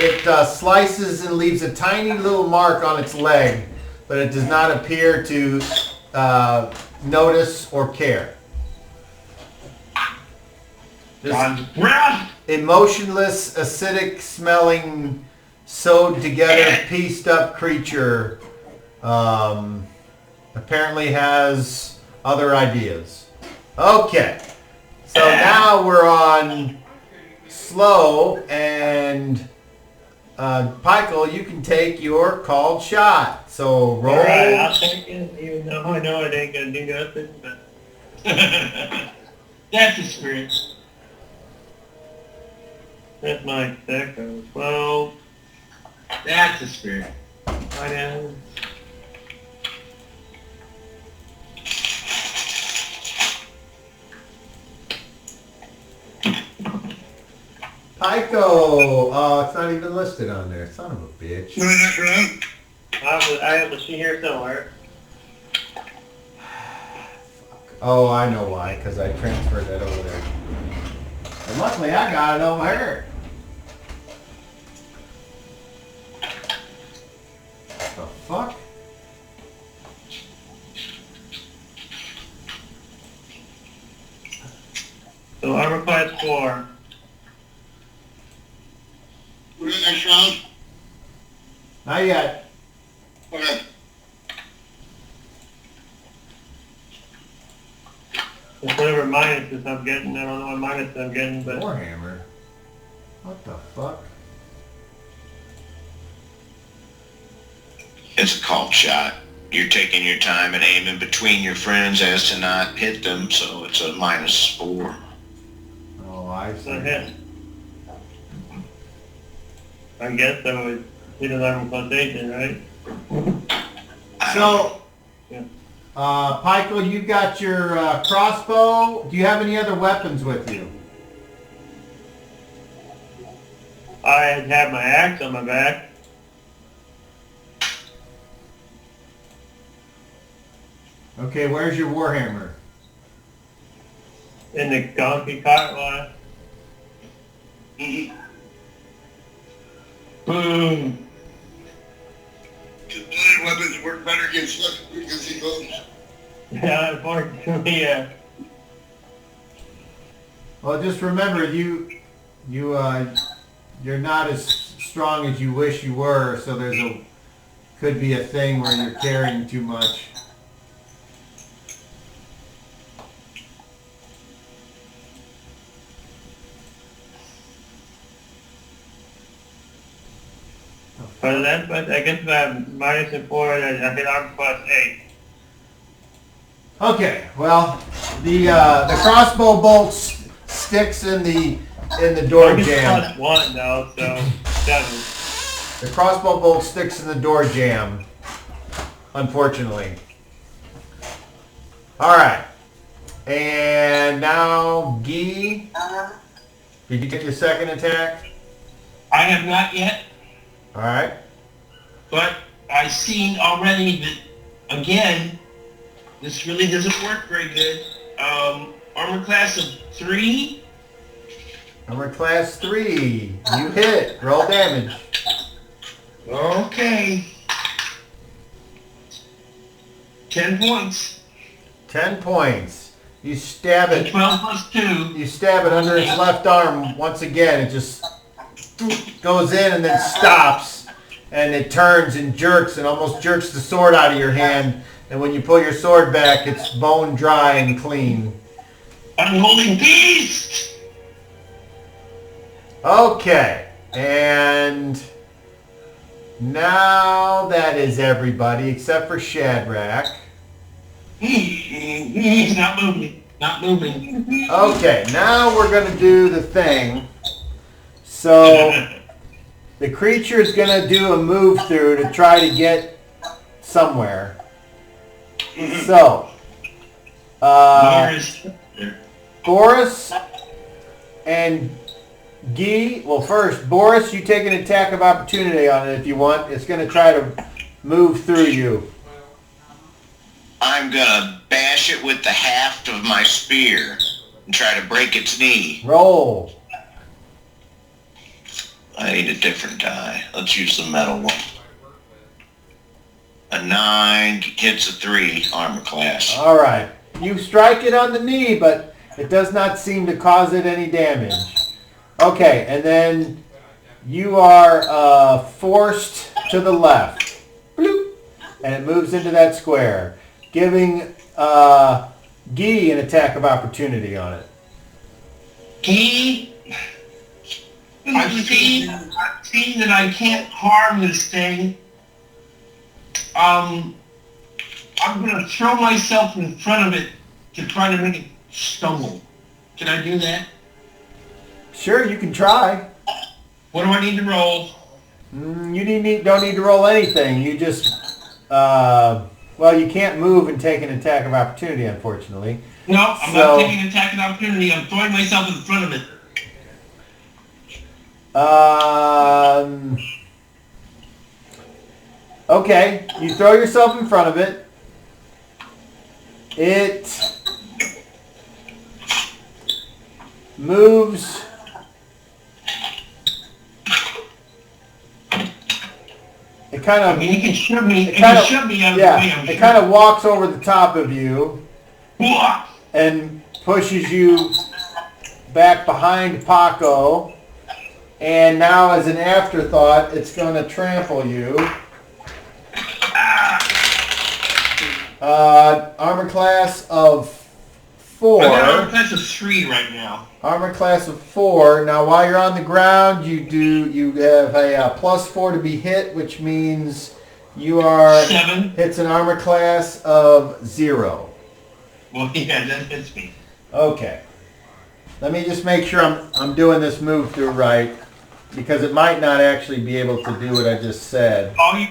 S3: It slices and leaves a tiny little mark on its leg, but it does not appear to notice or care. This emotionless, acidic smelling, sewed together, pieced up creature apparently has other ideas. Okay. So now we're on slow, and Pikel, you can take your called shot. So roll.
S2: All right, I'll take it, even though I know it ain't gonna do nothing. But
S1: That's the spirit.
S2: that's my second. 12.
S1: That's the spirit.
S2: I know.
S3: Pico. Oh, it's not even listed on there. Son of a bitch.
S5: No, that's right.
S2: I have the sheet here somewhere.
S3: Oh, I know why. Because I transferred that over there. And luckily, I got it over here. The fuck?
S2: So armor class 4.
S5: We're in the next round.
S3: Not yet.
S5: Okay.
S2: It's whatever minuses I'm getting. I don't know what minuses I'm getting, but
S3: Warhammer. What the fuck?
S6: It's a called shot. You're taking your time and aiming between your friends as to not hit them, so it's a -4.
S3: Oh, I
S2: it's
S3: see.
S2: a hit. I guess I would hit 11 plus 8 then, right?
S3: So,
S2: Yeah.
S3: Pikel, you got your crossbow. Do you have any other weapons with you?
S2: I had my axe on my back.
S3: Okay, where's your warhammer?
S2: In the donkey cart line.
S1: Boom.
S5: Because blended weapons work better against Skell-Ghosts.
S2: Yeah, unfortunately, yeah.
S3: Well, just remember, you're not as strong as you wish you were, so could be a thing where you're carrying too much.
S2: But that's what I guess about -4. I hit armor plus 8.
S3: Okay, well, the crossbow bolt sticks in the door
S2: I
S3: jamb.
S2: plus 1 though, so 7.
S3: The crossbow bolt sticks in the door jamb, unfortunately. All right, and now Guy, did you get your second attack?
S1: I have not yet,
S3: All right.
S1: but I've seen already that, again, this really doesn't work very good. Armor class of 3.
S3: Armor class 3. You hit. Roll damage.
S1: Okay. 10 points.
S3: 10 points. You stab
S1: And
S3: it.
S1: 12 plus 2.
S3: You stab it under its left arm once again. It just goes in and then stops. And it turns and jerks and almost jerks the sword out of your hand. And when you pull your sword back, it's bone dry and clean.
S1: Unholy beast!
S3: Okay. And now that is everybody except for Shadrach.
S1: He's not moving. Not moving.
S3: Okay, now we're going to do the thing. So the creature is going to do a move through to try to get somewhere. So,
S1: Where is...
S3: Boris and Guy, well first, Boris, you take an attack of opportunity on it if you want. It's going to try to move through you.
S6: I'm gonna bash it with the haft of my spear and try to break its knee.
S3: Roll.
S6: I need a different die. Let's use the metal one. A 9 hits a 3 armor class.
S3: All right. You strike it on the knee, but it does not seem to cause it any damage. Okay, and then you are forced to the left. Bloop. And it moves into that square, giving Guy an attack of opportunity on it.
S1: Guy, I've seen that I can't harm this thing. I'm going to throw myself in front of it to try to make it stumble. Can I do that?
S3: Sure, you can try.
S1: What do I need to roll?
S3: You don't need to roll anything. You just, well, you can't move and take an attack of opportunity, unfortunately.
S1: No, I'm not taking an attack of opportunity. I'm throwing myself in front of it.
S3: Okay, you throw yourself in front of it. It moves. It kind of.
S1: I mean, it can shove me. It can shove me out of the way. I'm
S3: It
S1: sure.
S3: kind of walks over the top of you
S1: Whoa!
S3: and pushes you back behind Paco. And now, as an afterthought, it's going to trample you. Armor class of 4.
S1: I got armor class of 3 right now.
S3: Armor class of 4. Now, while you're on the ground, you have a +4 to be hit, which means you are
S1: 7.
S3: It's an armor class of 0.
S1: Well, yeah, that hits me.
S3: Okay. Let me just make sure I'm doing this move through right, because it might not actually be able to do what I just said.
S1: Oh,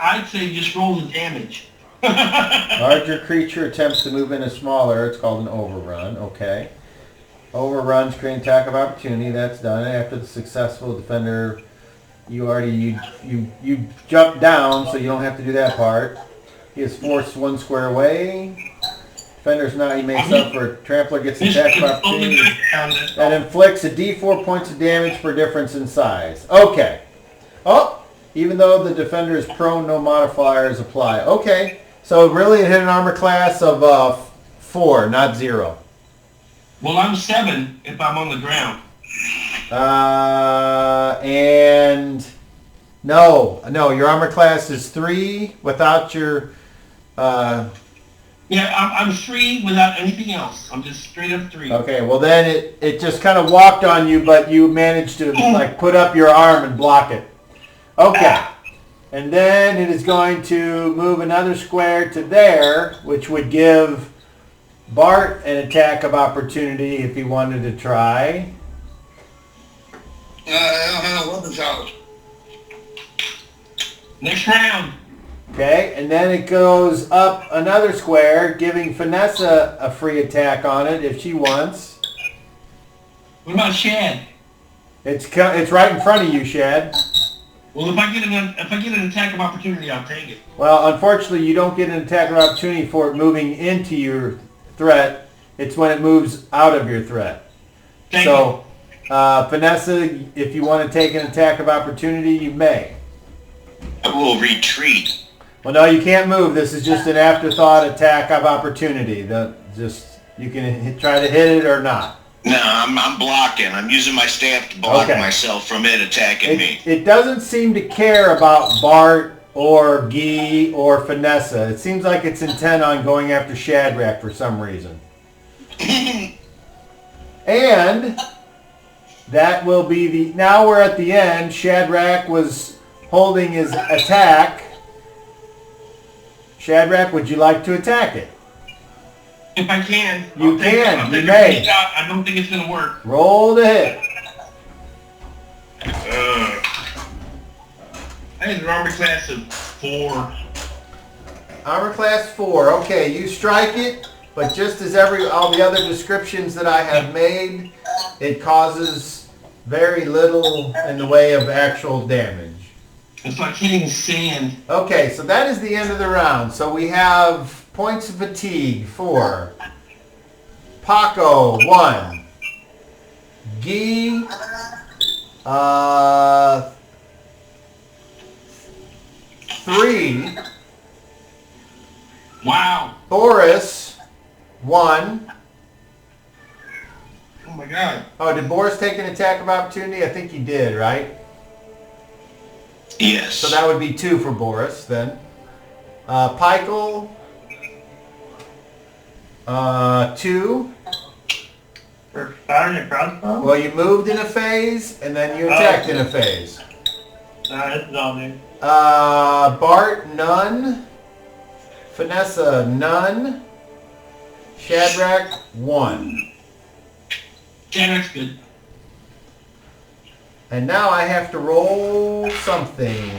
S1: I'd say just roll the damage.
S3: Larger creature attempts to move in a smaller. It's called an overrun. Okay. Overruns create attack of opportunity. That's done. After the successful defender, you jump down, so you don't have to do that part. He is forced 1 square away. Defender's not. He makes up for. Trampler gets attack of opportunity. That inflicts a D4 points of damage per difference in size. Okay. Oh, even though the defender is prone, no modifiers apply. Okay. So really it hit an armor class of 4, not 0.
S1: Well, I'm 7 if I'm on the ground.
S3: And no, your armor class is 3 without your...
S1: Yeah, I'm 3 without anything else. I'm just straight up 3.
S3: Okay, well then it just kind of walked on you, but you managed to like put up your arm and block it. Okay. And then it is going to move another square to there, which would give Bart an attack of opportunity if he wanted to try.
S5: I don't have weapons out.
S1: Next round.
S3: Okay, and then it goes up another square, giving Vanessa a free attack on it if she wants.
S1: What about Shad?
S3: It's right in front of you, Shad.
S1: Well, if I get an attack of opportunity, I'll take it.
S3: Well, unfortunately, you don't get an attack of opportunity for it moving into your threat. It's when it moves out of your threat.
S1: Thank you.
S3: Vanessa, if you want to take an attack of opportunity, you may.
S6: I will retreat.
S3: Well, no, you can't move. This is just an afterthought attack of opportunity. You can try to hit it or not.
S6: No, I'm blocking. I'm using my staff to block myself from it attacking me.
S3: It doesn't seem to care about Bart or Guy or Vanessa. It seems like it's intent on going after Shadrach for some reason. And that will be the... Now we're at the end. Shadrach was holding his attack. Shadrach, would you like to attack it?
S1: If I can.
S3: You can.
S1: I'll
S3: You
S1: take
S3: may.
S1: a shot. I don't think it's going to work.
S3: Roll to hit.
S1: I had an armor class of 4.
S3: Armor class 4. Okay, you strike it, but just as all the other descriptions that I have made, it causes very little in the way of actual damage.
S1: It's like hitting sand.
S3: Okay, so that is the end of the round. So we have points of fatigue for Paco, 1. Guy, 3.
S1: Wow.
S3: Boris, 1.
S1: Oh my God.
S3: Oh, did Boris take an attack of opportunity? I think he did, right?
S6: Yes.
S3: So that would be 2 for Boris then. Pykel, 2.
S2: For firing a crossbow?
S3: Well, you moved in a phase, and then you attacked in a phase.
S2: This is all new.
S3: Bart, none. Vanessa, none. Shadrach, 1.
S1: Shadrach's good.
S3: And now I have to roll something.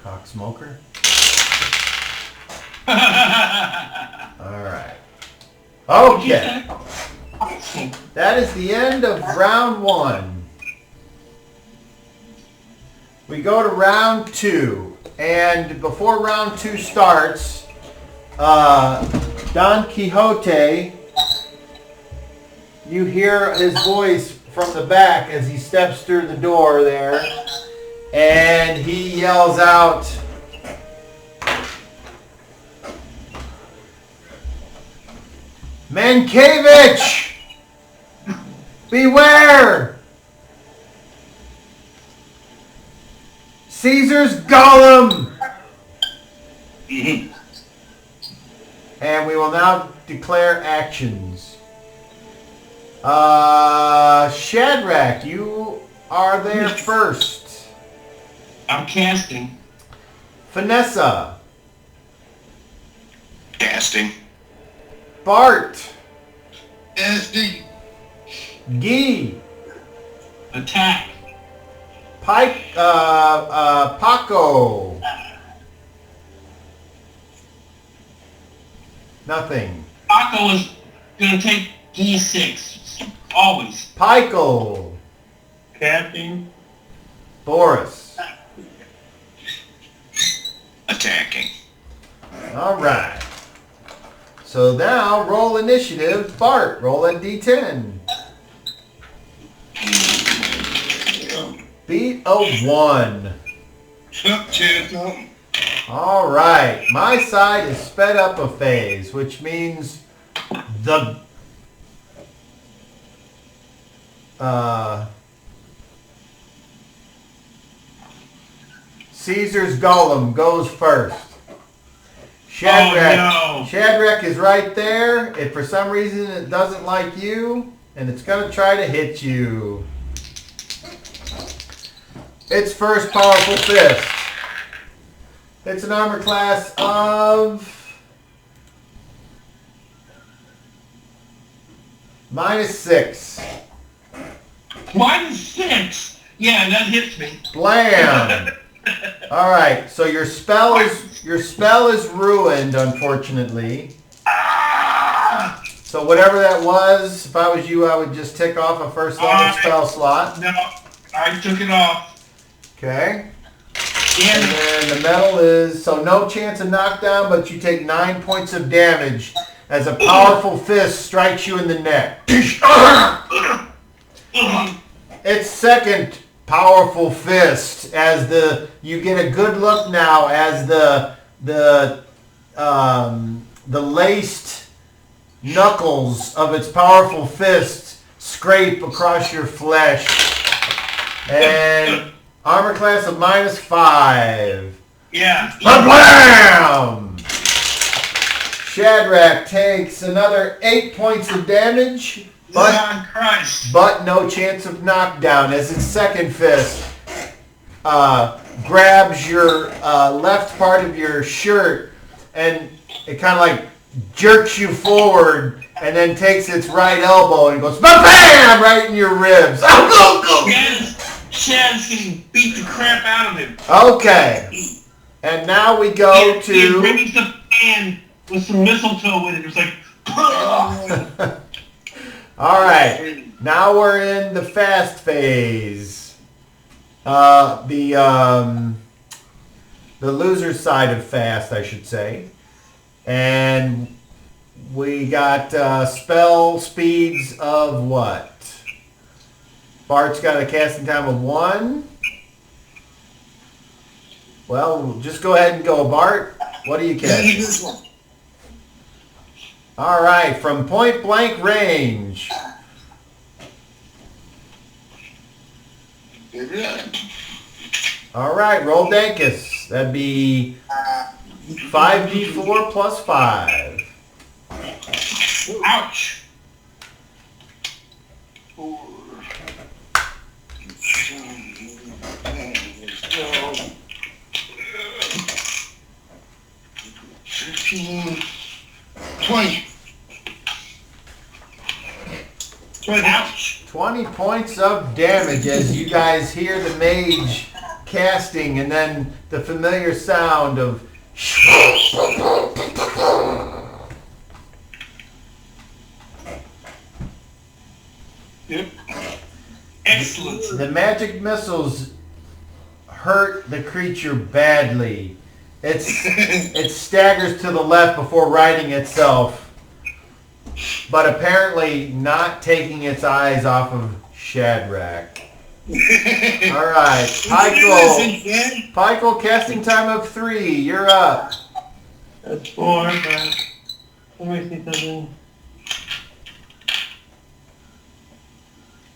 S3: Cock smoker. Alright. Okay. That is the end of round 1. We go to round 2. And before round 2 starts, Don Keehote, you hear his voice from the back as he steps through the door there, and he yells out, "Mankiewicz! Beware! Caesar's golem!" And we will now declare actions. Shadrach, you are there first.
S1: I'm casting.
S3: Vanessa.
S6: Casting.
S3: Bart.
S5: Casting.
S3: Guy.
S1: Attack.
S3: Paco. Nothing.
S1: Paco is gonna take D6. Always.
S3: Pykel.
S2: Casting.
S3: Boris.
S6: Attacking.
S3: All right. So now roll initiative. Bart, roll a D10. Beat a 1. All right. My side is sped up a phase, which means the Caesar's golem goes first. Shadrach,
S1: Oh, no.
S3: Shadrach is right there. If for some reason it doesn't like you, and it's going to try to hit you. Its first powerful fist. It's an armor class of -6.
S1: -6. Yeah, that hits me.
S3: Blam. All right, so your spell is ruined, unfortunately. So whatever that was, if I was you, I would just tick off a first level spell slot.
S1: No, I took it off.
S3: Okay.
S1: Damn
S3: And
S1: it.
S3: then the metal is, so no chance of knockdown, but you take 9 points of damage as a powerful fist strikes you in the neck. Its second powerful fist, as you get a good look now as the laced knuckles of its powerful fist scrape across your flesh. And armor class of -5.
S1: Yeah.
S3: Blam! Shadrach takes another 8 points of damage,
S1: God Christ.
S3: but no chance of knockdown as its second fist grabs your left part of your shirt and it kind of like jerks you forward and then takes its right elbow and goes bam right in your ribs.
S1: Shad's getting beat the crap out of him.
S3: Okay. And now we go
S1: He
S3: to...
S1: raised the fan with some mistletoe in it. It was like,
S3: All right. Now we're in the fast phase. The loser side of fast, I should say. And we got spell speeds of what? Bart's got a casting time of 1. Well, just go ahead and go, Bart. What are you casting?
S5: This one.
S3: All right, from point blank range. All right, roll Dankus. That'd be 5d4 plus 5.
S1: Ouch.
S5: 4, 15, 20.
S1: Ouch.
S3: 20 points of damage as you guys hear the mage casting and then the familiar sound of
S1: Yep. Excellent.
S3: the magic missiles hurt the creature badly. It staggers to the left before righting itself, but apparently not taking its eyes off of Shadrach. All right, Pykel, casting time of 3. You're up.
S2: That's 4. Let me see something.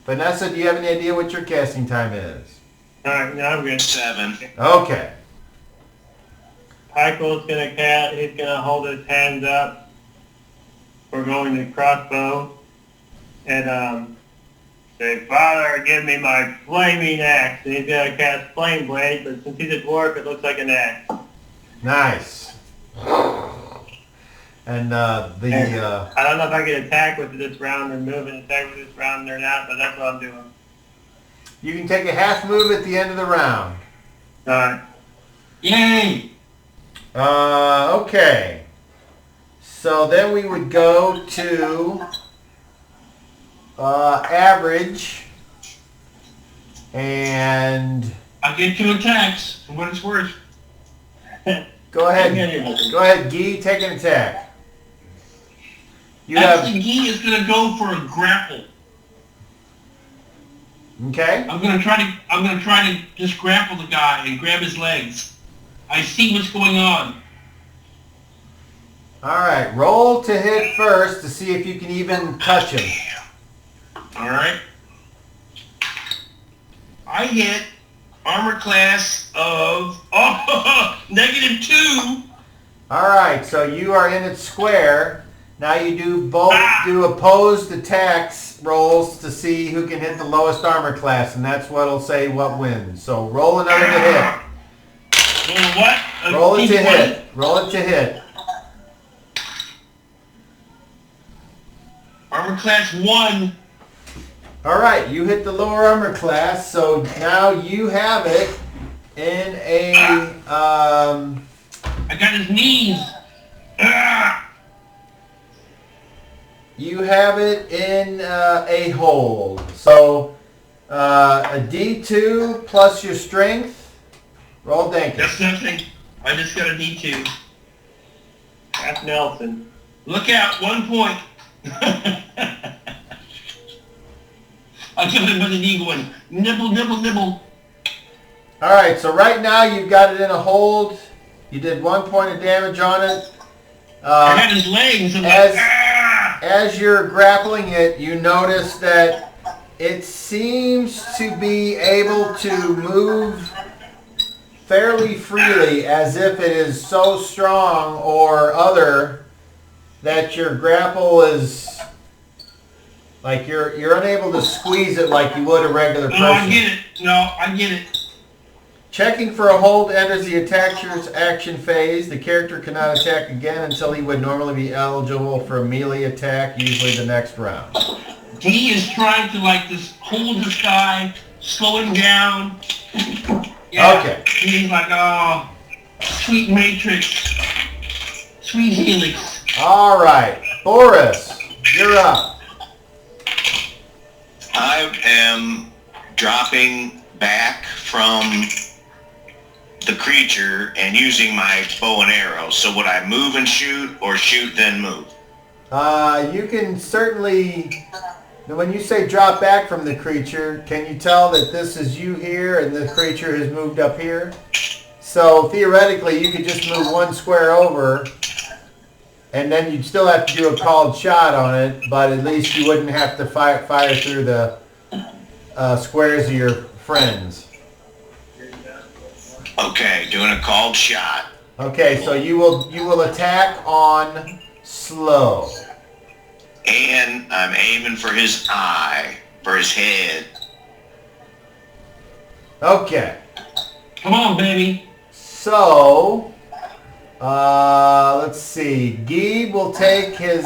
S3: Vanessa, do you have any idea what your casting time is?
S2: Alright, now I'm good.
S6: 7.
S3: Okay.
S2: Pykel's gonna cast, he's gonna hold his hands up. We're going to crossbow. And say, Father, give me my flaming axe. And he's gonna cast flame blade, but since he's a dwarf, it looks like an axe.
S3: Nice. And
S2: I don't know if I can attack with this round or move and attack with this round or not, but that's what I'm doing.
S3: you can take a half move at the end of the round.
S2: Alright.
S1: Yay.
S3: Okay. So then we would go to average, and
S1: I get 2 attacks for what it's worth.
S3: go ahead. Go ahead, Guy, take an attack. You
S1: Actually, Guy is going to go for a grapple.
S3: Okay.
S1: I'm going to try to just grapple the guy and grab his legs. I see what's going on.
S3: All right. Roll to hit first to see if you can even touch him.
S1: All right. I hit armor class of -2.
S3: All right. So you are in its square. Now you do do opposed attacks rolls to see who can hit the lowest armor class, and that's what'll say what wins. So roll another to hit.
S1: Roll what?
S3: Roll it to
S1: D20?
S3: hit. Roll it to hit.
S1: Armor class 1.
S3: All right, you hit the lower armor class, so now you have it in a
S1: I got his knees.
S3: you have it in a hold. So a D2 plus your strength. Roll Dankus.
S1: That's nothing. I just got a D2.
S2: That's Nelson.
S1: Look out, 1 point. I'll give him an knee going, nibble, nibble, nibble.
S3: All right, so right now you've got it in a hold. You did 1 point of damage on it.
S1: I had his legs. I'm
S3: as-
S1: like, ah!
S3: As you're grappling it, you notice that it seems to be able to move fairly freely, as if it is so strong or other that your grapple is like you're unable to squeeze it like you would a regular person.
S1: No, I get it. No, I get it.
S3: Checking for a hold enters the attacker's action phase. The character cannot attack again until he would normally be eligible for a melee attack, usually the next round.
S1: He is trying to like just hold this guy, slow him down. Yeah.
S3: Okay.
S1: He's like, oh, sweet Matrix, sweet Helix.
S3: All right, Boris, you're up.
S6: am dropping back from the creature and using my bow and arrow. So would I move and shoot, or shoot then move?
S3: You can certainly, when you say drop back from the creature, can you tell that this is you here and the creature has moved up here? So theoretically, you could just move one square over, and then you'd still have to do a called shot on it, but at least you wouldn't have to fire through the squares of your friends.
S6: Okay, doing a called shot.
S3: Okay, so you will attack on slow.
S6: And I'm aiming for his eye, for his head.
S3: Okay.
S1: Come on, baby.
S3: So, let's see. Guy will take his...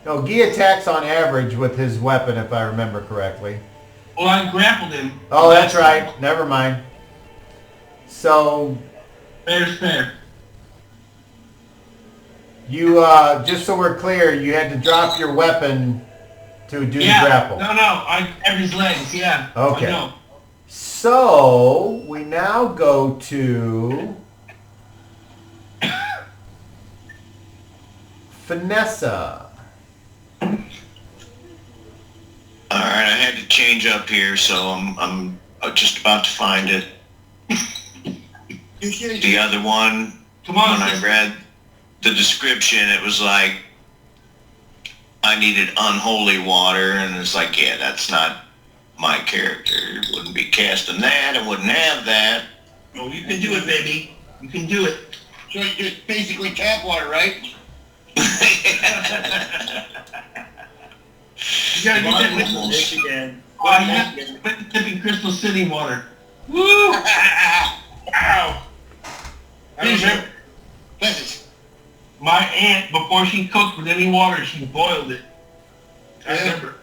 S3: No, Guy attacks on average with his weapon, if I remember correctly.
S1: Well, I grappled him.
S3: Oh, that's right. Never mind. So...
S1: Fair's fair.
S3: You, just so we're clear, you had to drop your weapon to do the grapple.
S1: No, I grabbed his legs, yeah.
S3: Okay.
S1: I know.
S3: So, we now go to... Vanessa.
S6: Alright, I had to change up here, so I'm just about to find it. The other one,
S1: Come on,
S6: when I read the description, it was like I needed unholy water, and it's like, yeah, that's not my character. It wouldn't be casting that. It wouldn't have that.
S1: Oh, you can do it, baby. You can do it.
S5: So you just basically tap water, right?
S1: You gotta get that with
S2: Michigan.
S1: Oh, you got to dip in Crystal City water. Woo! Ow! I remember
S5: Pleasant.
S1: my aunt, before she cooked with any water, she boiled it. I
S5: Yeah.
S1: remember.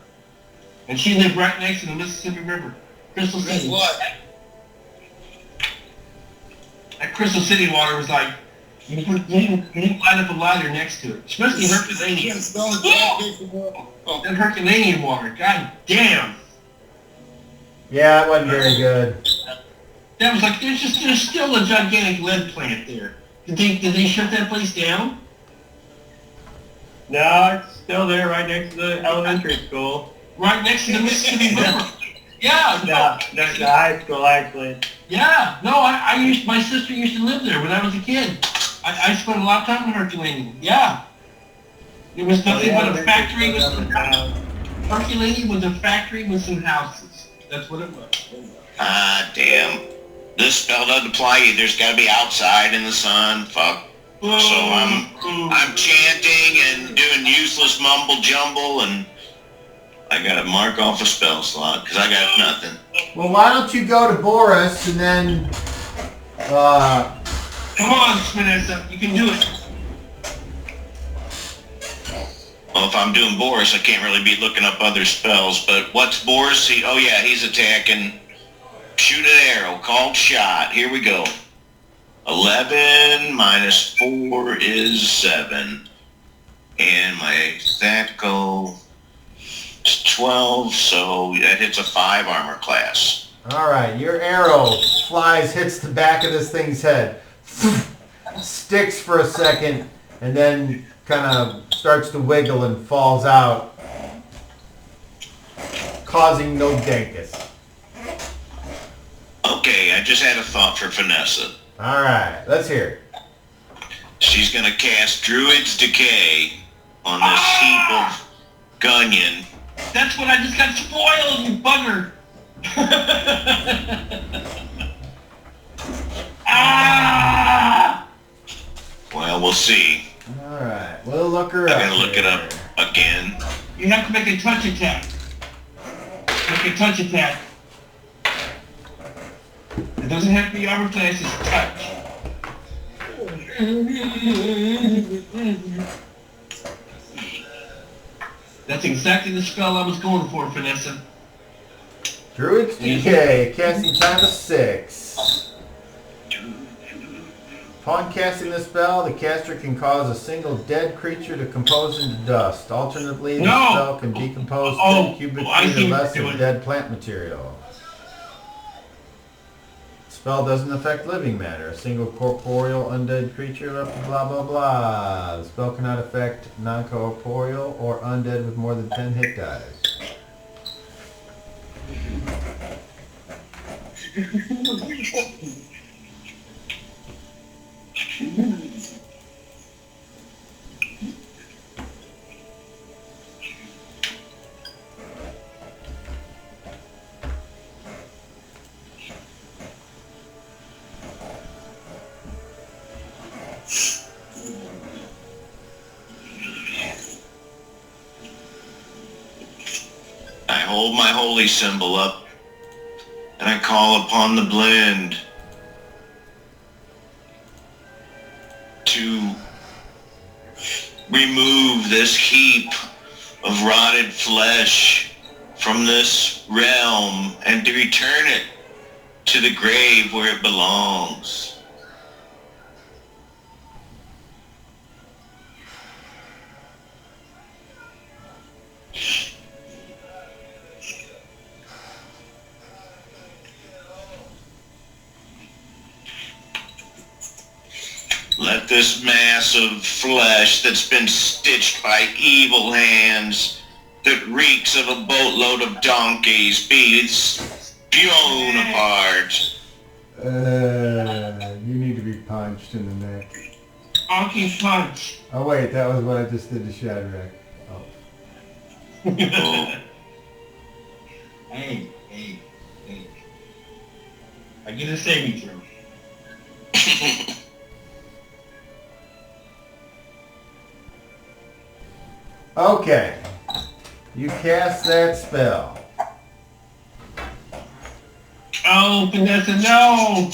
S1: And she lived right next to the Mississippi River. Crystal
S5: Guess
S1: City.
S5: what?
S1: That Crystal City water was like, you didn't light up a lighter next to it. Especially Herculaneum.
S5: Smell the tap. Oh,
S1: That Herculaneum water. God damn.
S3: Yeah, it wasn't very good.
S1: That was like, there's still a gigantic lead plant there. Did they shut that place down?
S2: No, it's still there right next to the elementary school.
S1: Right next to the Mississippi River. Yeah,
S2: No, the high school actually.
S1: Yeah, no, my sister used to live there when I was a kid. I spent a lot of time in Herculaneum. Yeah. It was nothing but a factory with some houses. Herculaneum was a factory with some houses. That's what it was.
S6: Ah, damn. This spell doesn't apply either. There's got to be outside in the sun. Fuck. So I'm chanting and doing useless mumble jumble, and I got to mark off a spell slot because I got nothing.
S3: Well, why don't you go to Boris and then...
S1: Come on, Vanessa, you can do it.
S6: Well, if I'm doing Boris, I can't really be looking up other spells, but what's Boris? Oh yeah, he's attacking. Shoot an arrow, called shot. Here we go. 11 minus 4 is 7. And my Thaco is 12, so that hits a 5 armor class.
S3: Alright, your arrow flies, hits the back of this thing's head. Sticks for a second, and then kind of starts to wiggle and falls out, causing no dankus.
S6: Okay, I just had a thought for Vanessa.
S3: Alright, let's hear it.
S6: She's going to cast Druid's Decay on this heap of Gunyan.
S1: That's what I just got spoiled, you bugger. Ah!
S6: Well, we'll see.
S3: Alright, we'll look her up.
S6: I'm going to look it up again.
S1: You have to make a touch attack. Make a touch attack. It doesn't have to be armor class, it's touch. That's exactly the spell I was going for, Vanessa.
S3: Druid's Decay, casting time of 6. Upon casting the spell, the caster can cause a single dead creature to compose into dust. Alternatively, the spell can decompose 10 cubic feet or less of dead plant material. Spell doesn't affect living matter. A single corporeal undead creature up to blah blah blah. The spell cannot affect non-corporeal or undead with more than 10 hit dice.
S6: I hold my holy symbol up, and I call upon the blend to remove this heap of rotted flesh from this realm and to return it to the grave where it belongs. Let this mass of flesh that's been stitched by evil hands, that reeks of a boatload of donkeys, be blown apart.
S3: You need to be punched in the neck.
S1: Donkey punch.
S3: Oh wait, that was what I just did to Shadrach. Oh.
S1: Hey. I get a saving throw.
S3: Okay. You cast that spell.
S1: Oh, Vanessa, no!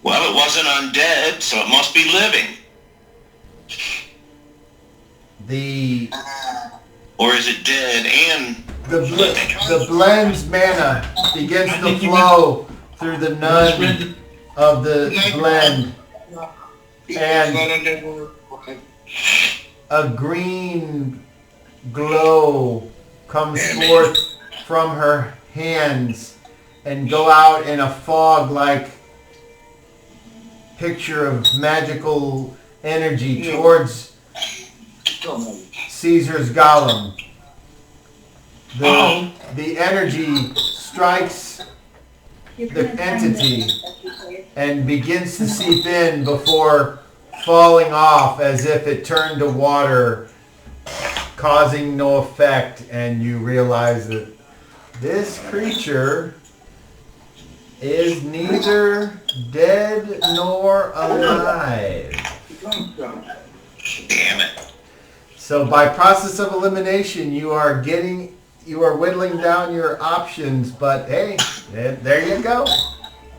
S6: Well, it wasn't undead, so it must be living. Or is it dead and
S3: The blend's mana begins to flow through the nun of the blend, and a green glow comes forth from her hands and go out in a fog-like picture of magical energy towards Caesar's golem. The energy strikes the entity and begins to seep in before falling off as if it turned to water, causing no effect, and you realize that this creature is neither dead nor alive.
S6: damn it.
S3: So by process of elimination, you are whittling down your options, but hey, there you go.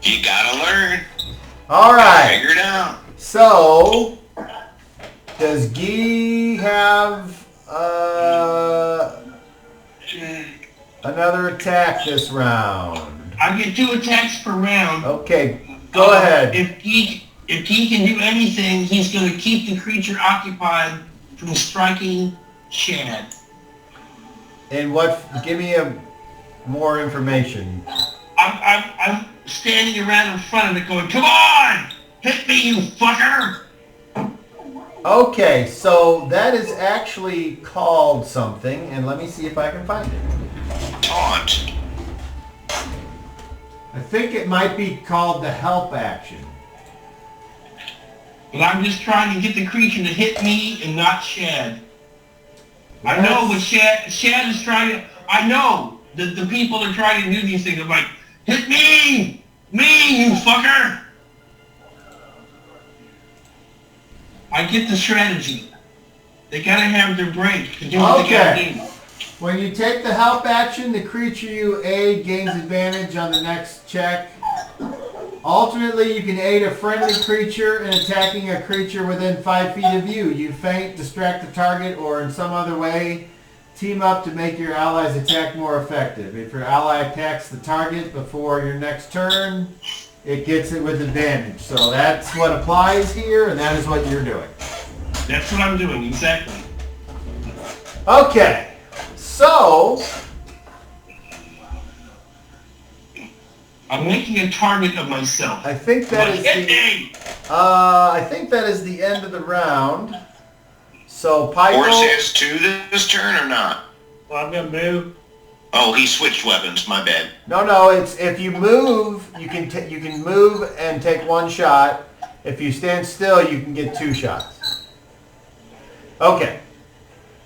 S6: You gotta learn.
S3: All right.
S6: Figure it out.
S3: So, does Guy have another attack this round?
S1: I get 2 attacks per round.
S3: Okay, go ahead.
S1: If he can do anything, he's going to keep the creature occupied from striking Shad.
S3: And what? Give me more information.
S1: I'm standing around in front of it going, come on! Hit me, you fucker!
S3: Okay, so that is actually called something, and let me see if I can find it.
S6: Taunt.
S3: I think it might be called the help action.
S1: But I'm just trying to get the creature to hit me and not Shad. I know what Shad is trying to... I know that the people are trying to do these things. I'm like, hit me! Me, you fucker! I get the strategy. They gotta have their break to do what they gotta do.
S3: When you take the help action, the creature you aid gains advantage on the next check. Alternately, you can aid a friendly creature in attacking a creature within 5 feet of you. You feint, distract the target, or in some other way, team up to make your ally's attack more effective. If your ally attacks the target before your next turn, it gets it with advantage. So that's what applies here, and that is what you're doing.
S1: That's what I'm doing, exactly.
S3: Okay, so
S1: I'm making a target of myself.
S3: I think that is the end of the round. So Python.
S6: Boris has 2 this turn or not?
S2: Well, I'm gonna move.
S6: Oh, he switched weapons. My bad.
S3: No. It's if you move, you can move and take 1 shot. If you stand still, you can get 2 shots. Okay.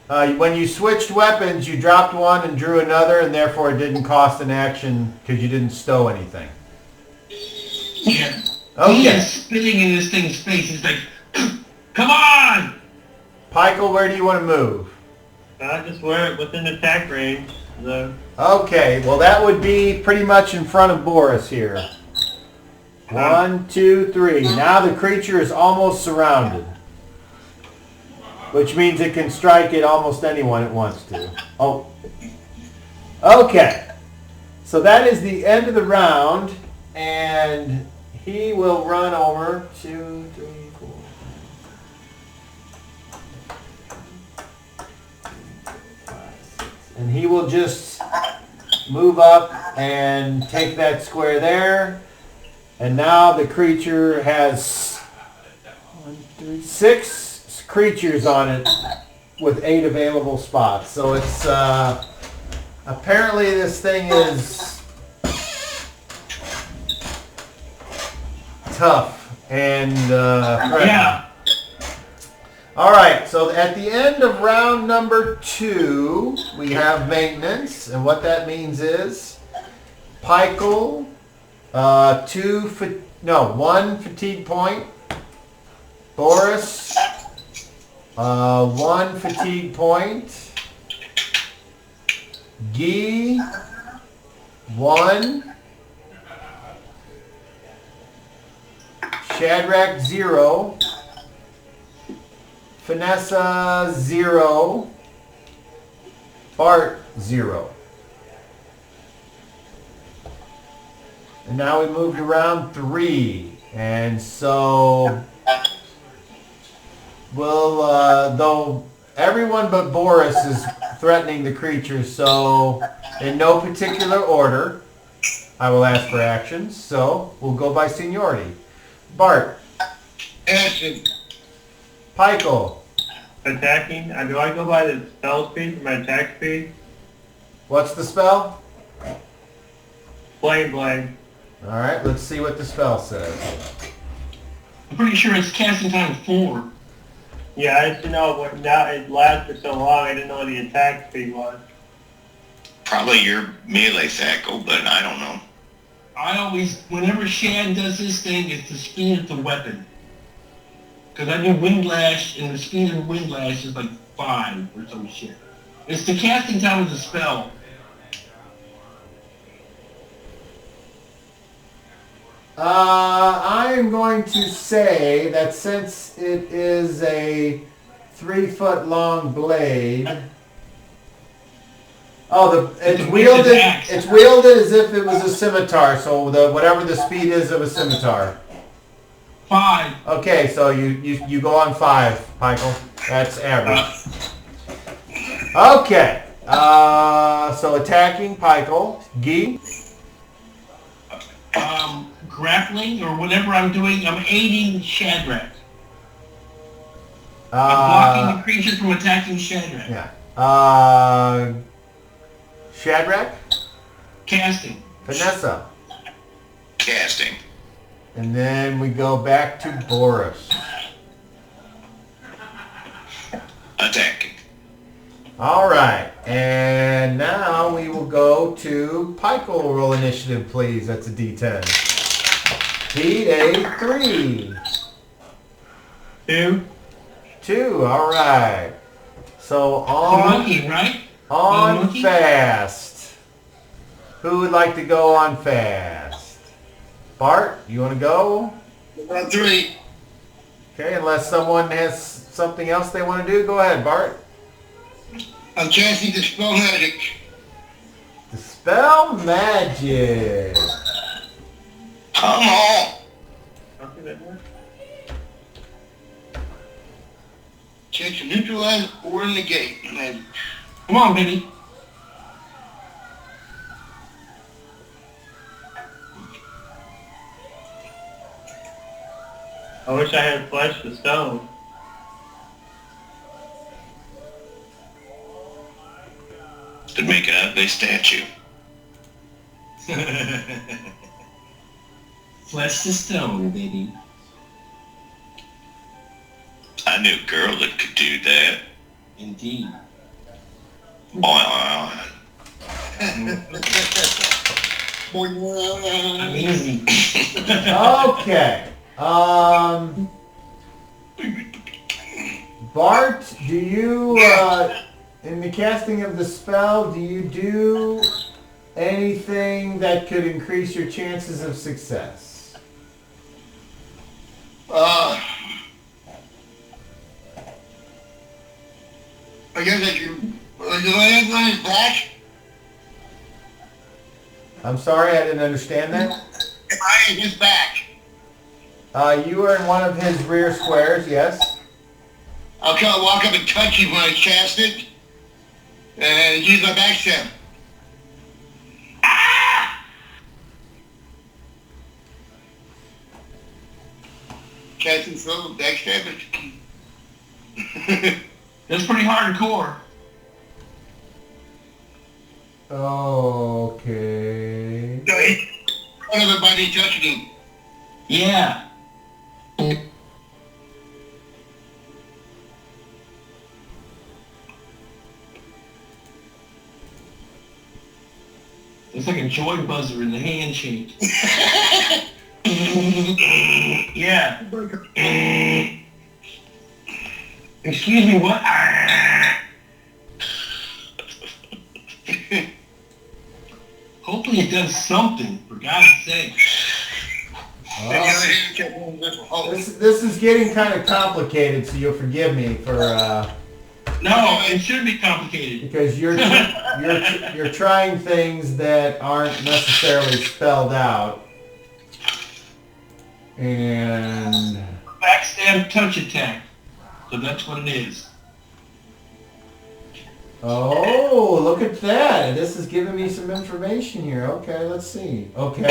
S3: When you switched weapons, you dropped 1 and drew another, and therefore it didn't cost an action because you didn't stow anything.
S1: Yeah.
S3: Okay.
S1: He is spitting in this thing's face. He's like, come on!
S3: Pykel, where do you want to move?
S2: Just where within attack range.
S3: Okay, well that would be pretty much in front of Boris here. 1, 2, 3. Now the creature is almost surrounded. Which means it can strike at almost anyone it wants to. Oh. Okay. So that is the end of the round, and he will run over 2, 3, 4. And he will just move up and take that square there. And now the creature has 6 creatures on it with 8 available spots. So it's apparently this thing is tough and threatening.
S1: Yeah.
S3: All right, so at the end of round number 2, we have maintenance, and what that means is Pykel, 1 fatigue point, Boris, 1 fatigue point, Guy, 1, Shadrach, 0, Vanessa, 0, Bart, 0. And now we move to round 3. And so we'll, though everyone but Boris is threatening the creature, so in no particular order, I will ask for actions. So we'll go by seniority. Bart.
S5: Acid.
S3: Pykel.
S2: Attacking. Do I go by the spell speed for my attack speed?
S3: What's the spell?
S2: Flame Blade.
S3: Alright, let's see what the spell says.
S1: I'm pretty sure it's casting time 4.
S2: Yeah, I didn't know what. Now it lasts for so long. I didn't know what the attack speed was.
S6: Probably your melee Thackle, but I don't know.
S1: I always, whenever Shad does this thing, it's the speed of the weapon. Because I do Wind Lash, and the speed of Wind Lash is like 5 or some shit. It's the casting time of the spell.
S3: I'm going to say that since it is a 3-foot long blade, it's wielded. It's wielded as if it was a scimitar. So whatever the speed is of a scimitar.
S1: 5.
S3: Okay, so you go on 5, Michael. That's average. Okay. So attacking Pykel. Guy.
S1: Grappling or whatever I'm doing, I'm aiding Shadrach. I'm blocking the creature from attacking Shadrach.
S3: Yeah. Shadrach.
S1: Casting.
S3: Vanessa.
S6: Casting.
S3: And then we go back to Boris.
S6: Attacking.
S3: All right. And now we will go to Pykel. Roll initiative, please. That's a D10. Beat a 3.
S2: 2.
S3: 2. All right. So
S1: The
S3: on
S1: monkey, right?
S3: on
S1: monkey?
S3: fast. Who would like to go on fast? Bart, you want to go?
S5: Round 3.
S3: Okay, unless someone has something else they want to do, go ahead, Bart.
S5: I'm casting Dispel Magic.
S3: Dispel magic.
S5: Come on.
S2: Don't do that more.
S5: Chance to neutralize or negate. And
S1: Come on, baby.
S2: I wish I had flesh to stone.
S6: To make an ugly statue.
S1: Flesh to stone, baby.
S6: I knew a girl that could do that.
S1: Indeed. Amazing.
S3: Okay. Bart, do you, in the casting of the spell, do you do anything that could increase your chances of success?
S5: I guess I can. Do I have on his back?
S3: I'm sorry, I didn't understand that.
S5: Am I in his back?
S3: You are in one of his rear squares, yes.
S5: I'll kind of walk up and touch him when I cast it, and use my backstab. Ah! Casting spell, backstab it.
S1: That's pretty hardcore.
S3: Okay.
S5: So in front of everybody touching him.
S1: Yeah. It's like a joy buzzer in the handshake. Yeah. Excuse me, what? Hopefully it does something, for God's sake.
S3: This is getting kind of complicated, so you'll forgive me for
S1: No, it should be complicated.
S3: because you're trying things that aren't necessarily spelled out, and
S1: Backstab touch attack. So that's what it is.
S3: oh, look at that! This is giving me some information here. Okay, let's see. Okay.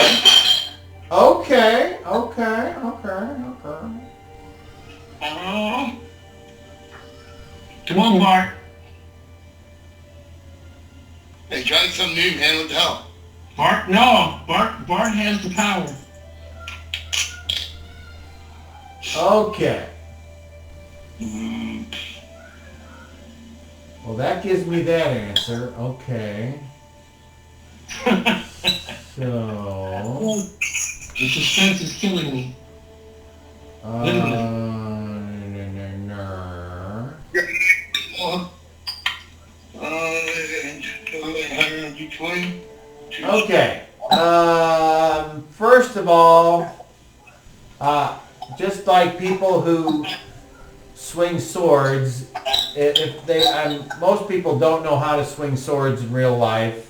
S1: Come on, Bart.
S5: Hey, try something new, man. What the hell?
S1: Bart, no. Bart has the power.
S3: Okay. Well, that gives me that answer. Okay. So.
S1: The suspense is killing me.
S3: Okay. First of all, just like people who swing swords, if they, most people don't know how to swing swords in real life,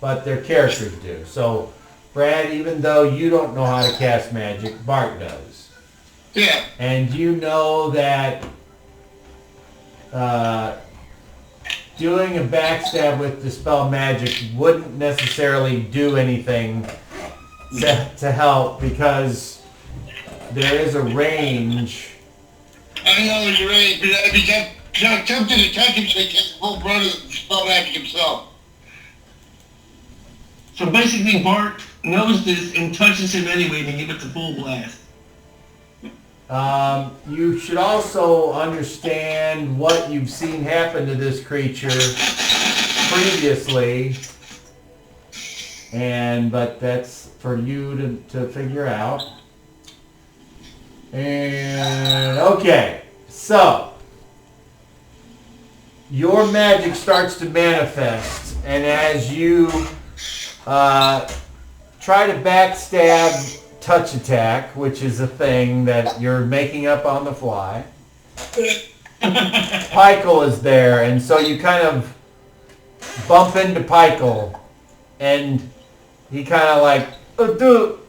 S3: but their characters do. So, Brad, even though you don't know how to cast magic, Bart does.
S5: Yeah.
S3: And you know that doing a backstab with Dispel Magic wouldn't necessarily do anything to help because there is a range.
S5: I know there's a range, but I'd be tempted to touch him so he gets the full brunt of the spell magic himself.
S1: So basically, Bart knows this and touches him anyway to give it the full blast.
S3: You should also understand what you've seen happen to this creature previously, but that's for you to figure out. And okay, so your magic starts to manifest, and as you try to backstab touch attack, which is a thing that you're making up on the fly, Pikel is there, and so you kind of bump into Pikel, and he kind of like,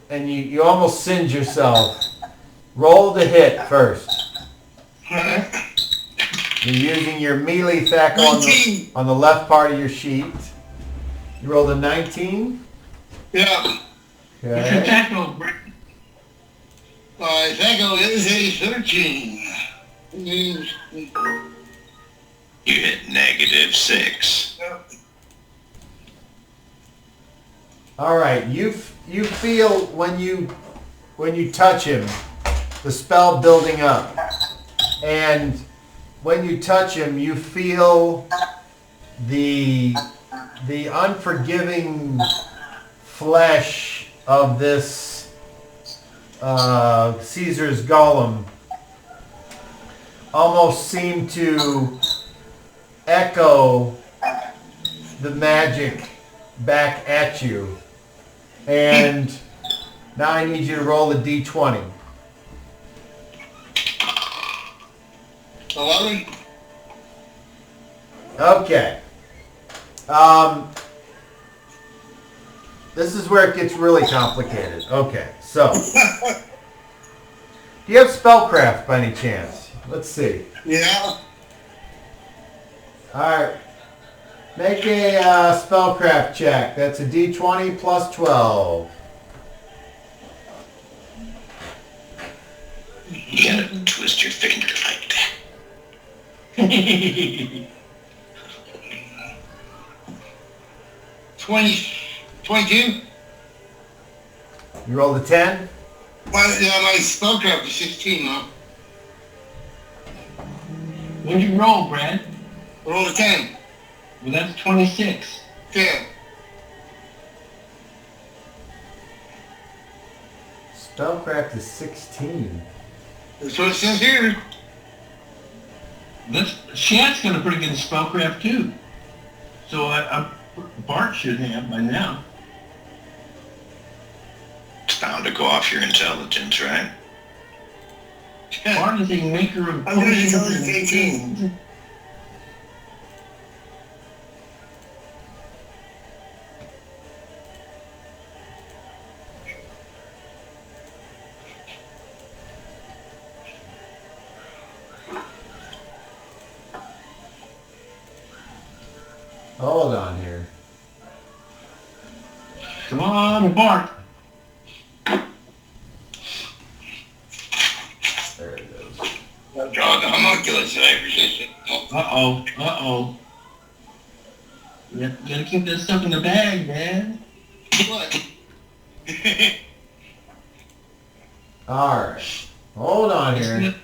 S3: and you almost singe yourself. Roll to hit first. You're using your melee attack on the left part of your sheet. You rolled a 19?
S5: Yeah.
S1: What's your
S3: Okay.
S1: attack roll, Brent?
S5: My tackle is a 13.
S6: You hit -6.
S3: All right. You feel when you touch him, the spell building up, and when you touch him, you feel the unforgiving flesh of this Caesar's golem almost seem to echo the magic back at you. And now I need you to roll a d20.
S5: 11.
S3: Okay. This is where it gets really complicated. Okay, so. Do you have spellcraft by any chance? Let's see.
S5: Yeah.
S3: Alright. Make a spellcraft check. That's a d20 plus 12.
S6: You gotta twist your finger like that.
S5: 22?
S3: You rolled a 10?
S5: My spellcraft is 16 now.
S1: What'd you roll, Brad?
S5: I rolled a 10.
S1: Well, that's 26.
S5: Yeah.
S3: Spellcraft is 16.
S5: That's what it says here.
S1: Shad's got a pretty good spellcraft too. So Bart should have by now.
S6: It's bound to go off your intelligence, right?
S1: Bart is a maker of
S4: I'm gonna
S1: potions
S4: tell you
S1: and
S4: 18.
S1: things.
S3: Hold on here.
S1: Come on, Bart.
S3: There it is.
S5: Draw the homunculus that I resisted.
S1: Uh-oh. You gotta keep that stuff in the bag, man.
S5: What?
S3: Alright. Hold on here.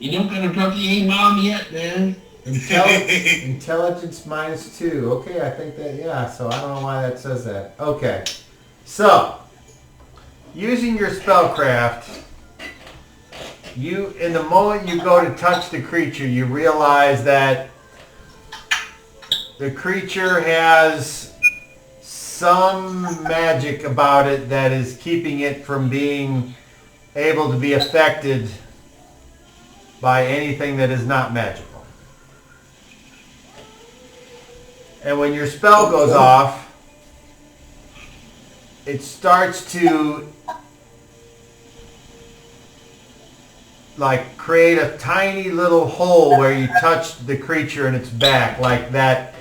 S1: You don't gotta drop the A-bomb yet, man.
S3: Intelligence -2. Okay, I think that, yeah, so I don't know why that says that. Okay. So, using your spellcraft, in the moment you go to touch the creature, you realize that the creature has some magic about it that is keeping it from being able to be affected by anything that is not magical. And when your spell goes off, it starts to like create a tiny little hole where you touch the creature in its back, like that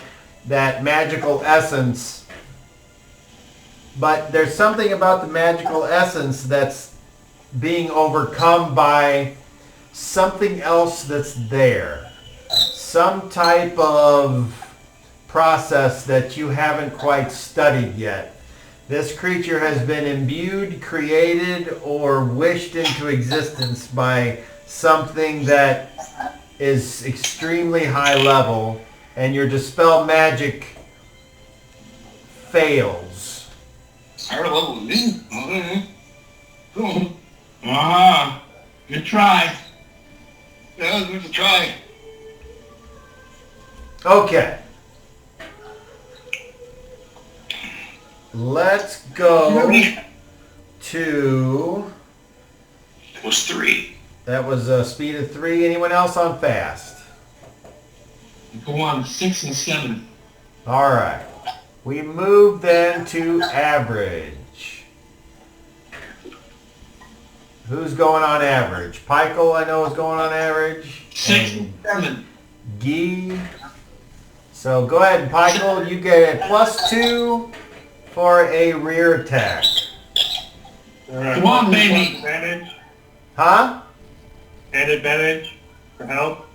S3: magical essence. But there's something about the magical essence that's being overcome by something else that's there. Some type of process that you haven't quite studied yet. This creature has been imbued, created, or wished into existence by something that is extremely high level, and your dispel magic fails.
S5: Higher level than me? Okay. Cool.
S1: Ah, good try.
S5: Yeah, it was worth a try.
S3: Okay. Let's go to...
S6: It was 3.
S3: That was a speed of 3. Anyone else on fast?
S1: Go on 6 and 7.
S3: All right. We move then to average. Who's going on average? Pikel, I know, is going on average.
S1: 6 and 7.
S3: Gee. So go ahead, Pikel. You get a +2 for a rear attack.
S2: All right.
S1: Come on, baby.
S2: Advantage.
S3: Huh?
S2: And advantage for help.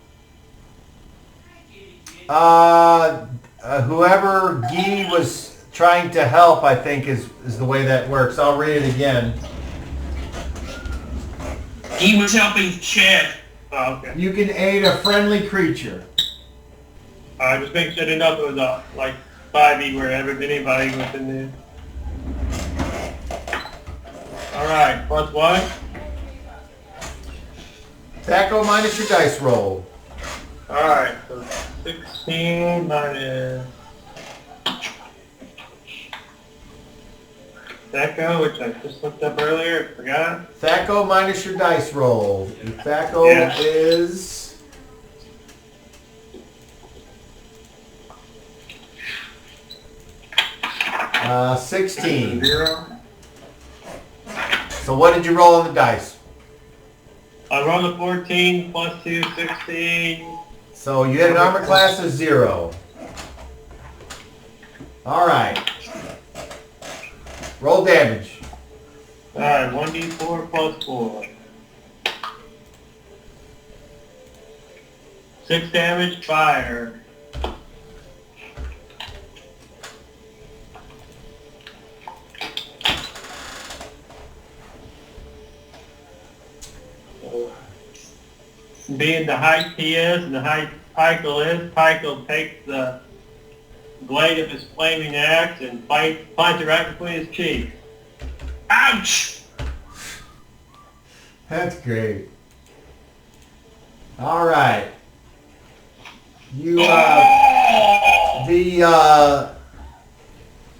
S3: Whoever Guy was trying to help, I think, is the way that works. I'll read it again.
S1: He was helping Chad.
S2: Oh, okay.
S3: You can aid a friendly creature.
S2: Just make sure I didn't know if it was like 5e where anybody was in there. Alright, plus what?
S3: Tacko minus your dice roll.
S2: Alright, so 16 minus... Tacko, which I just looked up earlier, forgot.
S3: Tacko minus your dice roll. Your Tacko is... 16.
S2: 0.
S3: So what did you roll on the dice?
S2: I rolled a 14, plus 2, 16.
S3: So you had an armor class of 0. Alright. Roll damage.
S2: Alright, 1d4 plus 4. 6 damage, fire. Being the height he is and the height Pykel is, Pykel takes the blade of his flaming axe and punch it right between his cheeks.
S1: Ouch!
S3: That's great. All right. You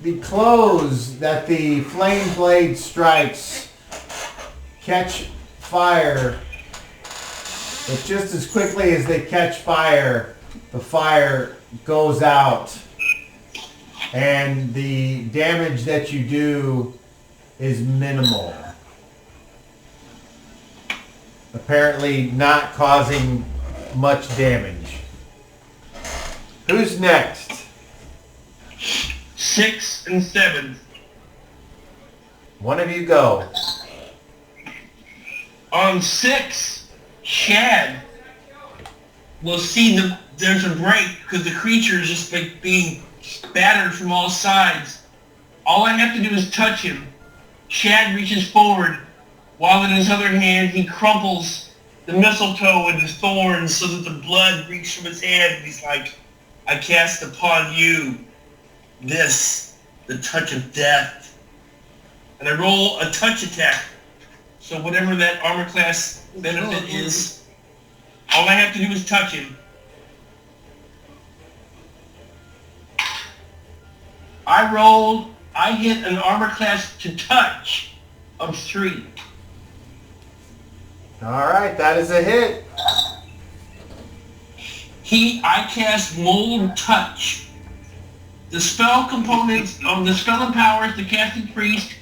S3: the clothes that the flame blade strikes catch fire. But just as quickly as they catch fire, the fire goes out, and the damage that you do is minimal. Apparently not causing much damage. Who's next?
S1: 6 and 7.
S3: One of you go.
S1: On 6, Chad will see there's a break because the creature is just like being battered from all sides. All I have to do is touch him. Chad reaches forward, while in his other hand he crumples the mistletoe and the thorns so that the blood reeks from his hand. And he's like, I cast upon you this, the touch of death. And I roll a touch attack. So whatever that armor class benefit is, all I have to do is touch him. I hit an armor class to touch of 3.
S3: All right, that is a hit.
S1: I cast Mold Touch. The spell components of the spell empowers the casting priest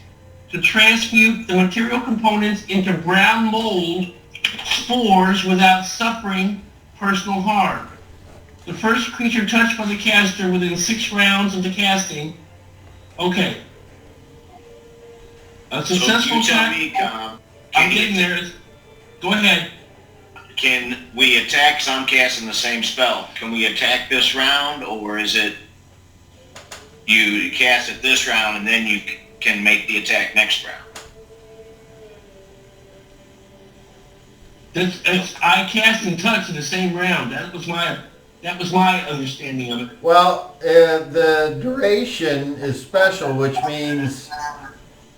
S1: to transmute the material components into brown mold spores without suffering personal harm. The first creature touched by the caster within 6 rounds of the casting. Okay. A successful
S6: so you tell
S1: attack.
S6: me,
S1: I'm getting there. Go ahead.
S6: Can we attack, because I'm casting the same spell, can we attack this round, or is it you cast it this round and then you can make the attack next round?
S1: I cast and touch in the same round. That was my understanding of it.
S3: Well, the duration is special, which means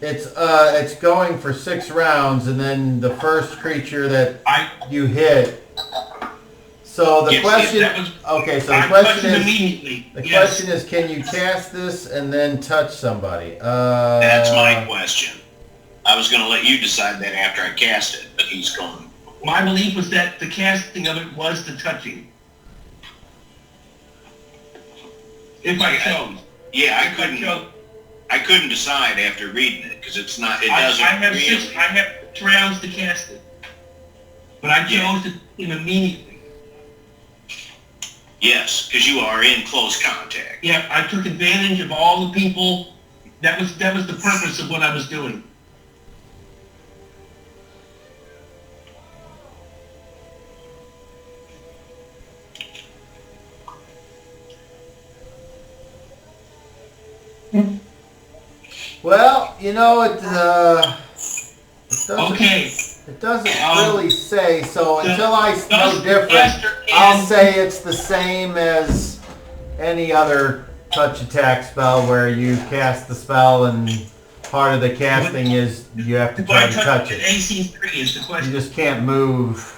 S3: it's going for 6 rounds, and then the first creature that you hit. So the question. Okay, so the question is.
S1: Immediately.
S3: The question is, can you cast this and then touch somebody?
S6: That's my question. I was going to let you decide that after I cast it, but he's gone.
S1: My belief was that the casting of it was the touching. If I chose.
S6: Yeah, I couldn't decide after reading it because it's not. It doesn't.
S1: I have
S6: really.
S1: 6. I have rounds to cast it. But I chose to him immediately.
S6: Yes, because you are in close contact.
S1: Yeah, I took advantage of all the people. That was the purpose of what I was doing.
S3: Well, you know, it doesn't,
S1: Okay.
S3: it doesn't really say, so until I know
S1: does
S3: different,
S1: caster
S3: I'll
S1: can-
S3: say it's the same as any other touch attack spell where you cast the spell and part of the casting is you have to try to touch it.
S1: AC 3 is the
S3: You
S1: question.
S3: just can't move.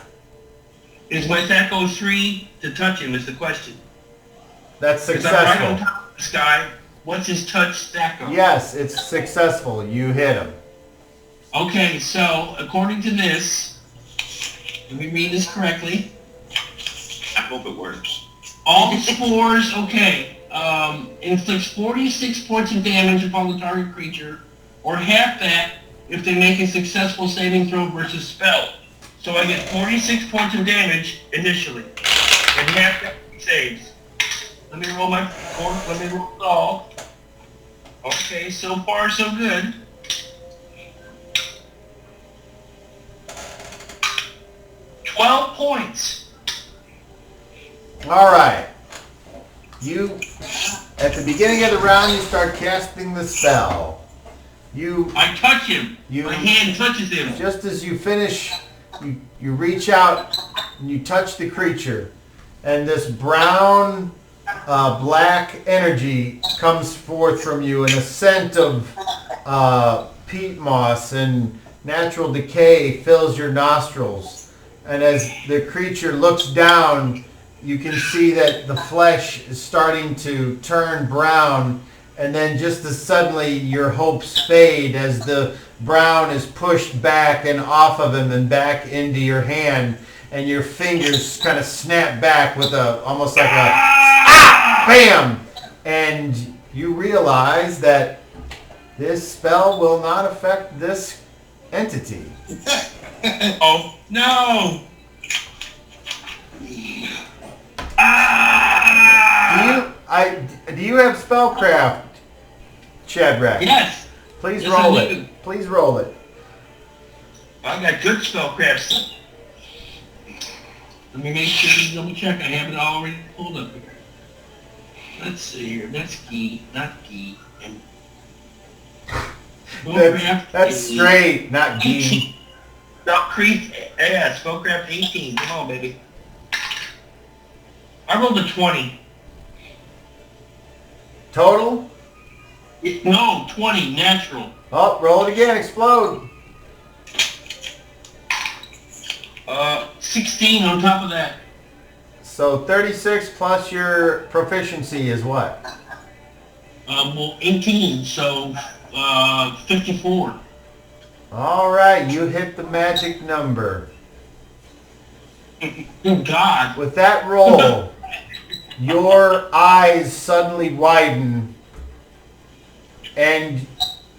S1: Is my Echo 3 to touch him is the question.
S3: That's
S1: Because I'm right on
S3: successful.
S1: top of this guy. What's his touch Stacko?
S3: Yes, it's successful. You hit him.
S1: Okay, so according to this, let me read this correctly.
S6: I hope it works.
S1: All the spores, okay. Inflicts 46 points of damage upon the target creature, or half that if they make a successful saving throw versus spell. So I get 46 points of damage initially, and half that saves. Let me roll my let me roll it all. Okay, so far so good. $12 points.
S3: All right. You, at the beginning of the round, you start casting the spell.
S1: I touch him. My hand touches him.
S3: Just as you finish, you reach out and you touch the creature, and this brown, black energy comes forth from you, and a scent of peat moss and natural decay fills your nostrils. And as the creature looks down, you can see that the flesh is starting to turn brown, and then just as suddenly your hopes fade as the brown is pushed back and off of him and back into your hand, and your fingers kind of snap back with almost like a bam, and you realize that this spell will not affect this entity.
S1: Oh no!
S3: Do you have spellcraft, Shadrach?
S1: Yes!
S3: Please
S1: Yes,
S3: roll
S1: I
S3: it.
S1: do.
S3: Please roll it.
S1: I got good spellcrafts. Let me make sure, double check. I have it already pulled up here. Let's see here. That's key, not key. And
S3: That's straight, not gee.
S1: Spellcraft 18. Come on, baby. I rolled a 20.
S3: Total?
S1: No, 20, natural.
S3: Oh, roll it again. Explode.
S1: 16 on top of that.
S3: So 36 plus your proficiency is what?
S1: Well, 18, so 54.
S3: All right, you hit the magic number.
S1: Good God.
S3: With that roll, your eyes suddenly widen, and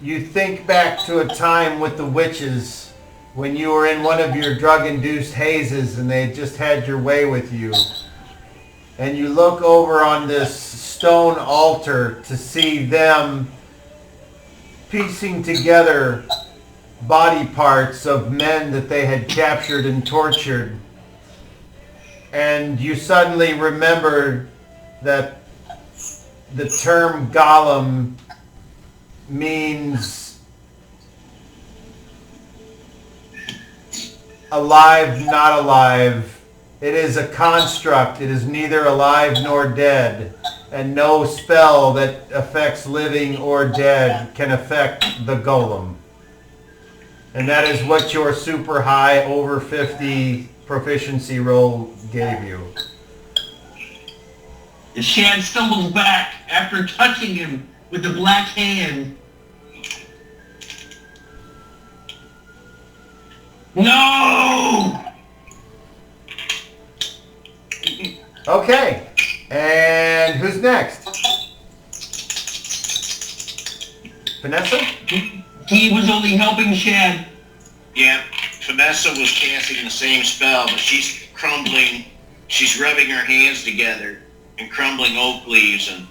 S3: you think back to a time with the witches when you were in one of your drug-induced hazes and they had just had your way with you. And you look over on this stone altar to see them piecing together body parts of men that they had captured and tortured. And you suddenly remember that the term golem means alive, not alive. It is a construct. It is neither alive nor dead. And no spell that affects living or dead can affect the golem. And that is what your super high over 50 proficiency roll gave you.
S1: The Shad stumbles back after touching him with the black hand. No!
S3: Okay. And who's next? Vanessa?
S1: He was only helping Shad.
S6: Yeah, Vanessa was casting the same spell, but she's crumbling. She's rubbing her hands together and crumbling oak leaves, and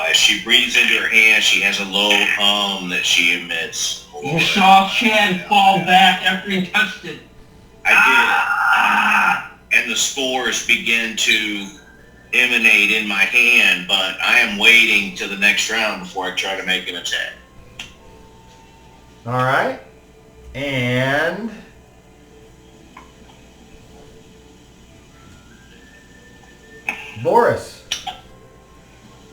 S6: as she breathes into her hand, she has a low hum that she emits.
S1: You saw Chad fall back after he touched it.
S6: I did. And the spores begin to emanate in my hand, but I am waiting till the next round before I try to make an attack.
S3: All right. And Boris.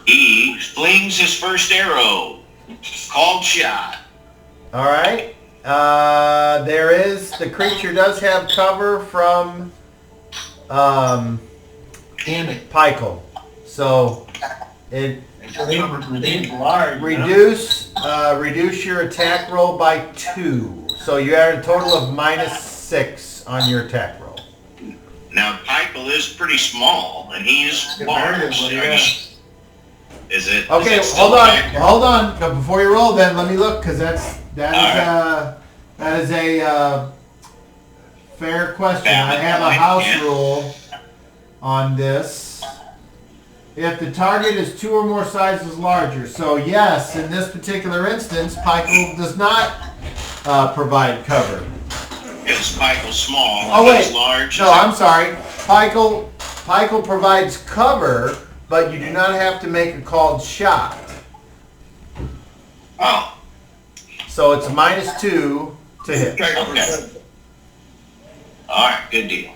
S6: He flings his first arrow. Called shot.
S3: All right. The creature does have cover from
S1: Damn it.
S3: Pykel. So it
S2: It's large.
S3: reduce your attack roll by 2. So you have a total of -6 on your attack roll.
S6: Now, Pykel is pretty small, and he is large. Is it?
S3: Okay,
S6: is it still
S3: hold on. But before you roll, then let me look, because that is a fair question. I have a house rule on this. If the target is 2 or more sizes larger, so yes, in this particular instance, Pykel does not provide cover.
S6: Is Pykel small?
S3: Oh wait,
S6: large?
S3: no, I'm sorry. Pykel provides cover, but you do not have to make a called shot.
S6: Oh.
S3: So it's -2 to hit.
S6: Okay. All right, good deal.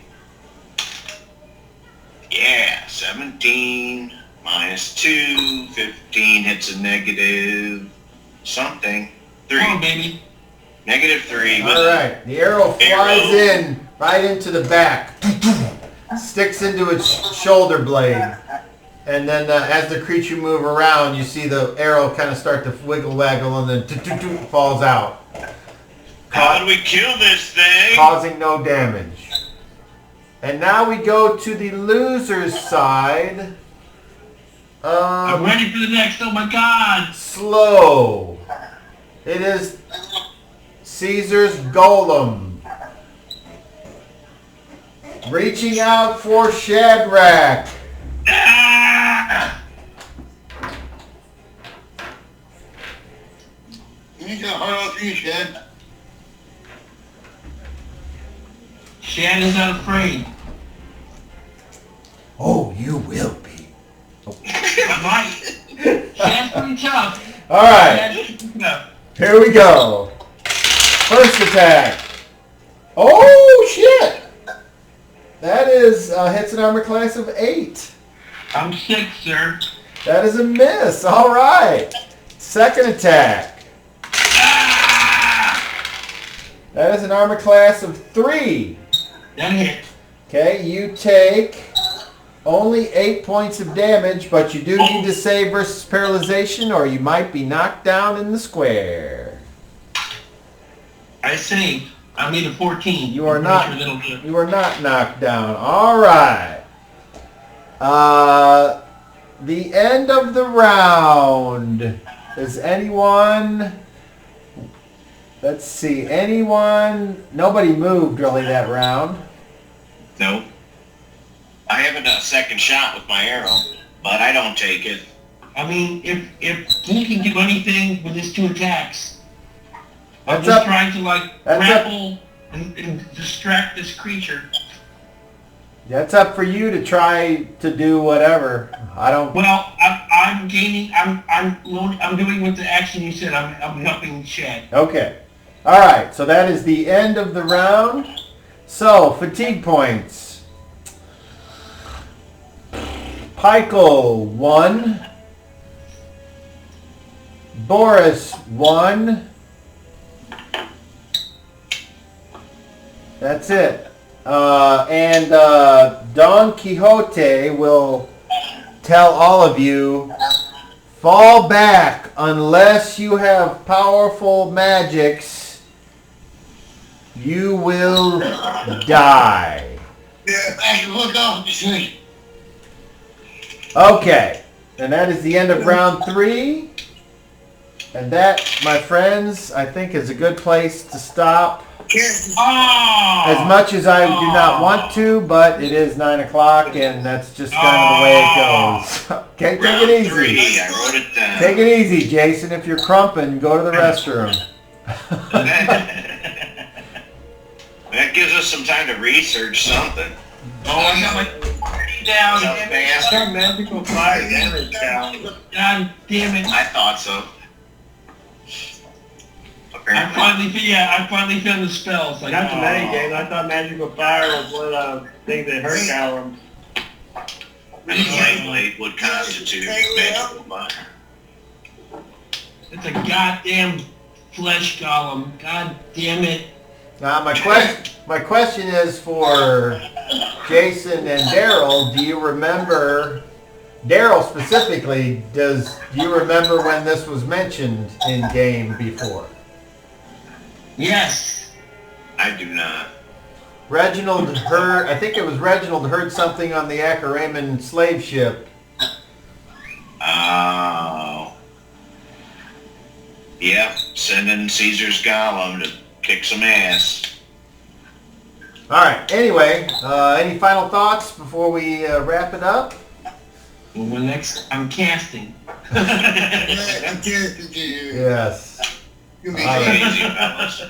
S6: Yeah, 17 -2, 15 hits a negative something. 3.
S1: Come on, baby.
S6: -3.
S3: All right, the arrow flies in right into the back, sticks into its shoulder blade, and then as the creature move around, you see the arrow kind of start to wiggle waggle, and then falls out.
S6: How do we kill this thing?
S3: Causing no damage. And now we go to the loser's side.
S1: I'm ready for the next. Oh my God!
S3: Slow. It is Caesar's golem. Reaching out for Shadrach.
S1: Ah!
S5: You got hard on you, Shad.
S1: Shad is not afraid.
S3: Oh, you will be.
S1: I might. Shad's pretty tough.
S3: All right,
S1: Shad's pretty tough.
S3: here we go. First attack. Oh, shit. That is hits an armor class of 8.
S1: I'm 6, sir.
S3: That is a miss. All right. Second attack.
S1: Ah!
S3: That is an armor class of 3.
S1: That hit.
S3: Okay, you take only 8 points of damage, but you do need to save versus paralyzation, or you might be knocked down in the square.
S1: I saved. I made a 14.
S3: You are
S1: I'm
S3: not.
S1: pretty sure that'll do it.
S3: You are not knocked down. All right. The end of the round. Is anyone? Let's see. Anyone? Nobody moved really that round.
S6: Nope. I haven't done a second shot with my arrow, but I don't take it.
S1: I mean, if he can do anything with his 2 attacks, I'm
S3: That's
S1: just
S3: up.
S1: trying to like
S3: That's
S1: grapple and distract this creature.
S3: That's up for you to try to do whatever. I don't.
S1: Well, I'm gaining. I'm doing what the action you said. I'm helping Shad.
S3: Okay. All right. So that is the end of the round. So fatigue points. Pykel 1. Boris 1. That's it. And Don Keehote will tell all of you, fall back unless you have powerful magics. You will die.
S5: Yeah, I can look off the street.
S3: Okay. And that is the end of round 3. And that, my friends, I think is a good place to stop.
S1: Oh!
S3: As much as I do not want to, but it is 9 o'clock, and that's just kind of the way it goes. Okay, take
S6: Round
S3: it
S6: 3,
S3: easy.
S6: I wrote it down.
S3: Take it easy, Jason. If you're crumping, go to the restroom.
S6: That gives us some time to research something.
S1: Oh, I got my down.
S6: Something
S2: I
S6: fast.
S2: got magical fire damage down.
S1: God damn it.
S6: I thought so.
S1: I
S6: Apparently.
S1: finally found the spells. Like,
S2: Not too many games. I thought magical fire was one of the things that hurt golems.
S6: And the flame blade would constitute magical fire.
S1: It's a goddamn flesh golem. God damn it.
S3: Now, my question is for Jason and Daryl. Do you remember, Daryl specifically, do you remember when this was mentioned in game before?
S1: Yes.
S6: I do not.
S3: Reginald heard, I think it was Reginald heard something on the Acaraman slave ship.
S6: Oh. Yep, sending Caesar's golem to kick some ass.
S3: All right. Anyway, any final thoughts before we wrap it up?
S1: Well, next, I'm casting.
S3: Yes.
S6: Easy, fellas.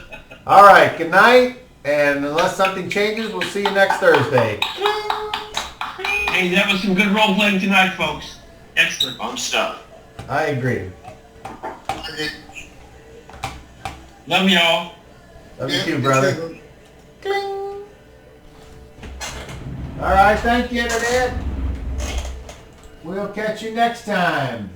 S3: All right. Good night. And unless something changes, we'll see you next Thursday.
S1: Hey, that was some good role playing tonight, folks. Excellent.
S6: Fun stuff.
S3: I agree.
S1: Love y'all.
S3: Love you too, brother. Cling. All right. Thank you, Internet. We'll catch you next time.